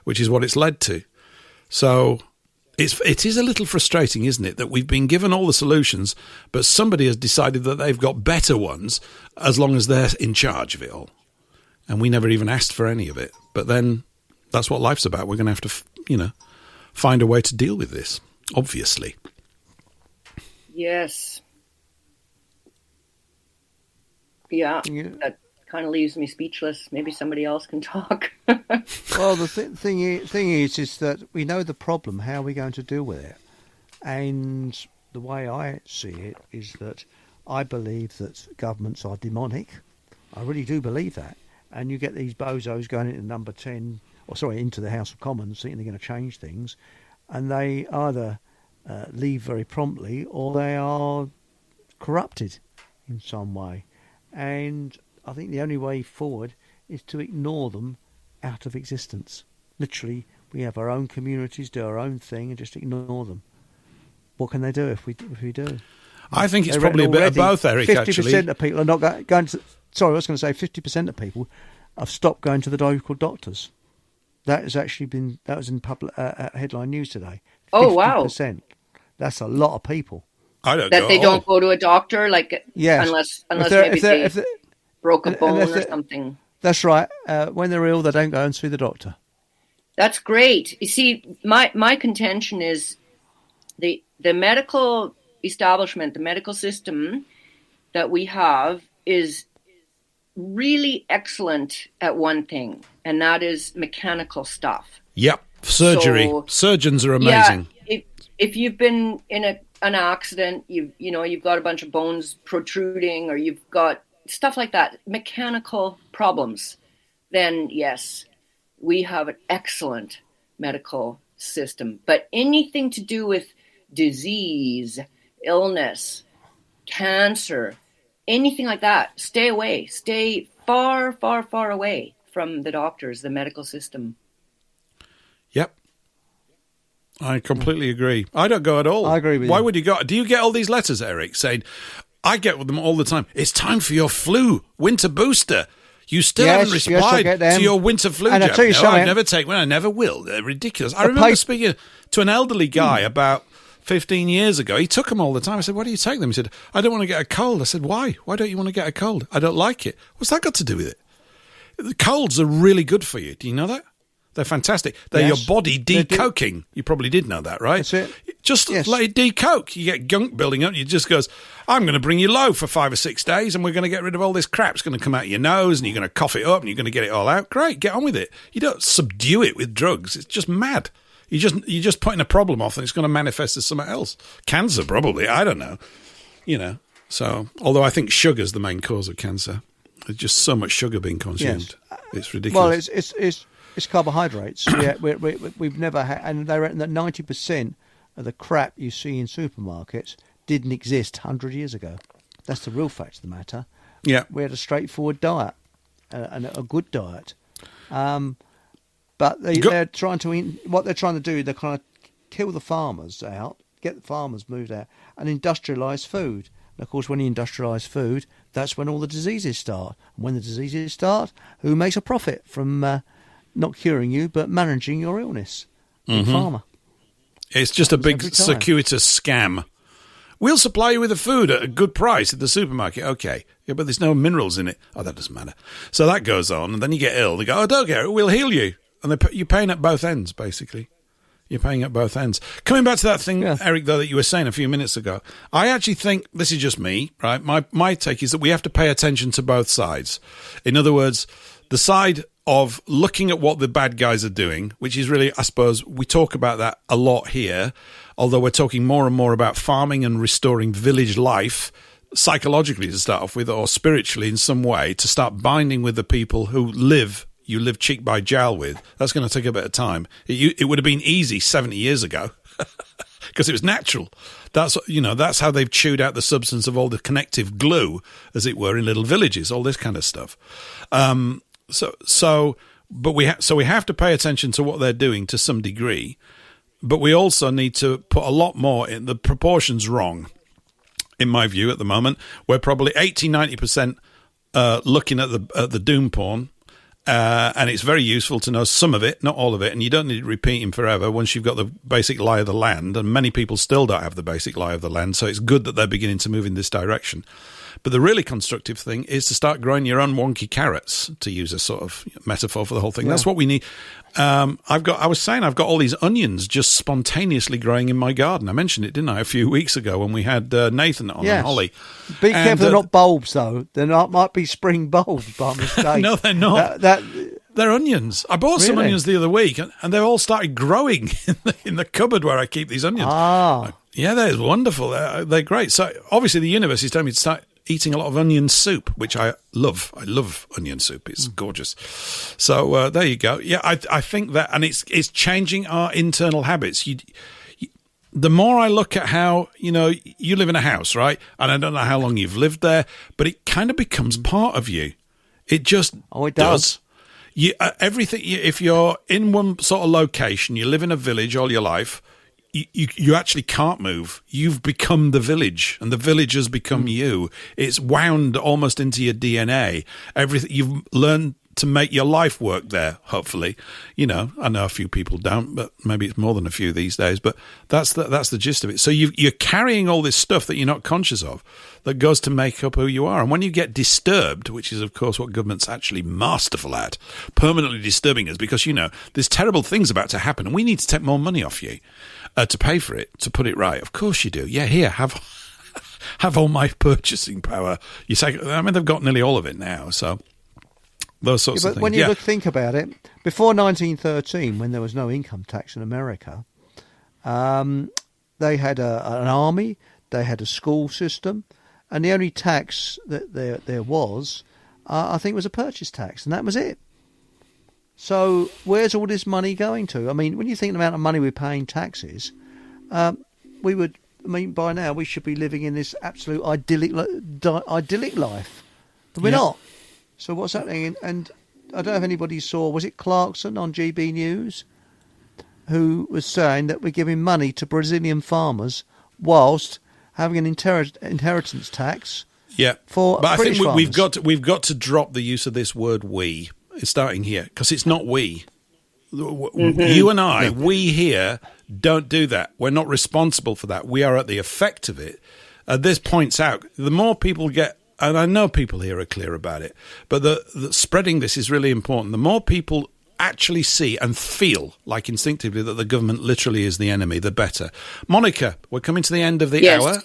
Speaker 1: which is what it's led to. So it is a little frustrating, isn't it, that we've been given all the solutions, but somebody has decided that they've got better ones as long as they're in charge of it all. And we never even asked for any of it. But then that's what life's about. We're going to have to, find a way to deal with this, obviously.
Speaker 10: Yes. Yeah, that kind of leaves me speechless. Maybe somebody else can talk.
Speaker 2: Well, the thing is that we know the problem. How are we going to deal with it? And the way I see it is that I believe that governments are demonic. I really do believe that. And you get these bozos going into number 10, into the House of Commons, thinking they're going to change things, and they either leave very promptly or they are corrupted in some way. And I think the only way forward is to ignore them out of existence. Literally, we have our own communities, do our own thing, and just ignore them. What can they do if we do?
Speaker 1: I think it's probably a bit of both, Eric,
Speaker 2: 50%
Speaker 1: actually.
Speaker 2: 50% of people are not going to... Sorry, I was going to say 50% of people have stopped going to the local doctors. That was in public headline news today. 50%.
Speaker 10: Oh, wow.
Speaker 2: That's a lot of people.
Speaker 1: I don't
Speaker 10: that they don't go to a doctor,
Speaker 2: yes.
Speaker 10: unless maybe they broke a bone or something.
Speaker 2: That's right. When they're ill, they don't go and see the doctor.
Speaker 10: That's great. You see, my contention is the medical establishment, the medical system that we have is really excellent at one thing, and that is mechanical stuff.
Speaker 1: Yep, surgery. So, surgeons are amazing.
Speaker 10: Yeah, if you've been in an accident, you've got a bunch of bones protruding, or you've got stuff like that, mechanical problems, then yes, we have an excellent medical system. But anything to do with disease, illness, cancer, anything like that, stay away. Stay far, far, far away from the doctors, the medical system.
Speaker 1: Yep. I completely agree. I don't go at all.
Speaker 2: I agree with you.
Speaker 1: Why would you go? Do you get all these letters, Eric, saying, I get them all the time, it's time for your flu winter booster. You still haven't replied to your winter flu jab.
Speaker 2: And I tell you something,
Speaker 1: I've never taken one. I never will. They're ridiculous. I remember speaking to an elderly guy about 15 years ago. He took them all the time. I said, why do you take them? He said, I don't want to get a cold. I said, why? Why don't you want to get a cold? I don't like it. What's that got to do with it? The colds are really good for you. Do you know that? They're fantastic. They're your body decoking. You probably did know that, right?
Speaker 2: That's it.
Speaker 1: Just let it decoke. You get gunk building up. You just goes, I'm going to bring you low for 5 or 6 days, and we're going to get rid of all this crap. It's going to come out your nose, and you're going to cough it up, and you're going to get it all out. Great, get on with it. You don't subdue it with drugs. It's just mad. You're just putting a problem off, and it's going to manifest as something else. Cancer, probably. I don't know. So, although I think sugar's the main cause of cancer. There's just so much sugar being consumed. Yes. It's ridiculous.
Speaker 2: Well, it's carbohydrates. We've never had, and they reckon that 90% of the crap you see in supermarkets didn't exist 100 years ago. That's the real fact of the matter.
Speaker 1: Yeah,
Speaker 2: we had a straightforward diet and a good diet. But they're trying to what they're trying to do. They're kind of kill the farmers out, get the farmers moved out, and industrialise food. And of course, when you industrialise food, that's when all the diseases start. And when the diseases start, who makes a profit from not curing you, but managing your illness? The farmer.
Speaker 1: It's just a big circuitous scam. We'll supply you with the food at a good price at the supermarket. Okay. Yeah, but there's no minerals in it. Oh, that doesn't matter. So that goes on, and then you get ill. They go, oh, don't get it. We'll heal you. And you're paying at both ends, basically. You're paying at both ends. Coming back to that thing, Eric, though, that you were saying a few minutes ago, I actually think, this is just me, right? My take is that we have to pay attention to both sides. In other words, the side of looking at what the bad guys are doing, which is really, I suppose, we talk about that a lot here, although we're talking more and more about farming and restoring village life, psychologically to start off with, or spiritually in some way, to start binding with the people who you live cheek by jowl with. That's going to take a bit of time. It would have been easy 70 years ago because it was natural. That's how they've chewed out the substance of all the connective glue, as it were, in little villages, all this kind of stuff. But we have to pay attention to what they're doing to some degree, but we also need to put a lot more in. The proportion's wrong, in my view, at the moment. We're probably 80-90% looking at the doom porn, and it's very useful to know some of it, not all of it, and you don't need it repeating forever once you've got the basic lie of the land, and many people still don't have the basic lie of the land, so it's good that they're beginning to move in this direction. But the really constructive thing is to start growing your own wonky carrots, to use a sort of metaphor for the whole thing. Yeah. That's what we need. I've got all these onions just spontaneously growing in my garden. I mentioned it, didn't I, a few weeks ago when we had Nathan on and Holly.
Speaker 2: Be careful, they're not bulbs, though. They might be spring bulbs by mistake.
Speaker 1: No, they're not. They're onions. I bought some onions the other week, and they all started growing in the cupboard where I keep these onions. Yeah, they're wonderful. They're great. So obviously the universe is telling me to start eating a lot of onion soup, which I love. I love onion soup. It's gorgeous. So there you go. Yeah, I think that, and it's changing our internal habits. The more I look at how, you live in a house, right? And I don't know how long you've lived there, but it kind of becomes part of you. It just
Speaker 2: it does.
Speaker 1: Everything. If you're in one sort of location, you live in a village all your life, you actually can't move. You've become the village, and the village has become you. It's wound almost into your DNA. Everything you've learned to make your life work there, hopefully. I know a few people don't, but maybe it's more than a few these days. But that's the gist of it. So you're carrying all this stuff that you're not conscious of that goes to make up who you are. And when you get disturbed, which is, of course, what government's actually masterful at, permanently disturbing us because, there's terrible things about to happen and we need to take more money off you to pay for it, to put it right. Of course you do. Yeah, here, have all my purchasing power. You say, they've got nearly all of it now, so... Those sorts of things.
Speaker 2: But when you think about it, before 1913, when there was no income tax in America, they had an army, they had a school system, and the only tax that there was, I think, was a purchase tax, and that was it. So where's all this money going to? I mean, when you think the amount of money we're paying taxes, by now we should be living in this absolute idyllic life, but we're not. So what's happening? And I don't know if anybody saw, was it Clarkson on GB News, who was saying that we're giving money to Brazilian farmers whilst having an inheritance tax.
Speaker 1: Yeah,
Speaker 2: for
Speaker 1: but
Speaker 2: British
Speaker 1: I think
Speaker 2: farmers.
Speaker 1: we've got to drop the use of this word "we." It's starting here because it's not we. Mm-hmm. You and I, we here don't do that. We're not responsible for that. We are at the effect of it. This points out the more people get. And I know people here are clear about it, but the spreading this is really important. The more people actually see and feel, like instinctively, that the government literally is the enemy, the better. Monica, we're coming to the end of the hour,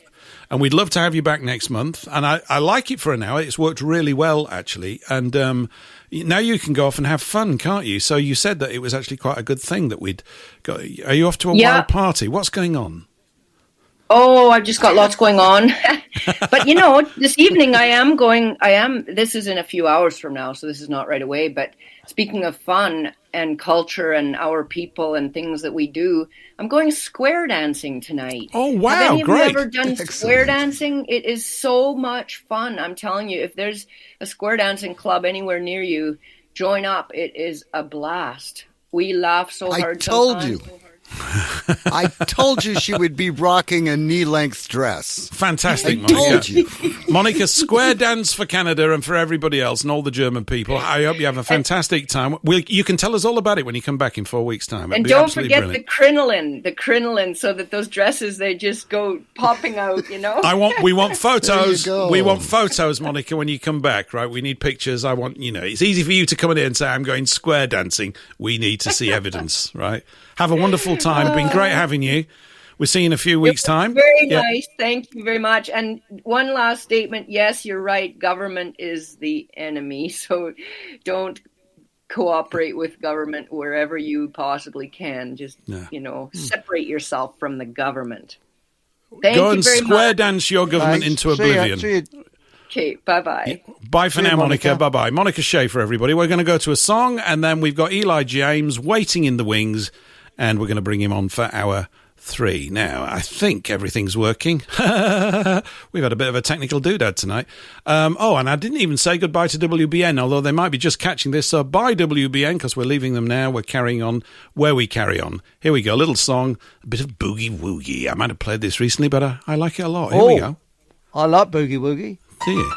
Speaker 1: and we'd love to have you back next month. And I like it for an hour. It's worked really well, actually. And now you can go off and have fun, can't you? So you said that it was actually quite a good thing that we'd go. Are you off to a wild party? What's going on?
Speaker 10: Oh, I've just got lots going on. But, this evening this is in a few hours from now, so this is not right away. But speaking of fun and culture and our people and things that we do, I'm going square dancing tonight.
Speaker 1: Oh, wow,
Speaker 10: Have any of
Speaker 1: great.
Speaker 10: you ever done square dancing? It is so much fun. I'm telling you, if there's a square dancing club anywhere near you, join up. It is a blast. We laugh so hard sometimes.
Speaker 4: I told you. I told you she would be rocking a knee-length dress.
Speaker 1: Fantastic,
Speaker 4: Monica. I told you.
Speaker 1: Monica, square dance for Canada and for everybody else and all the German people. I hope you have a fantastic time. You can tell us all about it when you come back in 4 weeks' time.
Speaker 10: And don't forget the crinoline, so that those dresses, they just go popping out,
Speaker 1: We want photos. We want photos, Monica, when you come back, right? We need pictures. It's easy for you to come in here and say, I'm going square dancing. We need to see evidence, right? Have a wonderful time. Been great having you. We'll see you in a few weeks' time.
Speaker 10: Very nice. Thank you very much. And one last statement. Yes, you're right. Government is the enemy. So don't cooperate with government wherever you possibly can. Just, separate yourself from the government. Thank
Speaker 1: Go
Speaker 10: you
Speaker 1: and
Speaker 10: very
Speaker 1: square
Speaker 10: much.
Speaker 1: dance your government
Speaker 2: Thanks.
Speaker 1: into
Speaker 2: See ya.
Speaker 1: oblivion.
Speaker 2: See you.
Speaker 10: Okay, bye-bye.
Speaker 1: Bye for
Speaker 2: See you,
Speaker 1: now, Monica.
Speaker 2: Monica.
Speaker 1: Bye-bye. Monica Schaefer, everybody. We're going to go to a song, and then we've got Eli James waiting in the wings, and we're going to bring him on for hour 3. Now, I think everything's working. We've had a bit of a technical doodad tonight. And I didn't even say goodbye to WBN, although they might be just catching this. So bye, WBN, because we're leaving them now. We're carrying on where we carry on. Here we go. A little song, a bit of boogie-woogie. I might have played this recently, but I like it a lot. Here we go.
Speaker 2: I like Boogie Woogie.
Speaker 1: Do you?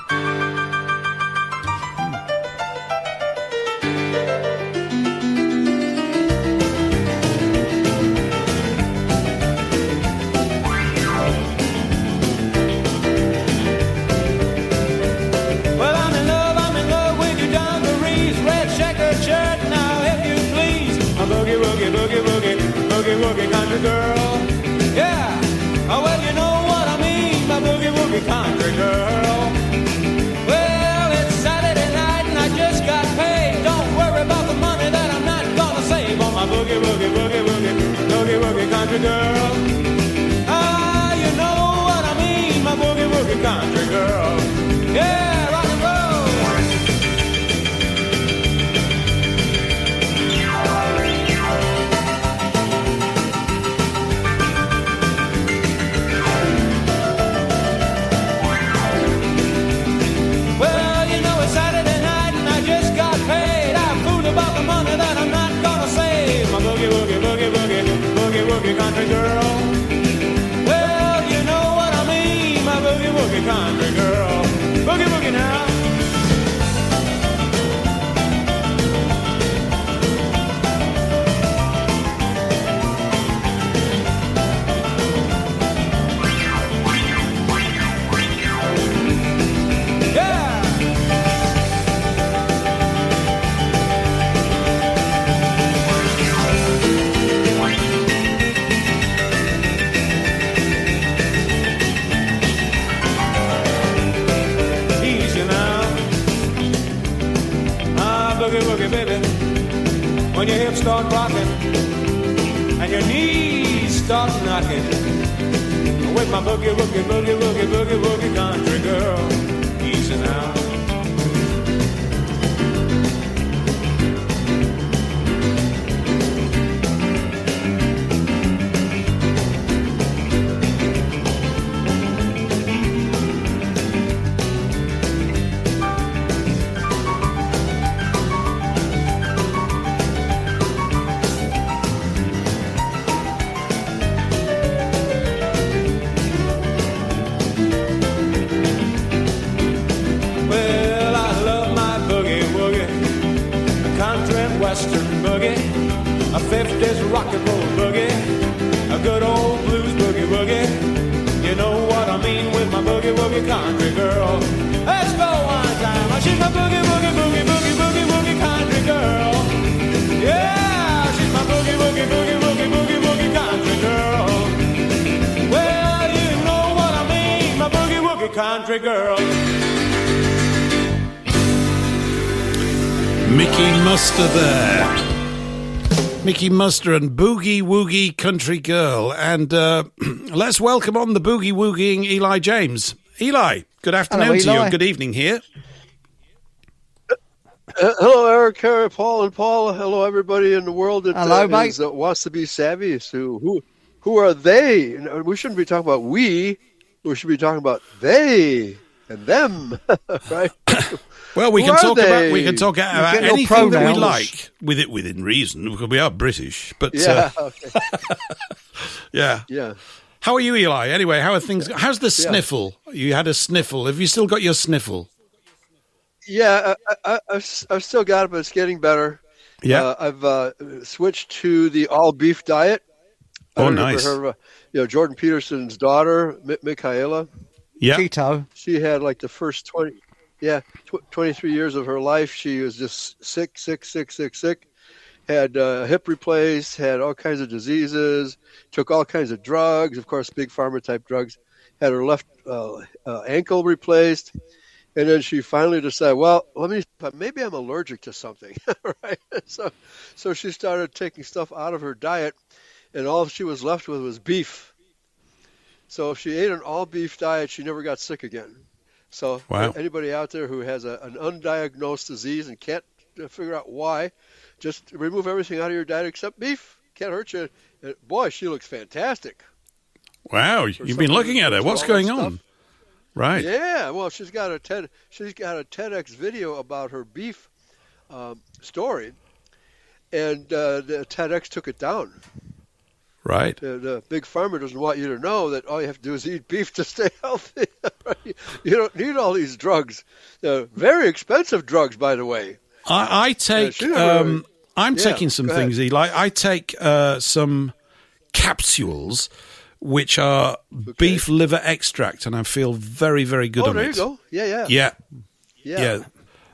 Speaker 8: Well, I'm in love with your dungarees, red checkered shirt, now if you please. A boogie, woogie, boogie, woogie, boogie, woogie country girl. Yeah, oh, well, you know what I mean, my boogie, woogie country girl. Well, it's Saturday night and I just got paid. Don't worry about the money that I'm not gonna save on my boogie, woogie, boogie, woogie, boogie, woogie country girl. Ah, you know what I mean, my boogie, woogie country girl. Yeah, rock and roll. Well, you know it's Saturday night and I just got paid. I'm fooled about the money that I'm not gonna save. My boogie, woogie, boogie, boogie, boogie, woogie country girl. Well, you know what I mean, my boogie, woogie country girl. Boogie, boogie now. Yeah. Easy now. Ah, boogie, boogie, baby. When your hips start rocking and your knees start knocking, with my boogie, boogie, boogie, boogie, boogie, boogie country girl. Easy now. Well, I love my boogie woogie, a country and western boogie, a 50s rock and roll boogie, a good old blues boogie woogie. You know what I mean with my boogie woogie country girl. Let's go one time. She's my boogie woogie boogie boogie boogie woogie country girl. Yeah, she's my boogie woogie boogie boogie boogie woogie country girl. Well, you know what I mean, my boogie woogie country girl.
Speaker 1: Mickey Muster there. Mickey Muster and Boogie Woogie Country Girl. And let's welcome on the Boogie Woogieing Eli James. Eli, good afternoon
Speaker 2: Hello,
Speaker 1: to you
Speaker 2: Eli.
Speaker 1: and good evening here.
Speaker 11: Hello, Eric, Harry, Paul, and Paul. Hello, everybody in the world that
Speaker 2: Hello, mate.
Speaker 11: wants to be savvy. So who are they? We shouldn't be talking about we. We should be talking about they and them, right?
Speaker 1: Well, we
Speaker 11: Who
Speaker 1: can
Speaker 11: are
Speaker 1: talk
Speaker 11: they?
Speaker 1: about
Speaker 2: get no
Speaker 1: anything that we
Speaker 2: pronouns.
Speaker 1: like within reason because we are British. But
Speaker 11: Yeah, okay.
Speaker 1: yeah.
Speaker 11: Yeah.
Speaker 1: How are you, Eli? Anyway, how are things? How's the sniffle? You had a sniffle. Have you still got your sniffle?
Speaker 11: Yeah, I've still got it, but it's getting better.
Speaker 1: Yeah.
Speaker 11: I've switched to the all beef diet. I
Speaker 1: Oh,
Speaker 11: don't know if
Speaker 1: nice.
Speaker 11: you heard of, Jordan Peterson's daughter, Michaela.
Speaker 1: Yeah.
Speaker 2: Keto.
Speaker 11: She had like the first 23 years of her life. She was just sick. Had hip replaced, had all kinds of diseases, took all kinds of drugs, of course, big pharma type drugs. Had her left ankle replaced. And then she finally decided, well, maybe I'm allergic to something, right? So she started taking stuff out of her diet, and all she was left with was beef. So if she ate an all beef diet, she never got sick again. So
Speaker 1: Wow.
Speaker 11: anybody out there who has an undiagnosed disease and can't figure out why, just remove everything out of your diet except beef. Can't hurt you. And boy, she looks fantastic.
Speaker 1: Wow, you've been looking at her. What's going on? Right.
Speaker 11: Yeah, well, she's got a TEDx video about her beef story, and the TEDx took it down.
Speaker 1: Right.
Speaker 11: The big pharma doesn't want you to know that all you have to do is eat beef to stay healthy. You don't need all these drugs. Very expensive drugs, by the way.
Speaker 1: I take. I'm taking some things, Eli. I take some capsules, which are beef liver extract, and I feel very, very good on it.
Speaker 11: Oh, there you go. Yeah.
Speaker 1: Yeah.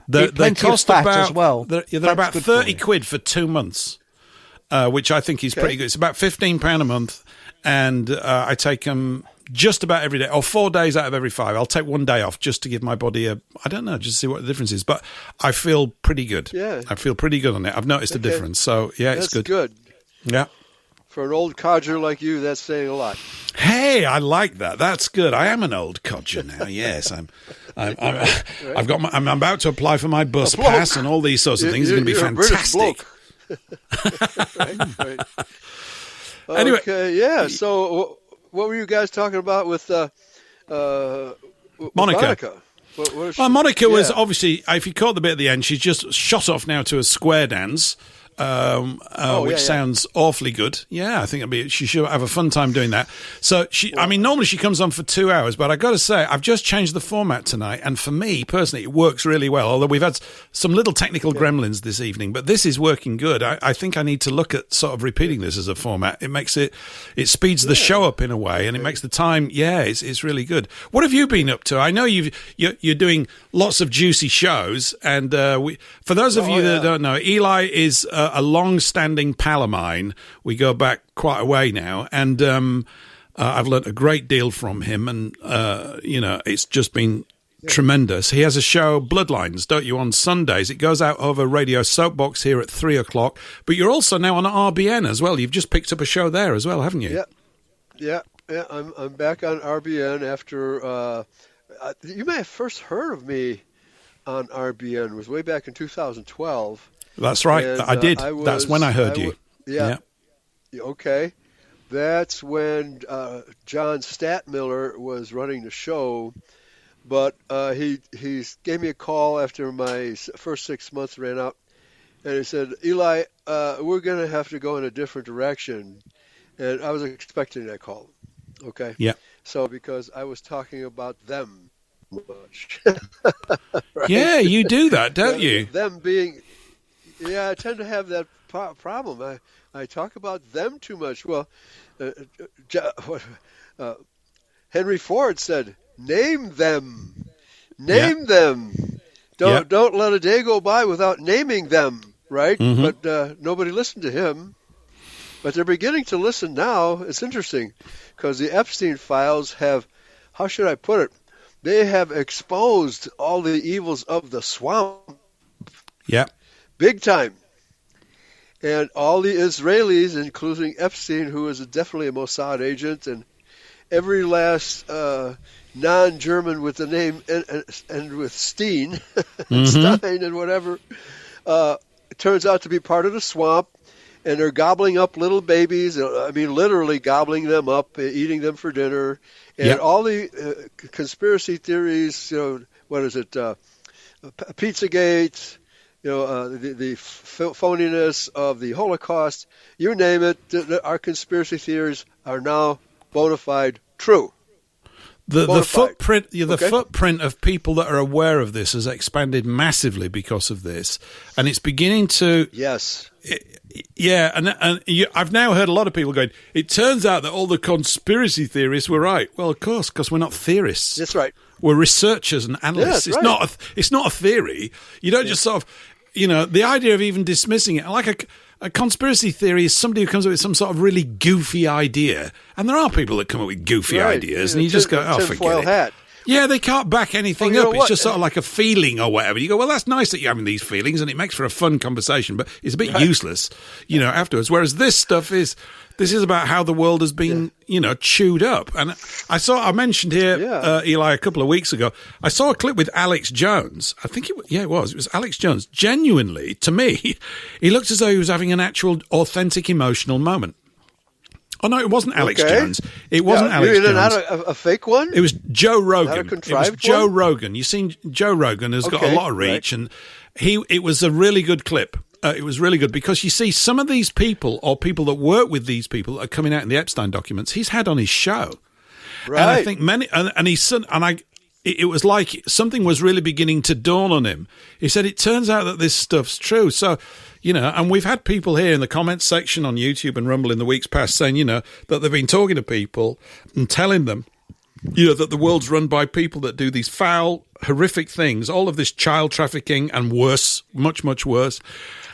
Speaker 2: They cost
Speaker 1: about
Speaker 2: as well.
Speaker 1: They're about 30 quid for 2 months, which I think is pretty good. It's about £15 a month, and I take them just about every day, or 4 days out of every 5. I'll take 1 day off just to give my body I don't know, just to see what the difference is. But I feel pretty good.
Speaker 11: Yeah.
Speaker 1: I feel pretty good on it. I've noticed a difference. So, yeah, it's good.
Speaker 11: That's good.
Speaker 1: Yeah.
Speaker 11: For an old codger like you, that's saying a lot.
Speaker 1: Hey, I like that. That's good. I am an old codger now. Yes, I'm about to apply for my bus pass and all these sorts of things. It's going to be fantastic.
Speaker 11: Right.
Speaker 1: Anyway,
Speaker 11: okay, yeah. So, what were you guys talking about with Monica?
Speaker 1: Monica was obviously, if you caught the bit at the end, she's just shot off now to a square dance. Which sounds awfully good. Yeah, I think she should have a fun time doing that. So normally she comes on for 2 hours, but I got to say, I've just changed the format tonight, and for me personally, it works really well. Although we've had some little technical gremlins this evening, but this is working good. I think I need to look at sort of repeating this as a format. It makes it speeds the show up in a way, and it makes the time. Yeah, it's really good. What have you been up to? I know you're doing lots of juicy shows, and for those of you that don't know, Eli is a long-standing pal of mine. We go back quite a way now, and I've learnt a great deal from him, and it's just been tremendous. He has a show, Bloodlines, don't you, on Sundays? It goes out over Radio Soapbox here at 3:00, but you're also now on RBN as well. You've just picked up a show there as well, haven't you?
Speaker 11: Yeah. I'm back on RBN after. You may have first heard of me on RBN. It was way back in 2012.
Speaker 1: That's right.
Speaker 11: And,
Speaker 1: I did. That's when I heard you.
Speaker 11: Yeah. Okay. That's when John Statmiller was running the show, but he gave me a call after my first 6 months ran out, and he said, Eli, we're going to have to go in a different direction. And I was expecting that call. Okay.
Speaker 1: Yeah.
Speaker 11: So because I was talking about them much.
Speaker 2: Right?
Speaker 1: Yeah, you do that, don't you?
Speaker 11: Them being... Yeah, I tend to have that problem. I talk about them too much. Well, Henry Ford said, "Name them, them. Don't let a day go by without naming them." Right?
Speaker 1: Mm-hmm.
Speaker 11: But nobody listened to him. But they're beginning to listen now. It's interesting because the Epstein files have, how should I put it? They have exposed all the evils of the swamp.
Speaker 1: Yeah.
Speaker 11: Big time. And all the Israelis, including Epstein, who is definitely a Mossad agent, and every last non-German with the name and with Steen, Stein and whatever, it turns out to be part of the swamp, and they're gobbling up little babies. I mean, literally gobbling them up, eating them for dinner. And all the conspiracy theories, what is it, Pizzagate, the phoniness of the Holocaust, you name it, our conspiracy theories are now bona fide true.
Speaker 1: The footprint of people that are aware of this has expanded massively because of this, and it's beginning to.
Speaker 11: Yes.
Speaker 1: I've now heard a lot of people going, it turns out that all the conspiracy theorists were right. Well, of course, because we're not theorists.
Speaker 11: That's right.
Speaker 1: We're researchers and analysts.
Speaker 11: Yeah,
Speaker 1: it's not a theory. You don't just sort of, the idea of even dismissing it. Like a conspiracy theory is somebody who comes up with some sort of really goofy idea. And there are people that come up with goofy ideas, and you just go, forget it.
Speaker 11: Hat.
Speaker 1: Yeah, they can't back anything
Speaker 11: you know
Speaker 1: up. It's
Speaker 11: what?
Speaker 1: just sort of like a feeling or whatever. You go, well, that's nice that you're having these feelings, and it makes for a fun conversation, but it's a bit useless, afterwards. Whereas this is about how the world has been, chewed up. And I mentioned here, Eli, a couple of weeks ago, I saw a clip with Alex Jones. I think it was Alex Jones. Genuinely, to me, he looked as though he was having an actual authentic emotional moment. Oh, no, it wasn't Alex Jones. It wasn't Alex Jones.
Speaker 11: Not a fake one?
Speaker 1: It was Joe Rogan.
Speaker 11: Not a contrived
Speaker 1: It was Joe
Speaker 11: one?
Speaker 1: Rogan. You've seen Joe Rogan has got a lot of reach, and it was a really good clip. It was really good because you see some of these people or people that work with these people that are coming out in the Epstein documents, he's had on his show. Right. And I think many, and he's, and it was like something was really beginning to dawn on him. He said, it turns out that this stuff's true. So, and we've had people here in the comments section on YouTube and Rumble in the weeks past saying, that they've been talking to people and telling them, that the world's run by people that do these foul, horrific things, all of this child trafficking and worse, much, much worse.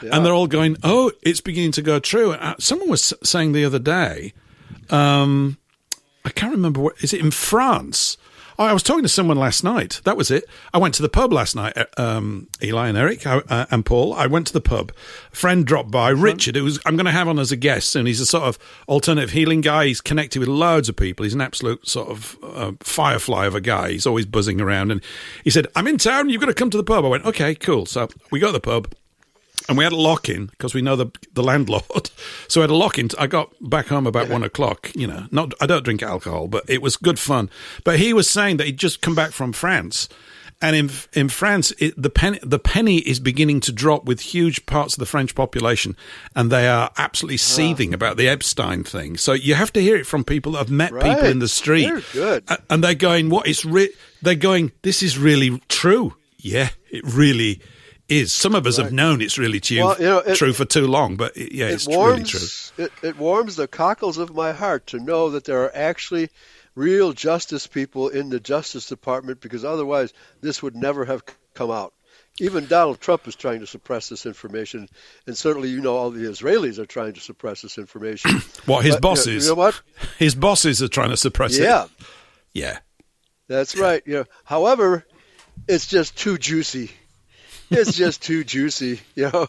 Speaker 1: Yeah. And they're all going, oh, it's beginning to go true. Someone was saying the other day, I can't remember, is it in France? Oh, I was talking to someone last night. That was it. I went to the pub last night, Eli and Eric and Paul. I went to the pub. A friend dropped by, Richard, I'm going to have on as a guest soon. He's a sort of alternative healing guy. He's connected with loads of people. He's an absolute sort of firefly of a guy. He's always buzzing around. And he said, I'm in town. You've got to come to the pub. I went, okay, cool. So we got to the pub. And we had a lock-in because we know the landlord. So we had a lock-in. I got back home about 1 o'clock. I don't drink alcohol, but it was good fun. But he was saying that he'd just come back from France. And in France, the penny is beginning to drop with huge parts of the French population. And they are absolutely seething about the Epstein thing. So you have to hear it from people that have met people in the street.
Speaker 11: They're good.
Speaker 1: And they're going, they're going, this is really true. Yeah, it really is. Some of us have known it's really true for too long, but it's really true.
Speaker 11: It warms the cockles of my heart to know that there are actually real justice people in the Justice Department, because otherwise this would never have come out. Even Donald Trump is trying to suppress this information, and certainly all the Israelis are trying to suppress this information.
Speaker 1: His bosses?
Speaker 11: You know what?
Speaker 1: His bosses are trying to suppress it. Yeah. That's
Speaker 11: right. However, it's just too juicy. It's just too juicy, I'm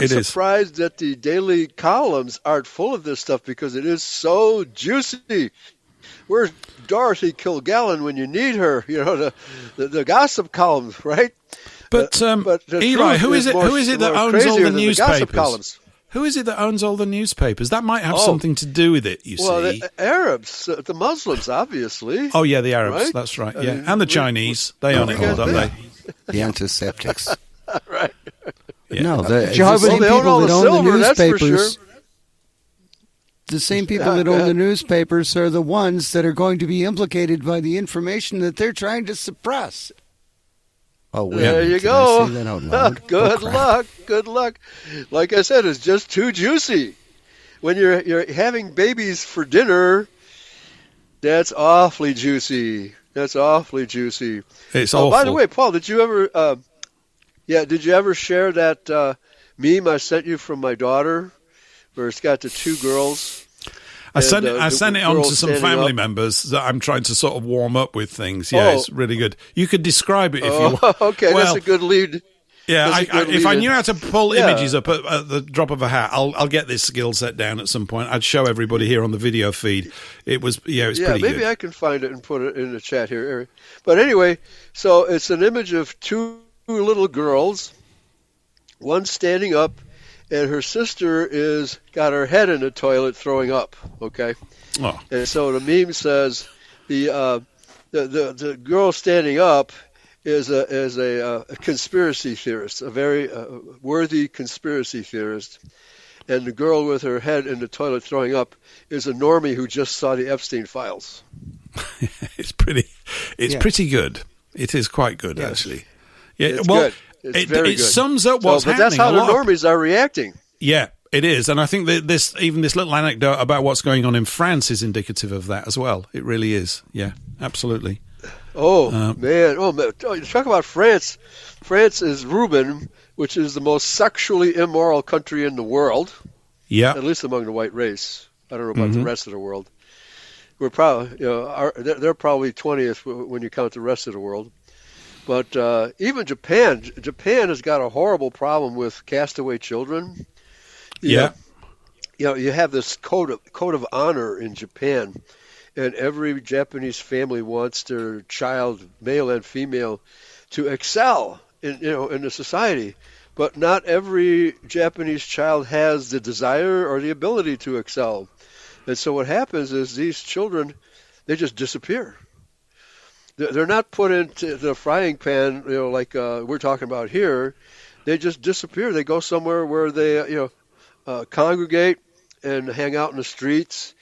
Speaker 11: surprised that the daily columns aren't full of this stuff, because it is so juicy. Where's Dorothy Kilgallen when you need her? The gossip columns, right?
Speaker 1: But Eli, who is it that owns all the newspapers? Who is it that owns all the newspapers? That might have something to do with it, you see.
Speaker 11: Well, the Arabs, the Muslims, obviously.
Speaker 1: Oh, yeah, the Arabs, right? That's right, yeah. And the Chinese, they own it all, don't they?
Speaker 4: The antiseptics.
Speaker 11: Right.
Speaker 2: Yeah. No, the Jehovah's people that own the newspapers, the same people that own the newspapers are the ones that are going to be implicated by the information that they're trying to suppress. Oh,
Speaker 11: there you go. Good luck. Good luck. Like I said, it's just too juicy. When you're having babies for dinner, that's awfully juicy. It's awful. By the way, Paul, did you ever share that meme I sent you from my daughter, where it's got the two girls?
Speaker 1: I sent it on to some family members that I'm trying to sort of warm up with things. Yeah, it's really good. You could describe it if you want.
Speaker 11: Okay, that's a good lead.
Speaker 1: Yeah, if I knew how to pull images up at the drop of a hat, I'll get this skill set down at some point. I'd show everybody here on the video feed. It was pretty good.
Speaker 11: Maybe I can find it and put it in the chat here, Eric. But anyway, so it's an image of two little girls, one standing up, and her sister is got her head in the toilet throwing up. Okay, and so the meme says the girl standing up is a conspiracy theorist, a very worthy conspiracy theorist, and the girl with her head in the toilet throwing up is a normie who just saw the Epstein files.
Speaker 1: It's pretty good. It is quite good, actually. Yeah,
Speaker 11: it's good. It's very
Speaker 1: good.
Speaker 11: It
Speaker 1: sums up what's happening.
Speaker 11: But that's how the normies are reacting.
Speaker 1: Yeah, it is, and I think that this little anecdote about what's going on in France is indicative of that as well. It really is. Yeah, absolutely.
Speaker 11: Man! Talk about France. France is Reuben, which is the most sexually immoral country in the world.
Speaker 1: Yeah,
Speaker 11: at least among the white race. I don't know about the rest of the world. we're probably, they're probably 20th when you count the rest of the world. But even Japan has got a horrible problem with castaway children.
Speaker 1: Yeah.
Speaker 11: You have this code of honor in Japan, and every Japanese family wants their child, male and female, to excel in the society. But not every Japanese child has the desire or the ability to excel. And so what happens is these children, they just disappear. They're not put into the frying pan, like we're talking about here. They just disappear. They go somewhere where they, congregate and hang out in the streets,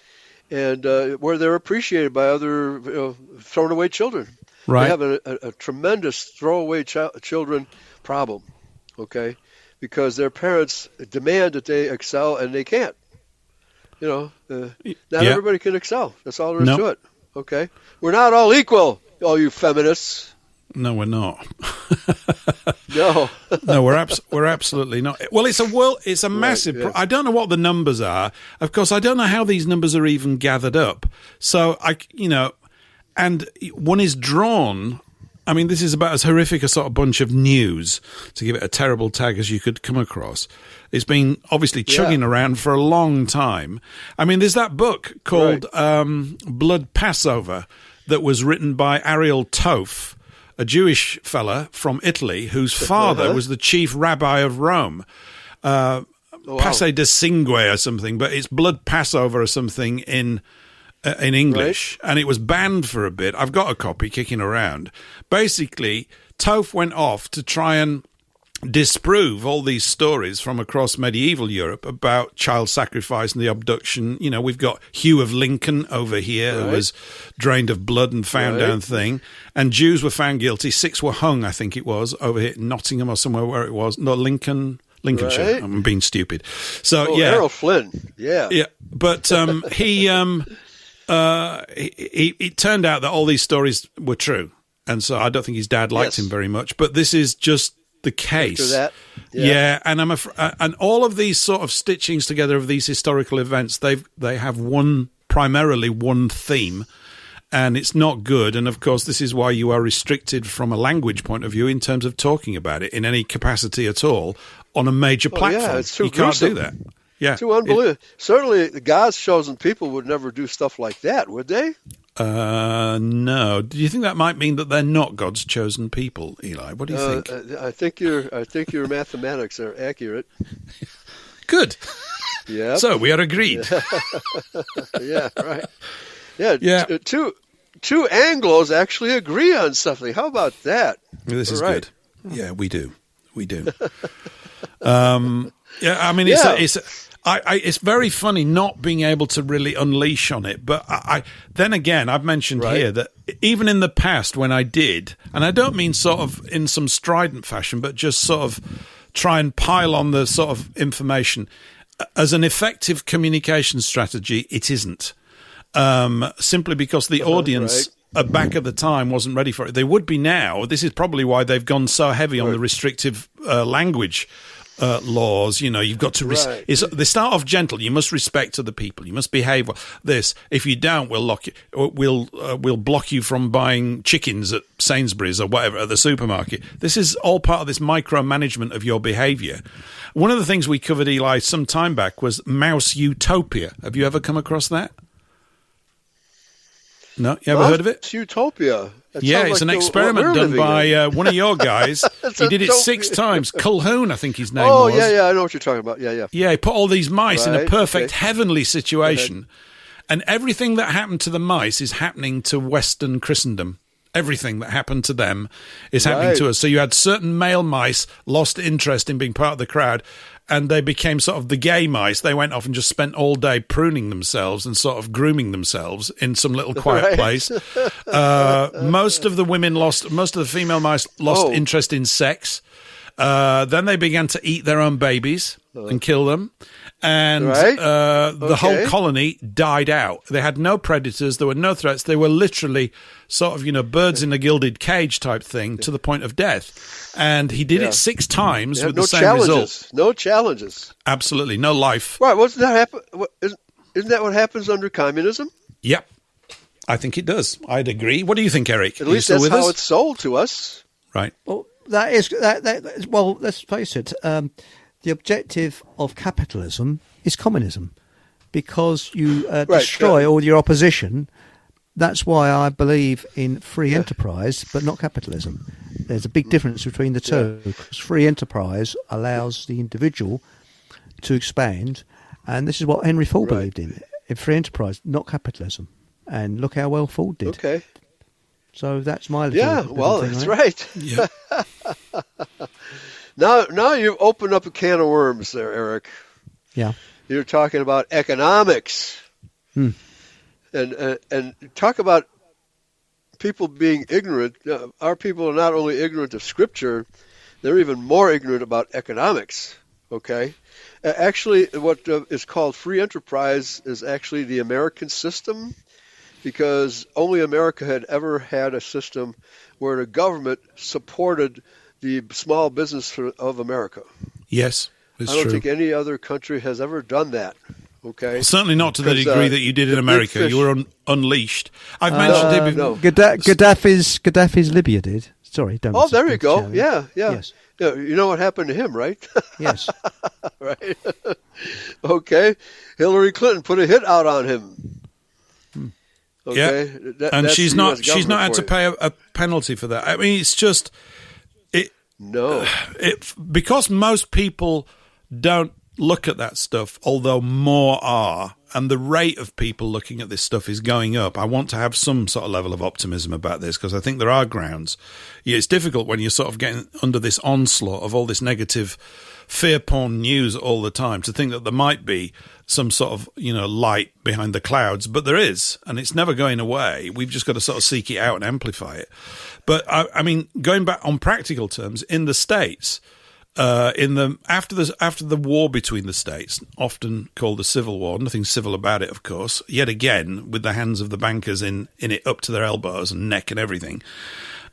Speaker 11: and where they're appreciated by other thrown away children.
Speaker 1: Right.
Speaker 11: They have a tremendous throwaway children problem, okay, because their parents demand that they excel and they can't. Not everybody can excel. That's all there is to it. Okay, we're not all equal, all you feminists.
Speaker 1: No, we're not.
Speaker 11: No,
Speaker 1: no, we're absolutely not. Well, it's a massive.
Speaker 11: Right, yes.
Speaker 1: I don't know what the numbers are. Of course, I don't know how these numbers are even gathered up. So and one is drawn. I mean, this is about as horrific a sort of bunch of news, to give it a terrible tag, as you could come across. It's been obviously chugging around for a long time. I mean, there's that book called Blood Passover that was written by Ariel Toff, a Jewish fella from Italy whose father was the chief rabbi of Rome. Passe de Sangue or something, but it's Blood Passover or something in English, and it was banned for a bit. I've got a copy kicking around. Basically, Toff went off to try and disprove all these stories from across medieval Europe about child sacrifice and the abduction. We've got Hugh of Lincoln over here who was drained of blood and found down thing, and Jews were found guilty. 6 were hung, I think it was, over here in Nottingham or somewhere where it was. No, Lincolnshire. Right. I'm being stupid. So
Speaker 11: Errol Flynn. Yeah.
Speaker 1: But it turned out that all these stories were true, and so I don't think his dad liked him very much. But this is just the case.
Speaker 11: After that,
Speaker 1: and and all of these sort of stitchings together of these historical events, they have primarily one theme, and it's not good. And of course, this is why you are restricted from a language point of view in terms of talking about it in any capacity at all on a major platform.
Speaker 11: Yeah, it's too
Speaker 1: you can't
Speaker 11: gruesome.
Speaker 1: do that. Yeah,
Speaker 11: too unbelievable. Certainly, God's chosen people would never do stuff like that, would they?
Speaker 1: No. Do you think that might mean that they're not God's chosen people, Eli? What do you think?
Speaker 11: I think your mathematics are accurate.
Speaker 1: Good.
Speaker 11: Yeah.
Speaker 1: So we are agreed.
Speaker 11: Yeah. Right. Yeah. Two Anglos actually agree on something. How about that?
Speaker 1: This is good. Yeah, we do. I mean, it's very funny not being able to really unleash on it. But then again, I've mentioned here that even in the past when I did, and I don't mean sort of in some strident fashion, but just sort of try and pile on the sort of information, as an effective communication strategy, it isn't. Simply because the audience back at the time wasn't ready for it. They would be now. This is probably why they've gone so heavy on the restrictive language laws. You've got to they start off gentle. You must respect other people. You must behave well. This, if you don't, we'll lock you. We'll block you from buying chickens at Sainsbury's or whatever at the supermarket. This is all part of this micromanagement of your behaviour. One of the things we covered, Eli, some time back was mouse utopia. Have you ever come across that? No, you ever heard of it?
Speaker 11: Utopia.
Speaker 1: It's an experiment done by one of your guys. He did it 6 times. Culhoun, I think his name was.
Speaker 11: Oh, yeah, I know what you're talking about. Yeah.
Speaker 1: Yeah, he put all these mice in a perfect heavenly situation, and everything that happened to the mice is happening to Western Christendom. Everything that happened to them is happening to us. So you had certain male mice lost interest in being part of the crowd, and they became sort of the gay mice. They went off and just spent all day pruning themselves and sort of grooming themselves in some little quiet place. Most of the female mice lost interest in sex. Then they began to eat their own babies and kill them. And the whole colony died out. They had no predators. There were no threats. They were literally sort of, birds in a gilded cage type thing to the point of death. And he did it 6 times with the same result.
Speaker 11: No challenges.
Speaker 1: Absolutely. No life.
Speaker 11: Right. Isn't that what happens under communism?
Speaker 1: Yep. I think it does. I'd agree. What do you think, Eric?
Speaker 11: At least that's how it's sold to us.
Speaker 1: Right.
Speaker 2: Well, well, let's face it. The objective of capitalism is communism, because you destroy all your opposition. That's why I believe in free enterprise, but not capitalism. There's a big difference between the two. Because free enterprise allows the individual to expand, and this is what Henry Ford believed in free enterprise, not capitalism. And look how well Ford did.
Speaker 11: Okay.
Speaker 2: So that's my little
Speaker 11: well,
Speaker 2: thing,
Speaker 11: that's
Speaker 2: right?
Speaker 11: Yeah. Now you've opened up a can of worms there, Eric.
Speaker 2: Yeah.
Speaker 11: You're talking about economics. And talk about people being ignorant. Our people are not only ignorant of Scripture, they're even more ignorant about economics. Okay? Actually, what is called free enterprise is actually the American system, because only America had ever had a system where the government supported the small business of America.
Speaker 1: Yes, it's
Speaker 11: true. I don't
Speaker 1: true.
Speaker 11: think any other country has ever done that. Okay,
Speaker 1: well, certainly not to the degree that you did in America. You were unleashed. I've mentioned it before.
Speaker 2: Gaddafi's Libya did. Sorry, don't.
Speaker 11: Oh, there you go. Yeah.
Speaker 2: Yes.
Speaker 11: Yeah, you know what happened to him, right?
Speaker 2: Yes.
Speaker 11: Right. Okay. Hillary Clinton put a hit out on him. Okay.
Speaker 1: Yeah. And she's not had to pay a penalty for that. I mean, it's just because most people don't look at that stuff, although more are, and the rate of people looking at this stuff is going up. I want to have some sort of level of optimism about this, because I think there are grounds. Yeah, it's difficult when you're sort of getting under this onslaught of all this negative fear porn news all the time to think that there might be some sort of, light behind the clouds, but there is, and it's never going away. We've just got to sort of seek it out and amplify it. But I mean, going back on practical terms, in the States, after the war between the states, often called the Civil War, nothing civil about it, of course, yet again with the hands of the bankers in it up to their elbows and neck and everything.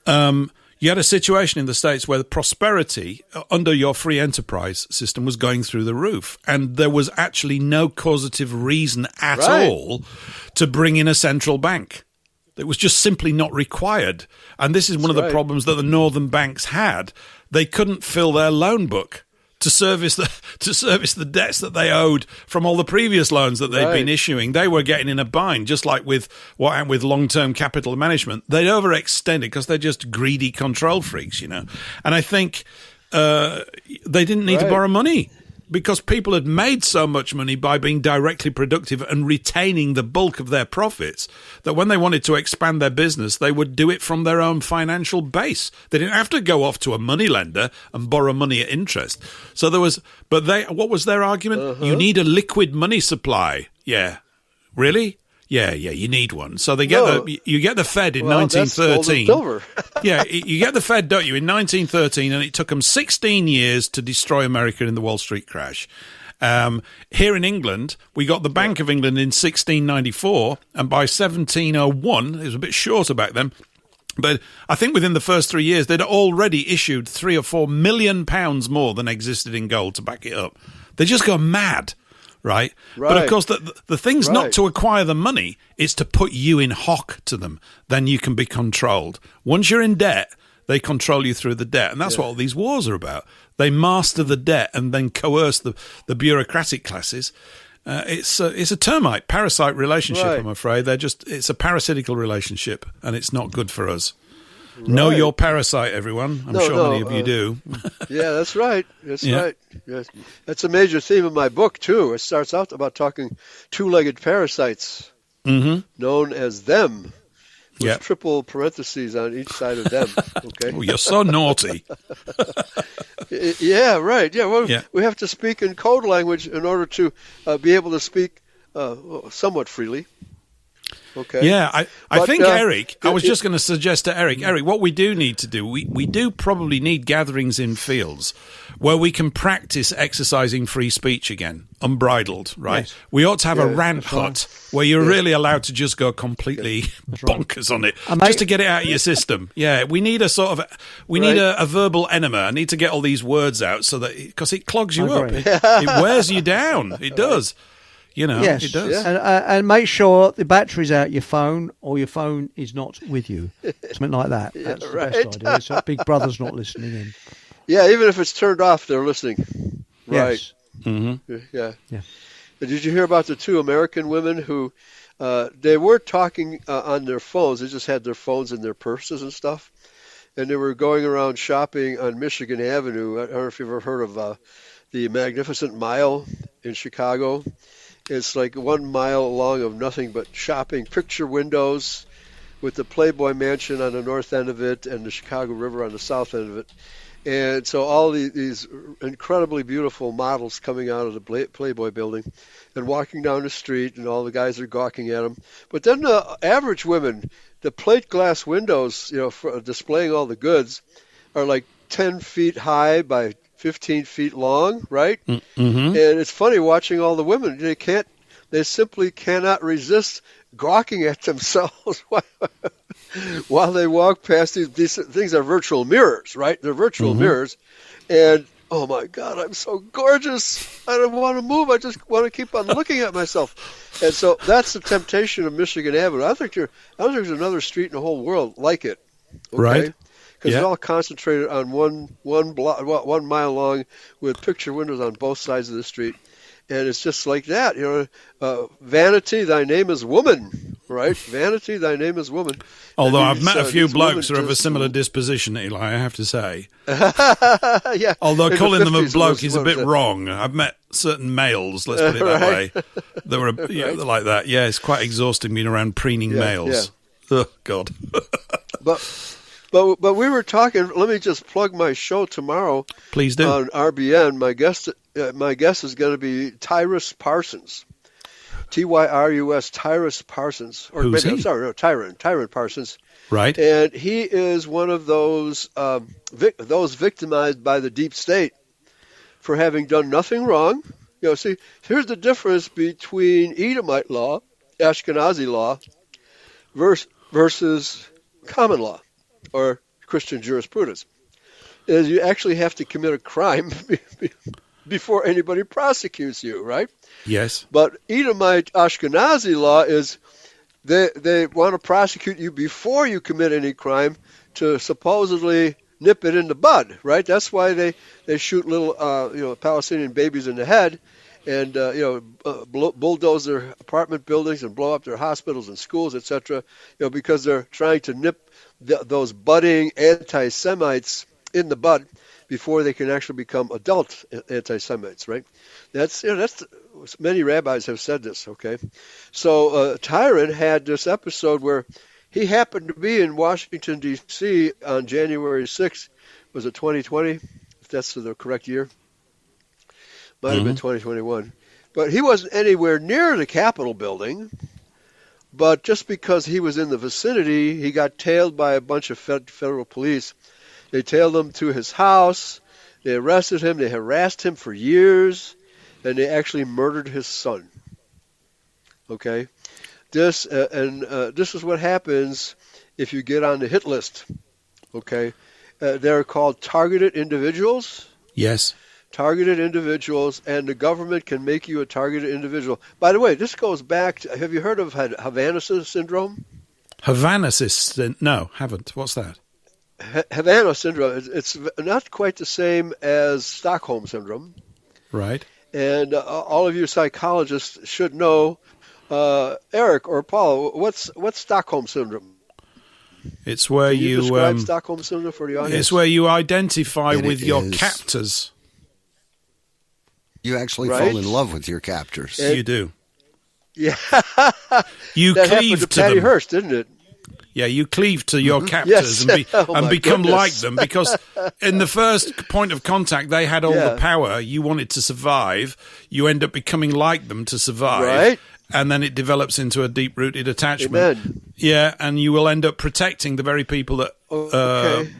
Speaker 1: You had a situation in the States where the prosperity under your free enterprise system was going through the roof, and there was actually no causative reason at all to bring in a central bank. It was just simply not required. And this is one of the problems that the northern banks had. They couldn't fill their loan book to service the debts that they owed from all the previous loans that they'd been issuing. They were getting in a bind, just like with what happened with long-term capital management. They'd overextended because they're just greedy control freaks, And I think they didn't need to borrow money, because people had made so much money by being directly productive and retaining the bulk of their profits that when they wanted to expand their business, they would do it from their own financial base. They didn't have to go off to a moneylender and borrow money at interest. So what was their argument? You need a liquid money supply. Yeah. Really? Yeah, you need one. So you get the Fed in 1913. Yeah, you get the Fed, don't you, in 1913, and it took them 16 years to destroy America in the Wall Street crash. Here in England, we got the Bank of England in 1694, and by 1701, it was a bit shorter back then, but I think within the first 3 years, they'd already issued £3 or £4 million more than existed in gold to back it up. They just go mad. Right? But of course, the thing's not to acquire the money, it's to put you in hock to them. Then you can be controlled. Once you're in debt, they control you through the debt. And that's what all these wars are about. They master the debt and then coerce the bureaucratic classes. It's a termite, parasite relationship, I'm afraid. It's a parasitical relationship, and it's not good for us. Know your parasite, everyone. I'm sure many of you do.
Speaker 11: Yeah, that's right. That's right. Yes. That's a major theme of my book, too. It starts out about talking two-legged parasites, known as them, with triple parentheses on each side of them. Okay.
Speaker 1: Oh, you're so naughty.
Speaker 11: Yeah, right. Yeah, well, we have to speak in code language in order to be able to speak somewhat freely. Okay.
Speaker 1: Yeah, I think, Eric, I was just going to suggest to Eric, what we do need to do, we do probably need gatherings in fields where we can practice exercising free speech again, unbridled, right? Yes. We ought to have a rant hut where you're really allowed to just go completely bonkers on it, just to get it out of your system. Yeah, we need a sort of, need a verbal enema. I need to get all these words out so that, because it clogs you up. It wears you down. It does. You know,
Speaker 2: Yes,
Speaker 1: it does.
Speaker 11: Yeah.
Speaker 2: and make sure the battery's out your phone or your phone is not with you. Something like that. That's
Speaker 11: right.
Speaker 2: the best idea. So Big Brother's not listening in.
Speaker 11: Yeah, even if it's turned off, they're listening. Right.
Speaker 2: Yes.
Speaker 1: Mm-hmm.
Speaker 11: Yeah.
Speaker 2: Yeah.
Speaker 11: Did you hear about the 2 American women who they weren't talking on their phones? They just had their phones in their purses and stuff. And they were going around shopping on Michigan Avenue. I don't know if you've ever heard of the Magnificent Mile in Chicago. It's like 1 mile long of nothing but shopping, picture windows with the Playboy Mansion on the north end of it and the Chicago River on the south end of it. And so all these incredibly beautiful models coming out of the Playboy building and walking down the street, and all the guys are gawking at them. But then the average women, the plate glass windows, for displaying all the goods, are like 10 feet high by 15 feet long, right?
Speaker 1: Mm-hmm.
Speaker 11: And it's funny watching all the women. They simply cannot resist gawking at themselves while they walk past these things. Are virtual mirrors, right? They're virtual mirrors. And, oh my God, I'm so gorgeous. I don't want to move. I just want to keep on looking at myself. And so that's the temptation of Michigan Avenue. I don't think there's another street in the whole world like it. Okay?
Speaker 1: Right.
Speaker 11: Because it's all concentrated on one mile long with picture windows on both sides of the street. And it's just like that, vanity, thy name is woman, right? Vanity, thy name is woman.
Speaker 1: Although I've met a few blokes who are of a similar disposition, Eli, I have to say.
Speaker 11: Yeah.
Speaker 1: Although calling them a bloke is a bit wrong. I've met certain males, let's put it that way, that were like that. Yeah, it's quite exhausting being around preening males. Yeah. Oh, God.
Speaker 11: But we were talking. Let me just plug my show tomorrow.
Speaker 1: Please do.
Speaker 11: On RBN. My guest is going to be Tyrus Parsons, Tyrus, Tyrus Parsons, or
Speaker 1: Who's
Speaker 11: maybe
Speaker 1: he?
Speaker 11: Tyron Parsons.
Speaker 1: Right.
Speaker 11: And he is one of those victimized by the deep state for having done nothing wrong. See, here's the difference between Edomite law, Ashkenazi law, versus common law or Christian jurisprudence. Is you actually have to commit a crime before anybody prosecutes you, right?
Speaker 1: Yes.
Speaker 11: But Edomite Ashkenazi law is they want to prosecute you before you commit any crime to supposedly nip it in the bud, right? That's why they shoot little Palestinian babies in the head and bulldoze their apartment buildings and blow up their hospitals and schools, etc. Because they're trying to nip those budding anti-Semites in the bud before they can actually become adult anti-Semites, right? That's many rabbis have said this. Okay, so Tyron had this episode where he happened to be in Washington D.C. on January 6th. Was it 2020? If that's the correct year, might have been 2021. But he wasn't anywhere near the Capitol building. But just because he was in the vicinity, he got tailed by a bunch of federal police. They tailed him to his house. They arrested him. They harassed him for years. And they actually murdered his son. Okay? This is what happens if you get on the hit list. Okay? They're called targeted individuals.
Speaker 1: Yes.
Speaker 11: Targeted individuals, and the government can make you a targeted individual. By the way, this goes back to, have you heard of Havana syndrome?
Speaker 1: Havana syndrome? No, haven't. What's that?
Speaker 11: Havana syndrome, it's not quite the same as Stockholm syndrome.
Speaker 1: Right.
Speaker 11: And all of you psychologists should know, Eric or Paul, what's Stockholm syndrome?
Speaker 1: It's where
Speaker 11: Can you describe Stockholm syndrome for the audience?
Speaker 1: It's where you identify with your captors.
Speaker 4: You actually fall in love with your captors.
Speaker 1: You do.
Speaker 11: Yeah.
Speaker 1: You
Speaker 11: that
Speaker 1: cleave
Speaker 11: happened to
Speaker 1: to
Speaker 11: Patty
Speaker 1: them.
Speaker 11: Hearst, didn't it?
Speaker 1: Yeah, you cleave to your captors
Speaker 11: Yes.
Speaker 1: and become
Speaker 11: goodness.
Speaker 1: like them, because in the first point of contact, they had all the power. You wanted to survive. You end up becoming like them to survive.
Speaker 11: Right.
Speaker 1: And then it develops into a deep-rooted attachment.
Speaker 11: Amen.
Speaker 1: Yeah, and you will end up protecting the very people that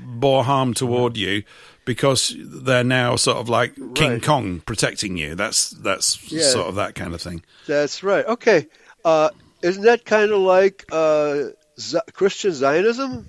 Speaker 1: bore harm toward you, because they're now sort of like King Kong protecting you. That's sort of that kind of thing.
Speaker 11: That's right. Okay. Isn't that kind of like Christian Zionism?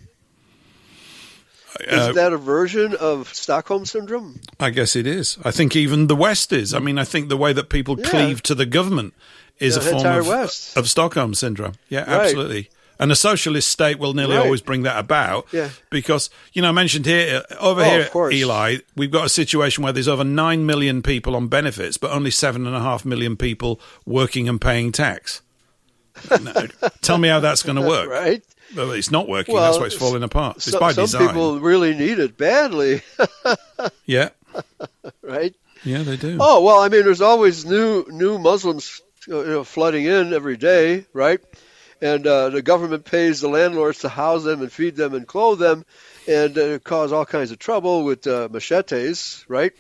Speaker 11: Is that a version of Stockholm syndrome?
Speaker 1: I guess it is. I think even the West is. I mean, I think the way that people cleave to the government is a form
Speaker 11: entire
Speaker 1: of,
Speaker 11: West.
Speaker 1: of Stockholm syndrome. Yeah,
Speaker 11: Right.
Speaker 1: absolutely. And a socialist state will nearly
Speaker 11: Right.
Speaker 1: always bring that about.
Speaker 11: Yeah.
Speaker 1: Because, I mentioned here,
Speaker 11: Of course.
Speaker 1: Eli, we've got a situation where there's over 9 million people on benefits, but only 7.5 million people working and paying tax. No, tell me how that's going to work.
Speaker 11: Right?
Speaker 1: Well, it's not working.
Speaker 11: Well,
Speaker 1: That's why it's falling apart. It's by
Speaker 11: some
Speaker 1: design.
Speaker 11: people really need it badly.
Speaker 1: Yeah.
Speaker 11: Right?
Speaker 1: Yeah, they do.
Speaker 11: Oh, well, I mean, there's always new Muslims flooding in every day, right? And the government pays the landlords to house them and feed them and clothe them and cause all kinds of trouble with machetes, right?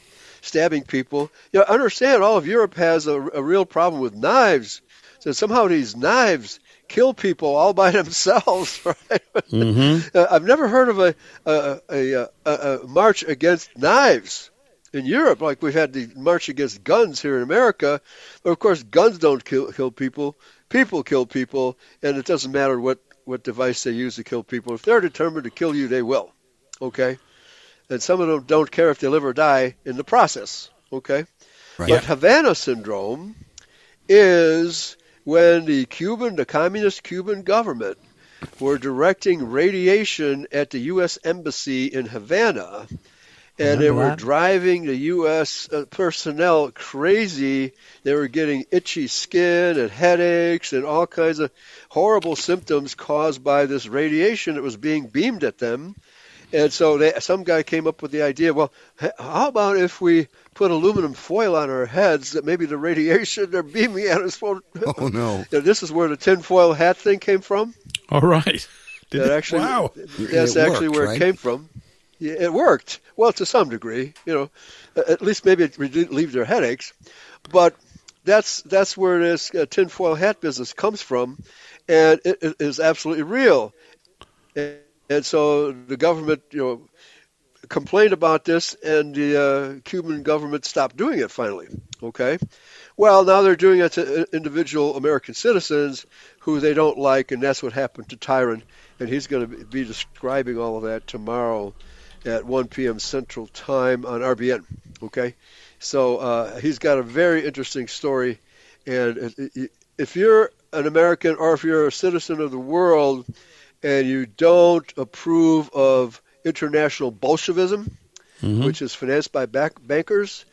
Speaker 11: Stabbing people. Understand, all of Europe has a real problem with knives. So somehow these knives kill people all by themselves, right?
Speaker 1: Mm-hmm.
Speaker 11: I've never heard of a march against knives in Europe, like we've had the march against guns here in America. But of course, guns don't kill people. People kill people, and it doesn't matter what device they use to kill people. If they're determined to kill you, they will. Okay? And some of them don't care if they live or die in the process. Okay?
Speaker 4: Right.
Speaker 11: But Havana syndrome is when the communist Cuban government were directing radiation at the U.S. Embassy in Havana, and they were driving the U.S. Personnel crazy. They were getting itchy skin and headaches and all kinds of horrible symptoms caused by this radiation that was being beamed at them. And so some guy came up with the idea, well, how about if we put aluminum foil on our heads that maybe the radiation they're beaming at us won't...
Speaker 4: Oh, no.
Speaker 11: This is where the tinfoil hat thing came from.
Speaker 1: All right.
Speaker 11: Wow. That's actually where it came from. Yeah, it worked. Well, to some degree, at least maybe it relieved their headaches. But that's where this tinfoil hat business comes from, and it is absolutely real. And so the government, complained about this, and the Cuban government stopped doing it finally. Okay? Well, now they're doing it to individual American citizens who they don't like, and that's what happened to Tyron. And he's going to be describing all of that tomorrow at 1 p.m. Central Time on RBN. Okay? So he's got a very interesting story. And if you're an American or if you're a citizen of the world and you don't approve of international Bolshevism, which is financed by bankers,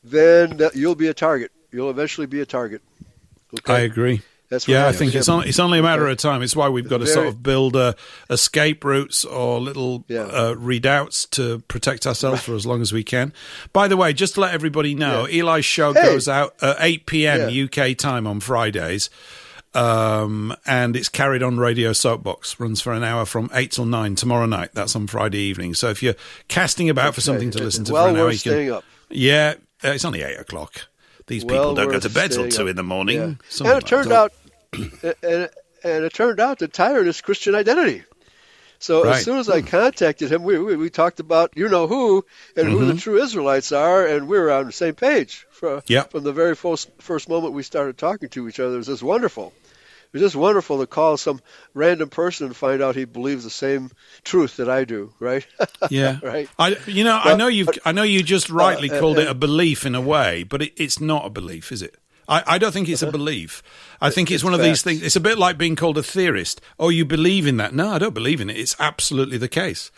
Speaker 11: then you'll be a target. You'll eventually be a target. Okay?
Speaker 1: I agree.
Speaker 11: That's
Speaker 1: I think it's only a matter of time. It's why we've got to sort of build escape routes or little redoubts to protect ourselves for as long as we can. By the way, just to let everybody know, Eli's show goes out at 8 p.m. UK time on Fridays, and it's carried on Radio Soapbox. Runs for an hour from 8 till 9 tomorrow night. That's on Friday evening. So if you're casting about for something to listen to for an hour, you can...
Speaker 11: staying up.
Speaker 1: Yeah, it's only 8 o'clock. These people don't go to bed till 2 in the morning.
Speaker 11: Yeah. And it turned out, that Tyron is Christian identity. So as soon as I contacted him, we talked about who and who the true Israelites are, and we were on the same page from the very first moment we started talking to each other. It was just wonderful. It was just wonderful to call some random person and find out he believes the same truth that I do, right?
Speaker 1: Yeah.
Speaker 11: Right.
Speaker 1: I know you just rightly called it a belief in a way, but it's not a belief, is it? I don't think it's a belief. I think it's one of these things. It's a bit like being called a theorist. Oh, you believe in that? No, I don't believe in it. It's absolutely the case.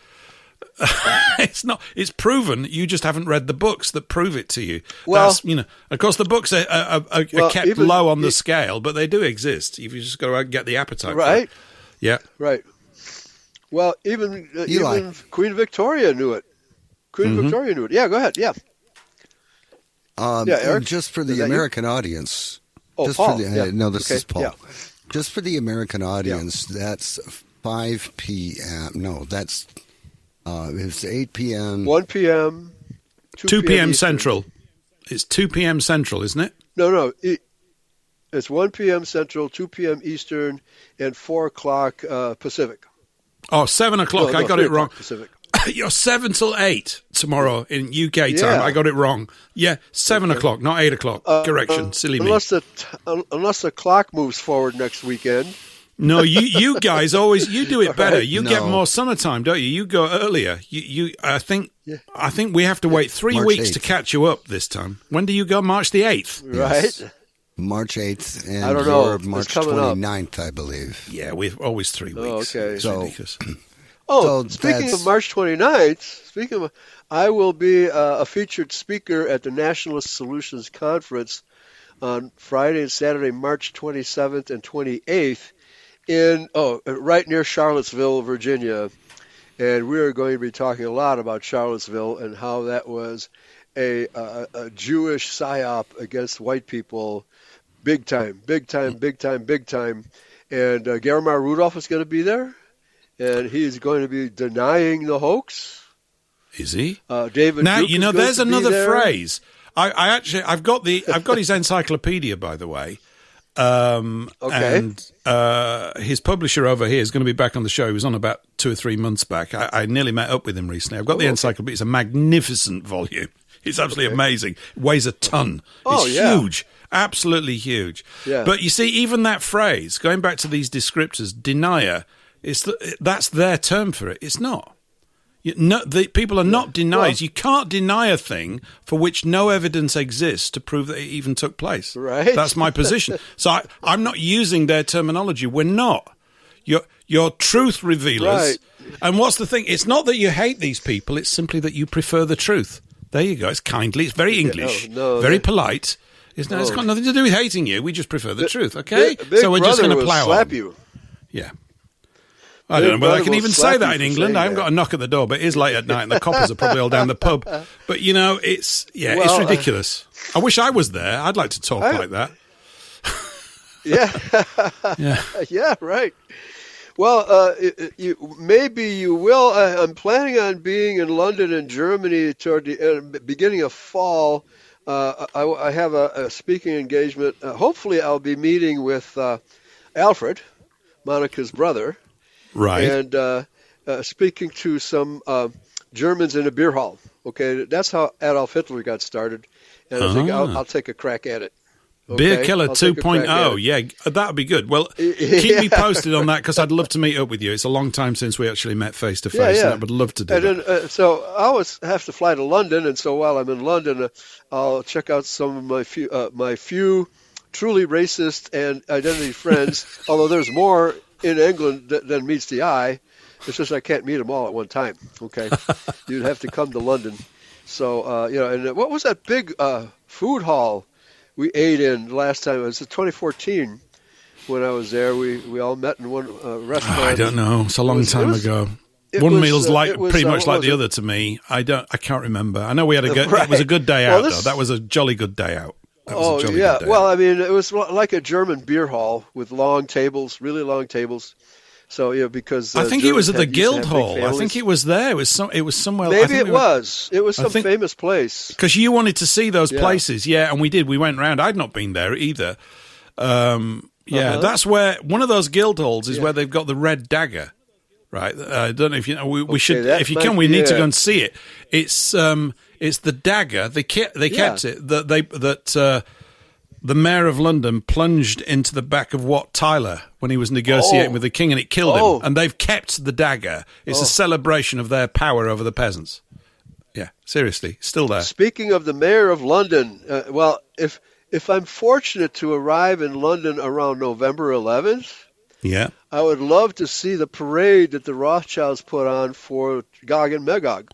Speaker 1: It's not. It's proven. You just haven't read the books that prove it to you. Well, of course, the books are kept low on the scale, but they do exist. You've just got to get the appetite.
Speaker 11: Right.
Speaker 1: For it. Yeah.
Speaker 11: Right. Well, even Queen Victoria knew it. Victoria knew it. Yeah. Go ahead. Yeah. Eric?
Speaker 4: Just for the American audience.
Speaker 11: Oh, Paul.
Speaker 4: No, this is Paul.
Speaker 11: Yeah.
Speaker 4: Just for the American audience, that's 5 p.m. No, that's it's 8 p.m.
Speaker 11: 1 p.m.
Speaker 1: 2 p.m. Central. It's 2 p.m. Central, isn't it?
Speaker 11: No. It's 1 p.m. Central, 2 p.m. Eastern, and 4 o'clock Pacific.
Speaker 1: Oh, 7 o'clock. I got it wrong.
Speaker 11: Pacific.
Speaker 1: You're 7 till 8 tomorrow in UK time. I got it wrong. Yeah, 7 o'clock, not 8 o'clock. Correction, silly me.
Speaker 11: Unless the clock moves forward next weekend.
Speaker 1: No, you guys always do it better. You get more summertime, don't you? You go earlier. I think we have to wait 3
Speaker 4: March
Speaker 1: weeks
Speaker 4: 8th.
Speaker 1: to catch you up this time. When do you go? March the 8th.
Speaker 11: Right.
Speaker 4: March 8th, and
Speaker 11: I don't know.
Speaker 4: you're
Speaker 11: It's
Speaker 4: March
Speaker 11: coming up.
Speaker 4: 29th, I believe.
Speaker 1: Yeah, we've always 3 weeks.
Speaker 11: Oh, okay.
Speaker 1: It's
Speaker 4: So-
Speaker 1: ridiculous.
Speaker 11: Oh,
Speaker 4: So
Speaker 11: speaking
Speaker 4: that's-
Speaker 11: of March 29th, I will be a featured speaker at the Nationalist Solutions Conference on Friday and Saturday, March 27th and 28th right near Charlottesville, Virginia. And we are going to be talking a lot about Charlottesville and how that was a Jewish psyop against white people, big time. And Garamar Rudolph is going to be there, and he's going to be denying the hoax.
Speaker 1: Is he?
Speaker 11: David
Speaker 1: Now
Speaker 11: Duke
Speaker 1: you
Speaker 11: is
Speaker 1: know.
Speaker 11: going
Speaker 1: There's
Speaker 11: to be
Speaker 1: another
Speaker 11: there.
Speaker 1: phrase. I've got his encyclopedia, by the way.
Speaker 11: Okay.
Speaker 1: And his publisher over here is going to be back on the show. He was on about 2 or 3 months back. I nearly met up with him recently. I've got the encyclopedia. It's a magnificent volume. It's absolutely amazing. It weighs a ton.
Speaker 11: Oh,
Speaker 1: It's
Speaker 11: yeah.
Speaker 1: huge. Absolutely huge.
Speaker 11: Yeah.
Speaker 1: But you see, even that phrase, going back to these descriptors, denier, that's their term for it. It's not. The people are not deniers. You can't deny a thing for which no evidence exists to prove that it even took place.
Speaker 11: Right.
Speaker 1: That's my position. So I'm not using their terminology. We're not. You're truth revealers.
Speaker 11: Right.
Speaker 1: And what's the thing? It's not that you hate these people. It's simply that you prefer the truth. There you go. It's kindly. It's very English. Very polite. It's got nothing to do with hating you. We just prefer the truth. Okay.
Speaker 11: Big
Speaker 1: So we're just
Speaker 11: Brother
Speaker 1: going to
Speaker 11: will
Speaker 1: plow
Speaker 11: slap
Speaker 1: on.
Speaker 11: you.
Speaker 1: Yeah. I don't know whether I
Speaker 11: Brother
Speaker 1: can
Speaker 11: will
Speaker 1: even
Speaker 11: slap
Speaker 1: say that
Speaker 11: you
Speaker 1: in
Speaker 11: for
Speaker 1: England.
Speaker 11: saying
Speaker 1: I haven't
Speaker 11: that.
Speaker 1: got a knock at the door, but it is late at night and the coppers are probably all down the pub. But, it's
Speaker 11: Well,
Speaker 1: ridiculous. I wish I was there. I'd like to talk like that.
Speaker 11: Yeah. Yeah, right. Well, maybe you will. I'm planning on being in London and Germany toward the beginning of fall. I have a speaking engagement. Hopefully, I'll be meeting with Alfred, Monica's brother,
Speaker 1: Right.
Speaker 11: and speaking to some Germans in a beer hall. Okay, that's how Adolf Hitler got started, and I think I'll take a crack at it.
Speaker 1: Beer
Speaker 11: Okay?
Speaker 1: Killer
Speaker 11: I'll take a crack at
Speaker 1: 2.0.
Speaker 11: it.
Speaker 1: Yeah, that would be good. Well, keep me posted on that because I'd love to meet up with you. It's a long time since we actually met face to face, and I would love to do
Speaker 11: and
Speaker 1: that.
Speaker 11: then, so I always have to fly to London, and so while I'm in London, I'll check out some of my few truly racist and identity friends. Although there's more in England than meets the eye. It's just I can't meet them all at one time. Okay, you'd have to come to London. So and what was that big food hall we ate in last time? It was 2014 when I was there. We all met in one restaurant.
Speaker 1: I don't know. It's a long time ago.
Speaker 11: it
Speaker 1: One
Speaker 11: was,
Speaker 1: meal's
Speaker 11: it was,
Speaker 1: pretty much
Speaker 11: what
Speaker 1: like
Speaker 11: was
Speaker 1: the
Speaker 11: it?
Speaker 1: other to me. I can't remember. I know we had a good.
Speaker 11: Right.
Speaker 1: It was a good day
Speaker 11: Well,
Speaker 1: out
Speaker 11: this-
Speaker 1: though. That was a jolly good day out. That was a jolly
Speaker 11: yeah.
Speaker 1: good day
Speaker 11: Well,
Speaker 1: out.
Speaker 11: I mean, it was like a German beer hall with long tables, really long tables. So because
Speaker 1: I think it was at the
Speaker 11: Germans had- used to have big
Speaker 1: Guildhall. I
Speaker 11: families.
Speaker 1: think it was there. It was somewhere. I
Speaker 11: Maybe
Speaker 1: think
Speaker 11: it was. It was
Speaker 1: I
Speaker 11: some
Speaker 1: think-
Speaker 11: famous place.
Speaker 1: because you wanted to see those
Speaker 11: Yeah.
Speaker 1: places, yeah, and we did. We went round. I'd not been there either. That's where one of those guild halls is where they've got the red dagger, right? I don't know if you know. We should,
Speaker 11: that
Speaker 1: if you
Speaker 11: might
Speaker 1: can, we
Speaker 11: be
Speaker 1: need to
Speaker 11: it.
Speaker 1: go and see it. It's the dagger. They kept it that the mayor of London plunged into the back of Wat Tyler when he was negotiating with the king, and it killed him. And they've kept the dagger. It's a celebration of their power over the peasants. Yeah, seriously, still there.
Speaker 11: Speaking of the mayor of London, well, if I'm fortunate to arrive in London around November 11th,
Speaker 1: Yeah.
Speaker 11: I would love to see the parade that the Rothschilds put on for Gog and Magog.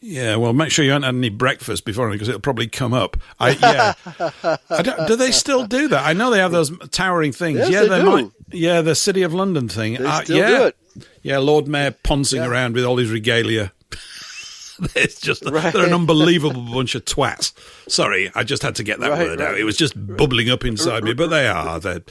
Speaker 1: Yeah, well, make sure you haven't had any breakfast before because it'll probably come up. Do they still do that? I know they have those towering things.
Speaker 11: Yes,
Speaker 1: yeah,
Speaker 11: they do.
Speaker 1: might. Yeah, the City of London thing.
Speaker 11: They still
Speaker 1: yeah.
Speaker 11: do it.
Speaker 1: Yeah, Lord Mayor poncing around with all his regalia. It's just
Speaker 11: Right.
Speaker 1: they're an unbelievable bunch of twats. Sorry, I just had to get that word out. It was just bubbling up inside me, but they are. They're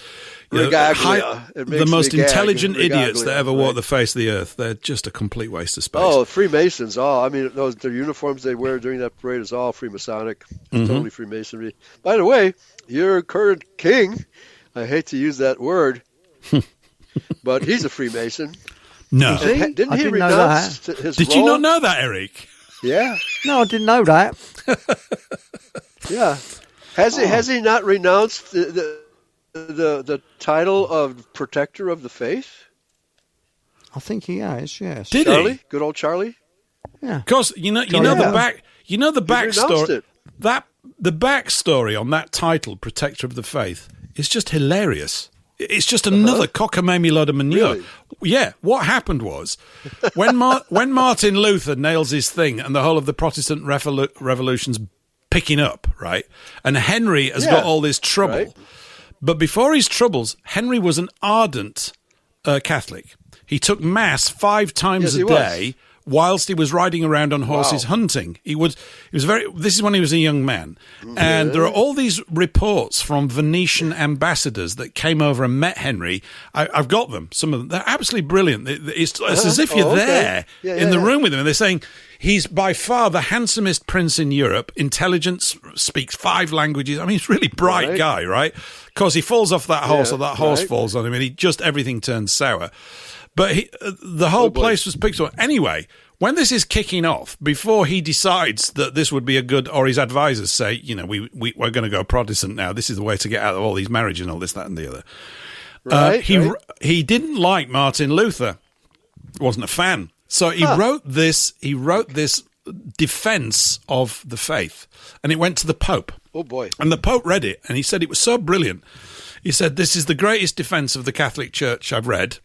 Speaker 11: Regaglia. It makes
Speaker 1: the most
Speaker 11: me gag.
Speaker 1: intelligent idiots that
Speaker 11: Regaglia,
Speaker 1: ever walked
Speaker 11: right.
Speaker 1: the face of the earth. They're just a complete waste of space.
Speaker 11: Oh, Freemasons! I mean, their uniforms they wear during that parade is all Freemasonic, totally Freemasonry. By the way, your current king, I hate to use that word, but he's a Freemason.
Speaker 1: No.
Speaker 2: See?
Speaker 11: Didn't
Speaker 2: I
Speaker 11: he
Speaker 2: didn't know
Speaker 11: renounce
Speaker 2: that.
Speaker 11: his
Speaker 1: Did
Speaker 11: role?
Speaker 1: you not know that, Eric?
Speaker 11: Yeah,
Speaker 2: No, I didn't know that.
Speaker 11: yeah. Has he not renounced the title of protector of the faith?
Speaker 2: I think he has, yes.
Speaker 1: Did
Speaker 11: Charlie,
Speaker 1: he?
Speaker 11: good old Charlie.
Speaker 2: Yeah.
Speaker 1: Because you know
Speaker 2: Yeah.
Speaker 1: the
Speaker 11: renounced
Speaker 1: backstory.
Speaker 11: it.
Speaker 1: That the backstory on that title, Protector of the Faith, is just hilarious. It's just another cockamamie load of manure.
Speaker 11: Really?
Speaker 1: Yeah, what happened was, when Martin Luther nails his thing and the whole of the Protestant revolution's picking up, right? And Henry has got all this trouble.
Speaker 11: Right.
Speaker 1: But before his troubles, Henry was an ardent Catholic. He took Mass 5 times a day whilst he was riding around on horses hunting. This is when he was a young man. And there are all these reports from Venetian ambassadors that came over and met Henry. I've got them, some of them. They're absolutely brilliant. It's as if you're there in the room with him. And they're saying, he's by far the handsomest prince in Europe, intelligence, speaks 5 languages. I mean, he's a really bright guy, right? Of course, he falls off that horse or that horse falls on him and everything turns sour. But the whole place was picked up. Anyway, when this is kicking off, before he decides that this would be a good, or his advisors say, we're going to go Protestant now. This is the way to get out of all these marriages and all this, that, and the other. He didn't like Martin Luther. Wasn't a fan. So he wrote this defense of the faith, and it went to the Pope.
Speaker 11: Oh, boy.
Speaker 1: And the Pope read it, and he said it was so brilliant. He said, this is the greatest defense of the Catholic Church I've read,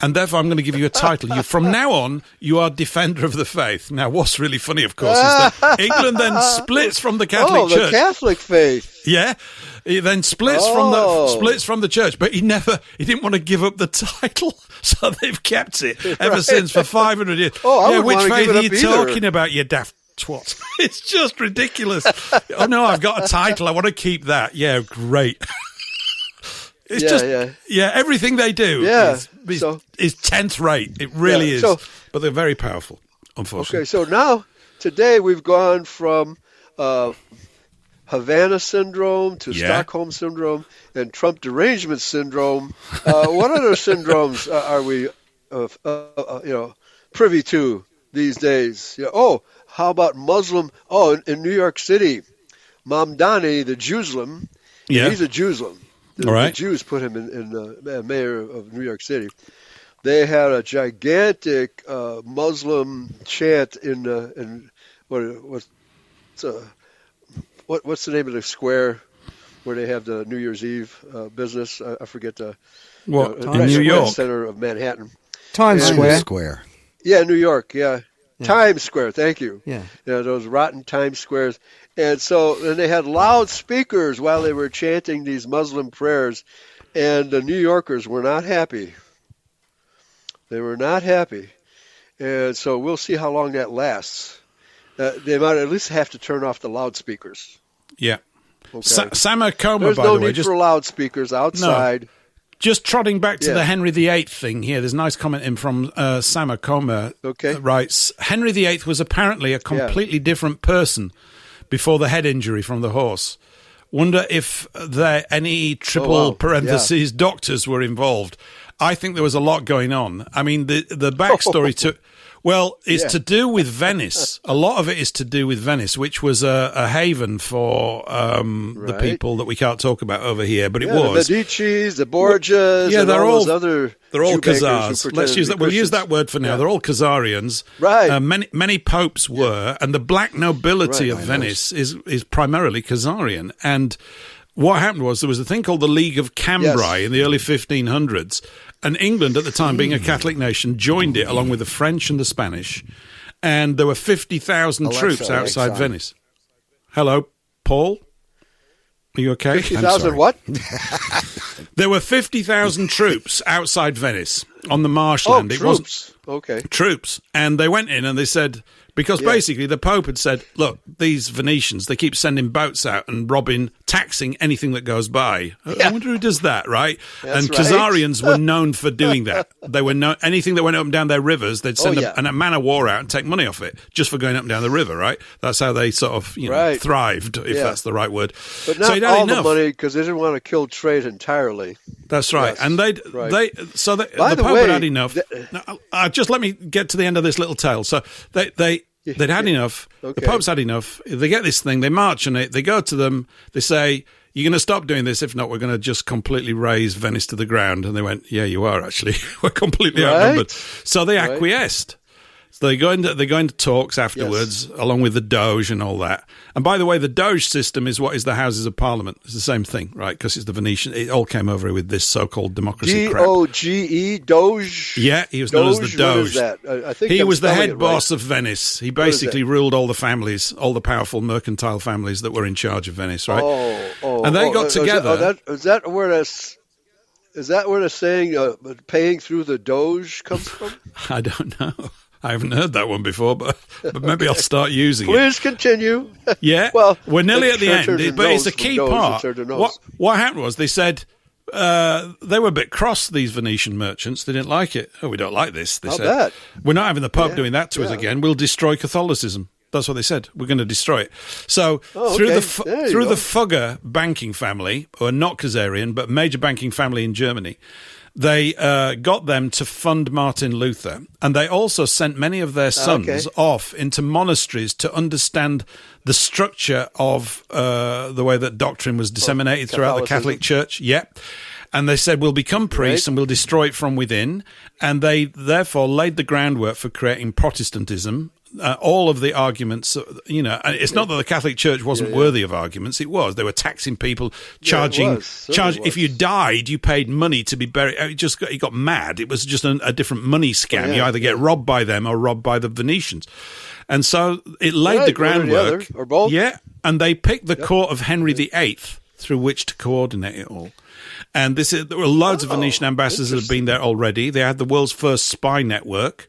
Speaker 1: and therefore I'm going to give you a title. From now on, you are Defender of the Faith. Now, what's really funny, of course, is that England then splits from the Catholic Church.
Speaker 11: Oh, the Catholic faith.
Speaker 1: Yeah. He then splits from the church, but he didn't want to give up the title, so they've kept it ever since for 500 years. Which faith are you talking about, you daft twat? It's just ridiculous. Oh no, I've got a title. I want to keep that. Yeah, great. It's everything they do is 10th rate. It really is. But they're very powerful, unfortunately.
Speaker 11: Okay, so now, today we've gone from Havana syndrome to Stockholm syndrome and Trump derangement syndrome. What other syndromes are we, privy to these days? How about Muslim? In New York City, Mamdani, the Jewslim. He's a Jewslim. The Jews put him in mayor of New York City. They had a gigantic Muslim chant in what's the name of the square where they have the New Year's Eve business? I forget the
Speaker 1: New York
Speaker 11: center of Manhattan.
Speaker 2: Times Square.
Speaker 11: Yeah, New York. Yeah. Times Square. Thank you. Yeah. Those rotten Times Squares. And so they had loudspeakers while they were chanting these Muslim prayers, and the New Yorkers were not happy. They were not happy. And so we'll see how long that lasts. They might at least have to turn off the loudspeakers.
Speaker 1: Yeah.
Speaker 11: Okay.
Speaker 1: Samakoma,
Speaker 11: There's
Speaker 1: by
Speaker 11: no
Speaker 1: the way.
Speaker 11: need for loudspeakers outside.
Speaker 1: No. Just trotting back to the Henry VIII thing here, there's a nice comment in from Samakoma. Writes, Henry VIII was apparently a completely different person before the head injury from the horse. Wonder if there any parentheses doctors were involved. I think there was a lot going on. I mean, the backstory it's to do with Venice. A lot of it is to do with Venice, which was a haven for the people that we can't talk about over here, but it was.
Speaker 11: The Medicis, the Borgias, they're all
Speaker 1: Khazars. Let's use that. We'll use that word for now. They're all Khazarians.
Speaker 11: Right.
Speaker 1: Many popes were, and the black nobility of Venice is primarily Khazarian. And what happened was there was a thing called the League of Cambrai in the early 1500s, and England, at the time being a Catholic nation, joined it along with the French and the Spanish, and there were 50,000 troops outside Venice. Hello, Paul? Are you okay?
Speaker 11: 50,000 what?
Speaker 1: There were 50,000 troops outside Venice on the marshland.
Speaker 11: Troops.
Speaker 1: Troops. And they went in and they said, because basically the Pope had said, look, these Venetians, they keep sending boats out and taxing anything that goes by. I wonder who does that, right?
Speaker 11: That's
Speaker 1: Khazarians were known for doing that. They were anything that went up and down their rivers, they'd send a man of war out and take money off it just for going up and down the river, right? That's how they sort of thrived, if that's the right word.
Speaker 11: But not all the money, because they didn't want to kill trade entirely.
Speaker 1: That's right. And the Pope had had enough. Just let me get to the end of this little tale. So they'd had enough. The Pope's had enough. They get this thing. They march on it. They go to them. They say, you're going to stop doing this. If not, we're going to just completely raise Venice to the ground. And they went, yeah, you are actually. We're completely outnumbered. So they acquiesced. So they go into talks afterwards, along with the Doge and all that. And by the way, the Doge system is what is the Houses of Parliament. It's the same thing, right? Because it's the Venetian. It all came over with this so-called democracy crap.
Speaker 11: Doge, Doge.
Speaker 1: Yeah, he was known as the Doge.
Speaker 11: What is that? I think
Speaker 1: he
Speaker 11: I'm
Speaker 1: was the
Speaker 11: spelling
Speaker 1: head
Speaker 11: it
Speaker 1: boss
Speaker 11: right.
Speaker 1: of Venice. He basically ruled all the families, all the powerful mercantile families that were in charge of Venice, right? And they got together.
Speaker 11: Is that where that's? Is that where the saying "paying through the Doge" comes from?
Speaker 1: I don't know. I haven't heard that one before, but maybe I'll start using it.
Speaker 11: Please continue.
Speaker 1: Yeah,
Speaker 11: well,
Speaker 1: we're nearly at the end, but it's a key part. What happened was they said they were a bit cross, these Venetian merchants. They didn't like it. Oh, we don't like this. They said, we're not having the Pope doing that to us again. We'll destroy Catholicism. That's what they said. We're going to destroy it. So through the Fugger banking family, or not Khazarian, but major banking family in Germany, they got them to fund Martin Luther, and they also sent many of their sons off into monasteries to understand the structure of the way that doctrine was disseminated throughout the Catholic Church. Yep. And they said, we'll become priests and we'll destroy it from within. And they therefore laid the groundwork for creating Protestantism. All of the arguments, it's not that the Catholic Church wasn't worthy of arguments. It was. They were taxing people, charging. If you died, you paid money to be buried. It got mad. It was just a different money scam. You either get robbed by them or robbed by the Venetians. And so it laid the groundwork.
Speaker 11: Or both.
Speaker 1: Yeah. And they picked the court of Henry VIII through which to coordinate it all. And there were loads of Venetian ambassadors that have been there already. They had the world's first spy network.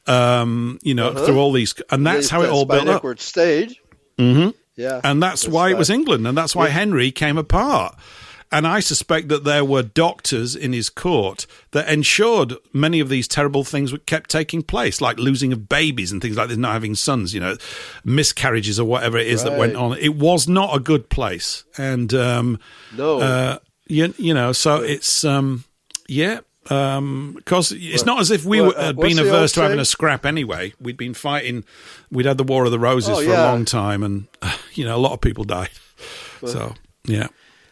Speaker 1: Through all these, and that's how it all built up.
Speaker 11: Stayed.
Speaker 1: Mm-hmm.
Speaker 11: Yeah,
Speaker 1: and that's why it was England, and that's why Henry came apart. And I suspect that there were doctors in his court that ensured many of these terrible things kept taking place, like losing of babies and things like this, not having sons, miscarriages or whatever it is that went on. It was not a good place, and so it's because it's not as if we had been averse to having a scrap anyway. We'd been fighting. We'd had the War of the Roses for a long time, and a lot of people died. So yeah.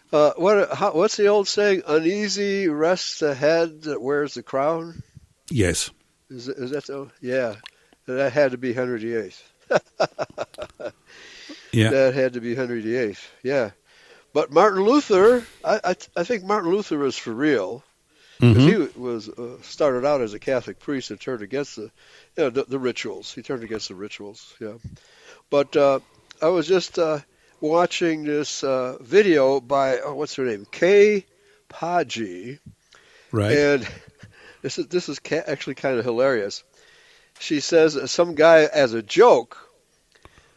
Speaker 11: What's the old saying? Uneasy rests the head that wears the crown.
Speaker 1: Yes.
Speaker 11: Is that so? Yeah. That had to be Henry VIII.
Speaker 1: Yeah.
Speaker 11: That had to be Henry VIII. Yeah. But Martin Luther, I think Martin Luther was for real. Because he was started out as a Catholic priest and turned against the rituals. He turned against the rituals, yeah. But I was just watching this video by, what's her name? Kay Paji.
Speaker 1: Right.
Speaker 11: And this is actually kind of hilarious. She says some guy, as a joke,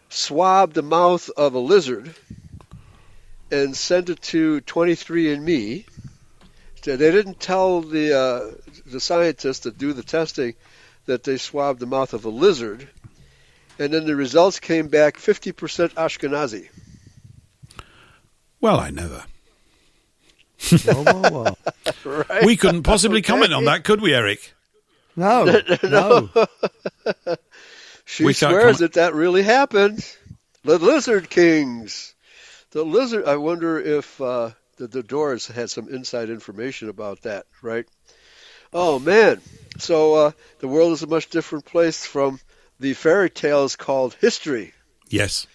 Speaker 11: swabbed the mouth of a lizard and sent it to 23andMe. They didn't tell the scientists that do the testing that they swabbed the mouth of a lizard, and then the results came back 50% Ashkenazi.
Speaker 1: Well, I never.
Speaker 2: Whoa.
Speaker 11: Right?
Speaker 1: We couldn't possibly comment on that, could we, Eric?
Speaker 2: No.
Speaker 11: She swears that really happened. The Lizard Kings. The lizard. I wonder if the Doors had some inside information about that, right? Oh, man. So the world is a much different place from the fairy tales called history.
Speaker 1: Yes.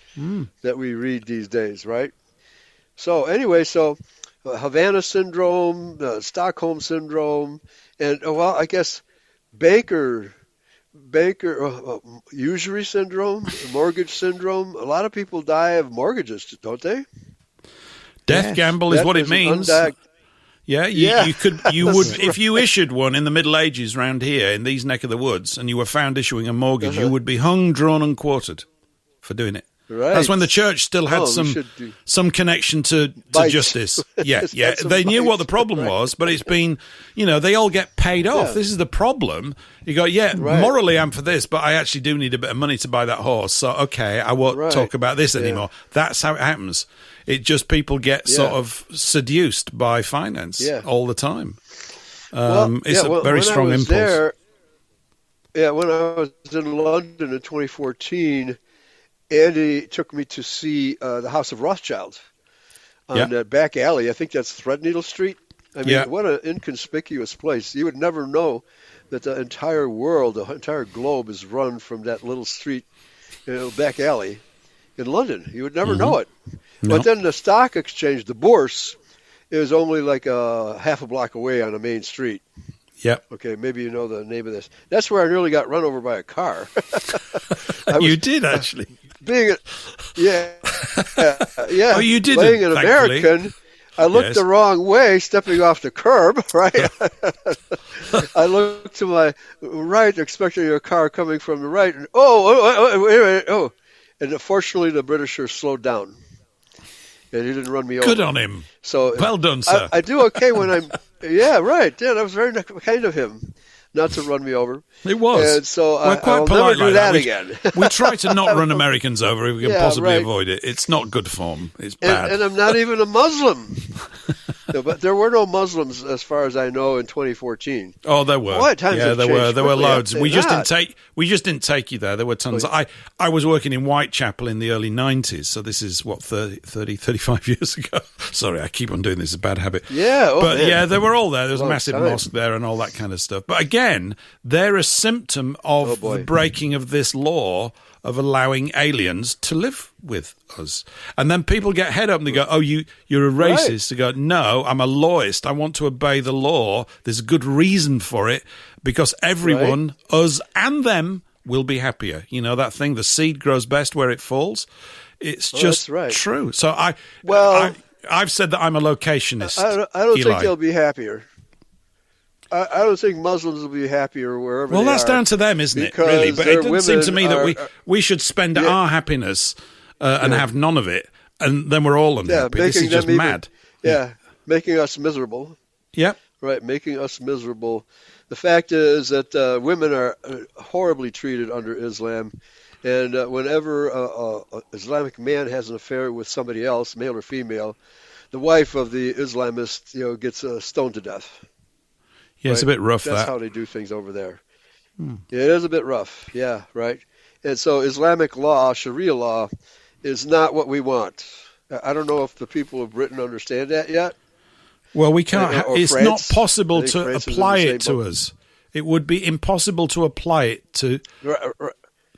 Speaker 11: That we read these days, right? So anyway, Havana syndrome, Stockholm syndrome, and, I guess Baker usury syndrome, mortgage syndrome. A lot of people die of mortgages, don't they?
Speaker 1: Death gamble is what it means. You would if you issued one in the Middle Ages round here in these neck of the woods, and you were found issuing a mortgage, you would be hung, drawn, and quartered for doing it.
Speaker 11: Right.
Speaker 1: That's when the church still had some connection to justice. Yeah. They knew what the problem was, but it's been, they all get paid off. This is the problem. You go, morally I'm for this, but I actually do need a bit of money to buy that horse. So, okay, I won't talk about this anymore. That's how it happens. It just people get sort of seduced by finance all the time. It's a very strong impulse.
Speaker 11: When I was in London in 2014, Andy took me to see the House of Rothschild on that back alley. I think that's Threadneedle Street. I mean, what an inconspicuous place. You would never know that the entire world, the entire globe is run from that little street, back alley in London. You would never know it.
Speaker 1: No.
Speaker 11: But then the stock exchange, the Bourse, is only like half a block away on a main street.
Speaker 1: Yep.
Speaker 11: Okay, maybe you know the name of this. That's where I nearly got run over by a car.
Speaker 1: You did, actually.
Speaker 11: Yeah.
Speaker 1: Oh, you did.
Speaker 11: Being an American, I looked the wrong way, stepping off the curb, right? I looked to my right, expecting a car coming from the right, and wait a minute, and fortunately the Britisher slowed down, and he didn't run me over.
Speaker 1: Good on him.
Speaker 11: So
Speaker 1: well done, sir.
Speaker 11: I do okay when I'm. Yeah, right. Yeah, that was very kind of him, not to run me over.
Speaker 1: It was.
Speaker 11: And so
Speaker 1: We're quite
Speaker 11: I'll
Speaker 1: polite
Speaker 11: never do
Speaker 1: like
Speaker 11: that again.
Speaker 1: We try to not run Americans over if we can possibly
Speaker 11: right.
Speaker 1: avoid it. It's not good form. It's bad.
Speaker 11: And I'm not even a Muslim. No, but there were no Muslims, as far as I know, in 2014.
Speaker 1: Oh, there were.
Speaker 11: Boy, times have
Speaker 1: there
Speaker 11: changed
Speaker 1: were
Speaker 11: quickly,
Speaker 1: loads.
Speaker 11: have
Speaker 1: We
Speaker 11: they
Speaker 1: just
Speaker 11: not?
Speaker 1: didn't take you there. There were tons. I was working in Whitechapel in the early 90s, so this is what 35 years ago. Sorry, I keep on doing this. It's a bad habit.
Speaker 11: Yeah,
Speaker 1: but yeah, they were all there. There was a
Speaker 11: Long
Speaker 1: massive
Speaker 11: time.
Speaker 1: mosque there and all that kind of stuff. But again, they're a symptom of the breaking of this law of allowing aliens to live with us. And then people get head up and they go, oh, you're a racist. They go, no, I'm a lawist. I want to obey the law. There's a good reason for it because everyone, us and them, will be happier. You know that thing, the seed grows best where it falls. It's just true. So I've said that I'm a locationist.
Speaker 11: I don't
Speaker 1: Eli.
Speaker 11: think they'll be happier. I don't think Muslims will be happier wherever
Speaker 1: Well,
Speaker 11: they
Speaker 1: that's
Speaker 11: are,
Speaker 1: down to them, isn't it,
Speaker 11: because
Speaker 1: really? But it
Speaker 11: their
Speaker 1: doesn't seem to me
Speaker 11: women
Speaker 1: that we should spend our happiness and have none of it, and then we're all unhappy.
Speaker 11: Yeah,
Speaker 1: This is just mad.
Speaker 11: Making us miserable.
Speaker 1: Yep.
Speaker 11: Right, making us miserable. The fact is that women are horribly treated under Islam, and whenever an Islamic man has an affair with somebody else, male or female, the wife of the Islamist, gets stoned to death.
Speaker 1: Yeah, it's a bit rough.
Speaker 11: That's how they do things over there. Yeah, it is a bit rough. Yeah, right. And so Islamic law, Sharia law, is not what we want. I don't know if the people of Britain understand that yet.
Speaker 1: Well, we can't. It's
Speaker 11: France.
Speaker 1: not possible
Speaker 11: I think
Speaker 1: to
Speaker 11: France is in
Speaker 1: apply
Speaker 11: the
Speaker 1: it
Speaker 11: same
Speaker 1: to
Speaker 11: boat.
Speaker 1: us. It would be impossible to apply it to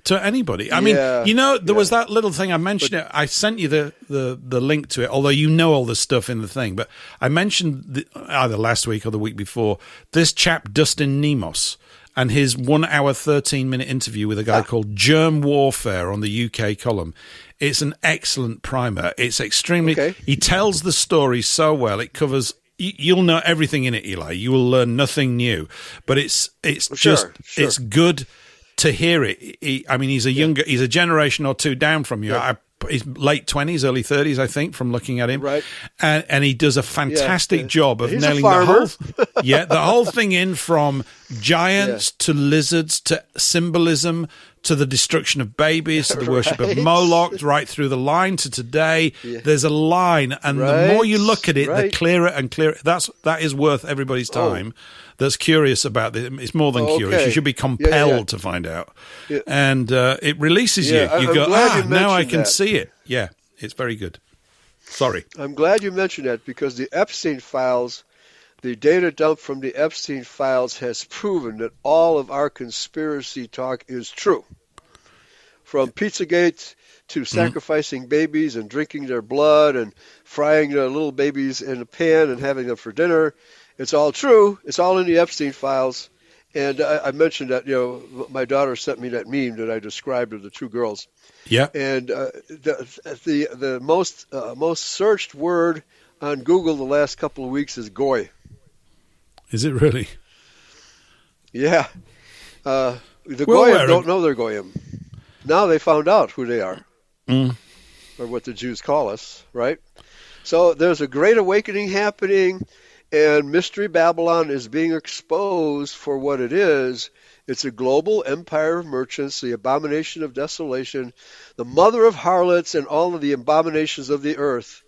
Speaker 1: anybody. I mean, there was that little thing I mentioned. I sent you the link to it, although you know all the stuff in the thing. But I mentioned either last week or the week before this chap Dustin Nemos and his 1 hour 13-minute interview with a guy called Germ Warfare on the UK column. It's an excellent primer. It's extremely. He tells the story so well. It covers. You'll know everything in it, Eli. You will learn nothing new. But it's it's good to hear it. He's a generation or two down from you. He's late 20s, early 30s, I think, from looking at him.
Speaker 11: Right.
Speaker 1: And he does a fantastic job of
Speaker 11: He's
Speaker 1: nailing
Speaker 11: a farmer.
Speaker 1: the whole thing in, from giants to lizards to symbolism to the destruction of babies to the worship of Moloch, right through the line to today. There's a line, and the more you look at it, the clearer and clearer. That is worth everybody's time. That's curious about this. It's more than curious. You should be compelled to find out. Yeah. And it releases you. You go, now I can see it. Yeah, it's very good. Sorry.
Speaker 11: I'm glad you mentioned that, because the Epstein files, the data dump from the Epstein files has proven that all of our conspiracy talk is true. From Pizzagate to sacrificing babies and drinking their blood and frying their little babies in a pan and having them for dinner. It's all true. It's all in the Epstein files. And I mentioned that, my daughter sent me that meme that I described of the two girls.
Speaker 1: Yeah.
Speaker 11: And the most searched word on Google the last couple of weeks is goy.
Speaker 1: Is it really?
Speaker 11: Yeah. The goyim don't know they're goyim. Now they found out who they are, or what the Jews call us, right? So there's a great awakening happening, and Mystery Babylon is being exposed for what it is. It's a global empire of merchants, the abomination of desolation, the mother of harlots, and all of the abominations of the earth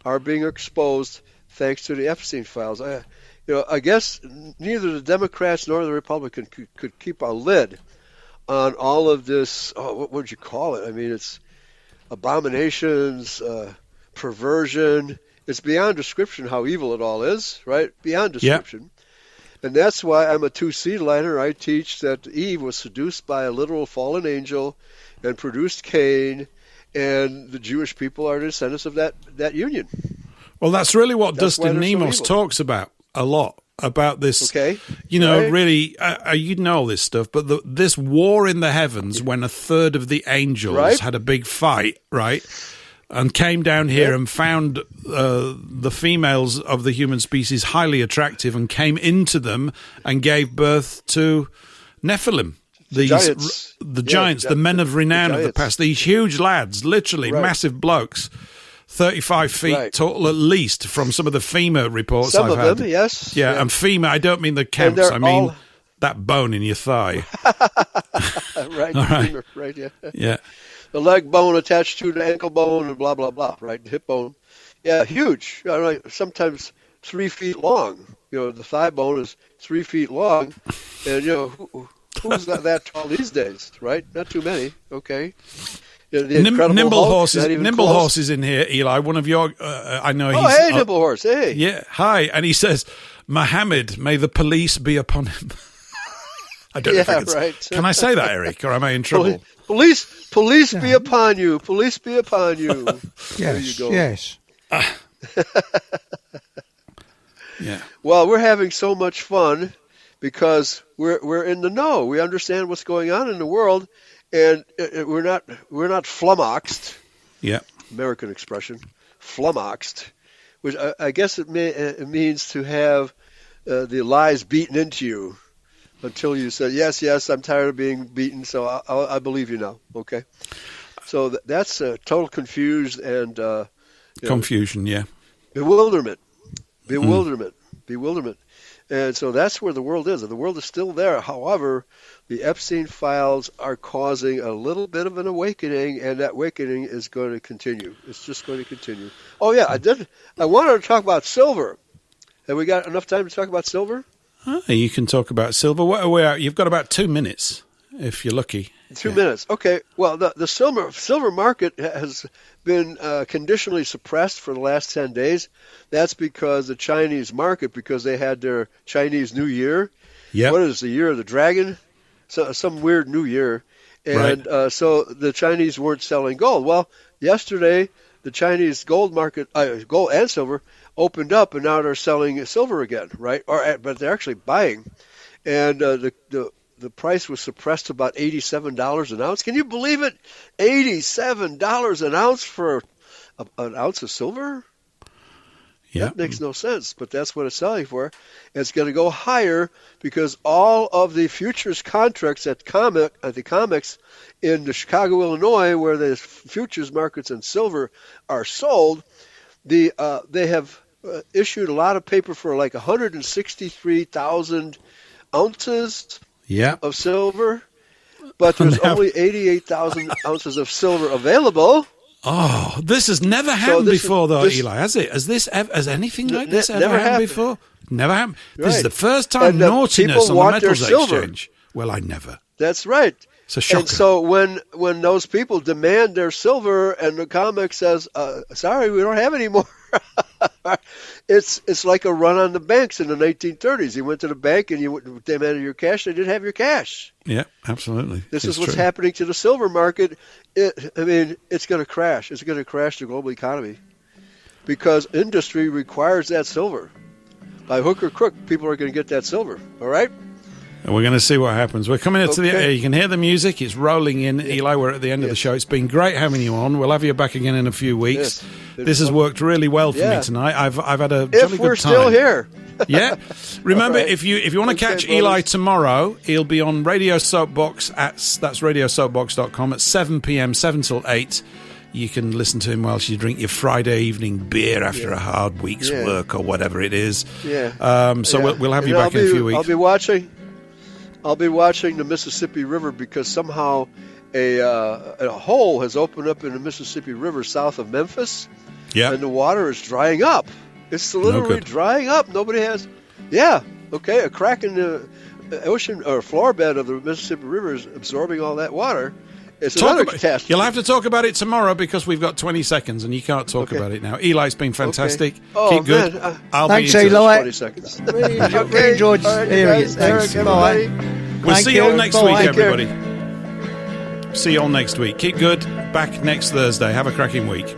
Speaker 11: are being exposed thanks to the Epstein files. I guess neither the Democrats nor the Republicans could keep a lid on all of this. What would you call it? I mean, it's abominations, perversion. It's beyond description how evil it all is, right? Beyond description. And that's why I'm a 2C-liner. I teach that Eve was seduced by a literal fallen angel and produced Cain, and the Jewish people are descendants of that union.
Speaker 1: Well, that's really what
Speaker 11: That's why
Speaker 1: Dustin
Speaker 11: they're so
Speaker 1: Nemos
Speaker 11: evil.
Speaker 1: talks about a lot, about this,
Speaker 11: Okay.
Speaker 1: right.
Speaker 11: Right.
Speaker 1: Really, you know all this stuff, but this war in the heavens when a third of the angels
Speaker 11: Right.
Speaker 1: had a big fight, right, and came down here and found the females of the human species highly attractive and came into them and gave birth to Nephilim. These
Speaker 11: Giants.
Speaker 1: giants, the men of renown of the
Speaker 11: giants.
Speaker 1: past, these huge lads, literally
Speaker 11: Right.
Speaker 1: massive blokes, 35 feet
Speaker 11: Right.
Speaker 1: tall at least, from some of the FEMA reports
Speaker 11: Some
Speaker 1: I've
Speaker 11: of
Speaker 1: had.
Speaker 11: them, yes.
Speaker 1: Yeah, and FEMA, I don't mean the camps,
Speaker 11: they're
Speaker 1: I mean
Speaker 11: all-
Speaker 1: that bone in your thigh.
Speaker 11: Right.
Speaker 1: All right.
Speaker 11: Right, yeah.
Speaker 1: Yeah.
Speaker 11: The leg bone attached to the ankle bone and blah, blah, blah, right? The hip bone. Yeah, huge. Sometimes 3 feet long. The thigh bone is 3 feet long. And, who's that tall these days, right? Not too many, okay? The Incredible
Speaker 1: Nimble
Speaker 11: Hulk,
Speaker 1: horses,
Speaker 11: not even
Speaker 1: Nimble
Speaker 11: close.
Speaker 1: horses in here, Eli. One of your, I know
Speaker 11: Oh,
Speaker 1: he's.
Speaker 11: hey, Nimble Horse, hey.
Speaker 1: Yeah, hi. And he says, Muhammad, may the police be upon him. I don't know if I can,
Speaker 11: right.
Speaker 1: Can I say that, Eric, or am I in trouble?
Speaker 11: Police be upon you. Police be upon you. There you
Speaker 2: Yes,
Speaker 11: go.
Speaker 2: yes.
Speaker 1: Yeah.
Speaker 11: Well, we're having so much fun because we're in the know. We understand what's going on in the world, and we're not flummoxed.
Speaker 1: Yeah.
Speaker 11: American expression, flummoxed, which I guess it means to have the lies beaten into you until you say, yes, I'm tired of being beaten, so I believe you now. Okay. So that's total confused and
Speaker 1: Confusion, yeah.
Speaker 11: bewilderment. And so that's where the world is. And the world is still there. However, the Epstein files are causing a little bit of an awakening, and that awakening is going to continue. It's just going to continue. Oh, yeah, I wanted to talk about silver. Have we got enough time to talk about silver?
Speaker 1: You can talk about silver. You've got about 2 minutes, if you're lucky.
Speaker 11: 2 minutes. Okay. Well, the silver market has been conditionally suppressed for the last 10 days. That's because the Chinese market, because they had their Chinese New Year.
Speaker 1: Yeah.
Speaker 11: What is the year of the dragon? So some weird new year. And so the Chinese weren't selling gold. Well, yesterday the Chinese gold market, gold and silver, opened up, and now they're selling silver again, right? But they're actually buying. And the price was suppressed to about $87 an ounce. Can you believe it? $87 an ounce for an ounce of silver?
Speaker 1: Yeah.
Speaker 11: That makes no sense, but that's what it's selling for. And it's going to go higher because all of the futures contracts at the COMEX in the Chicago, Illinois, where the futures markets in silver are sold, they have issued a lot of paper for like 163,000 ounces of silver, but there's only 88,000 ounces of silver available.
Speaker 1: Oh, this has never happened before, though, Eli, has it? Has anything like this ever happened before? Never happened.
Speaker 11: Right.
Speaker 1: This is the first time naughtiness on the metals exchange. Well, I never.
Speaker 11: That's right.
Speaker 1: It's a shocker.
Speaker 11: And so when those people demand their silver and the COMEX says, sorry, we don't have any more, it's like a run on the banks in the 1930s. You went to the bank and you demanded your cash. They didn't have your cash.
Speaker 1: Yeah, absolutely.
Speaker 11: This is what's happening to the silver market. It's going to crash. It's going to crash the global economy because industry requires that silver. By hook or crook, people are going to get that silver. All right?
Speaker 1: And we're going to see what happens. We're coming into the you can hear the music. It's rolling in. Eli, we're at the end of the show. It's been great having you on. We'll have you back again in a few weeks. This has worked really well for me tonight. I've had a jolly good time.
Speaker 11: If we're still here.
Speaker 1: Yeah. Remember, if you want to catch Eli tomorrow, he'll be on Radio Soapbox that's radiosoapbox.com at 7 p.m., 7 till 8. You can listen to him whilst you drink your Friday evening beer after a hard week's work or whatever it is.
Speaker 11: Yeah.
Speaker 1: We'll have you back in a few weeks.
Speaker 11: I'll be watching the Mississippi River because somehow a hole has opened up in the Mississippi River south of Memphis.
Speaker 1: Yeah.
Speaker 11: And the water is drying up. It's literally drying up. Nobody has. Yeah. Okay. A crack in the ocean or floor bed of the Mississippi River is absorbing all that water, It's another catastrophe.
Speaker 1: You'll have to talk about it tomorrow because we've got 20 seconds and you can't talk about it now. Eli, it's been fantastic.
Speaker 11: Okay.
Speaker 1: Keep good.
Speaker 11: Man,
Speaker 1: I'll
Speaker 2: thanks,
Speaker 1: be in touch.
Speaker 2: Eli.
Speaker 11: 20 seconds.
Speaker 2: Really enjoyed hearing it. Thanks. Bye.
Speaker 1: We'll
Speaker 2: Thank
Speaker 1: see you all
Speaker 2: you.
Speaker 1: next
Speaker 2: Bye.
Speaker 1: week,
Speaker 2: Take care.
Speaker 1: everybody. See you all next week. Keep good. Back next Thursday. Have a cracking week.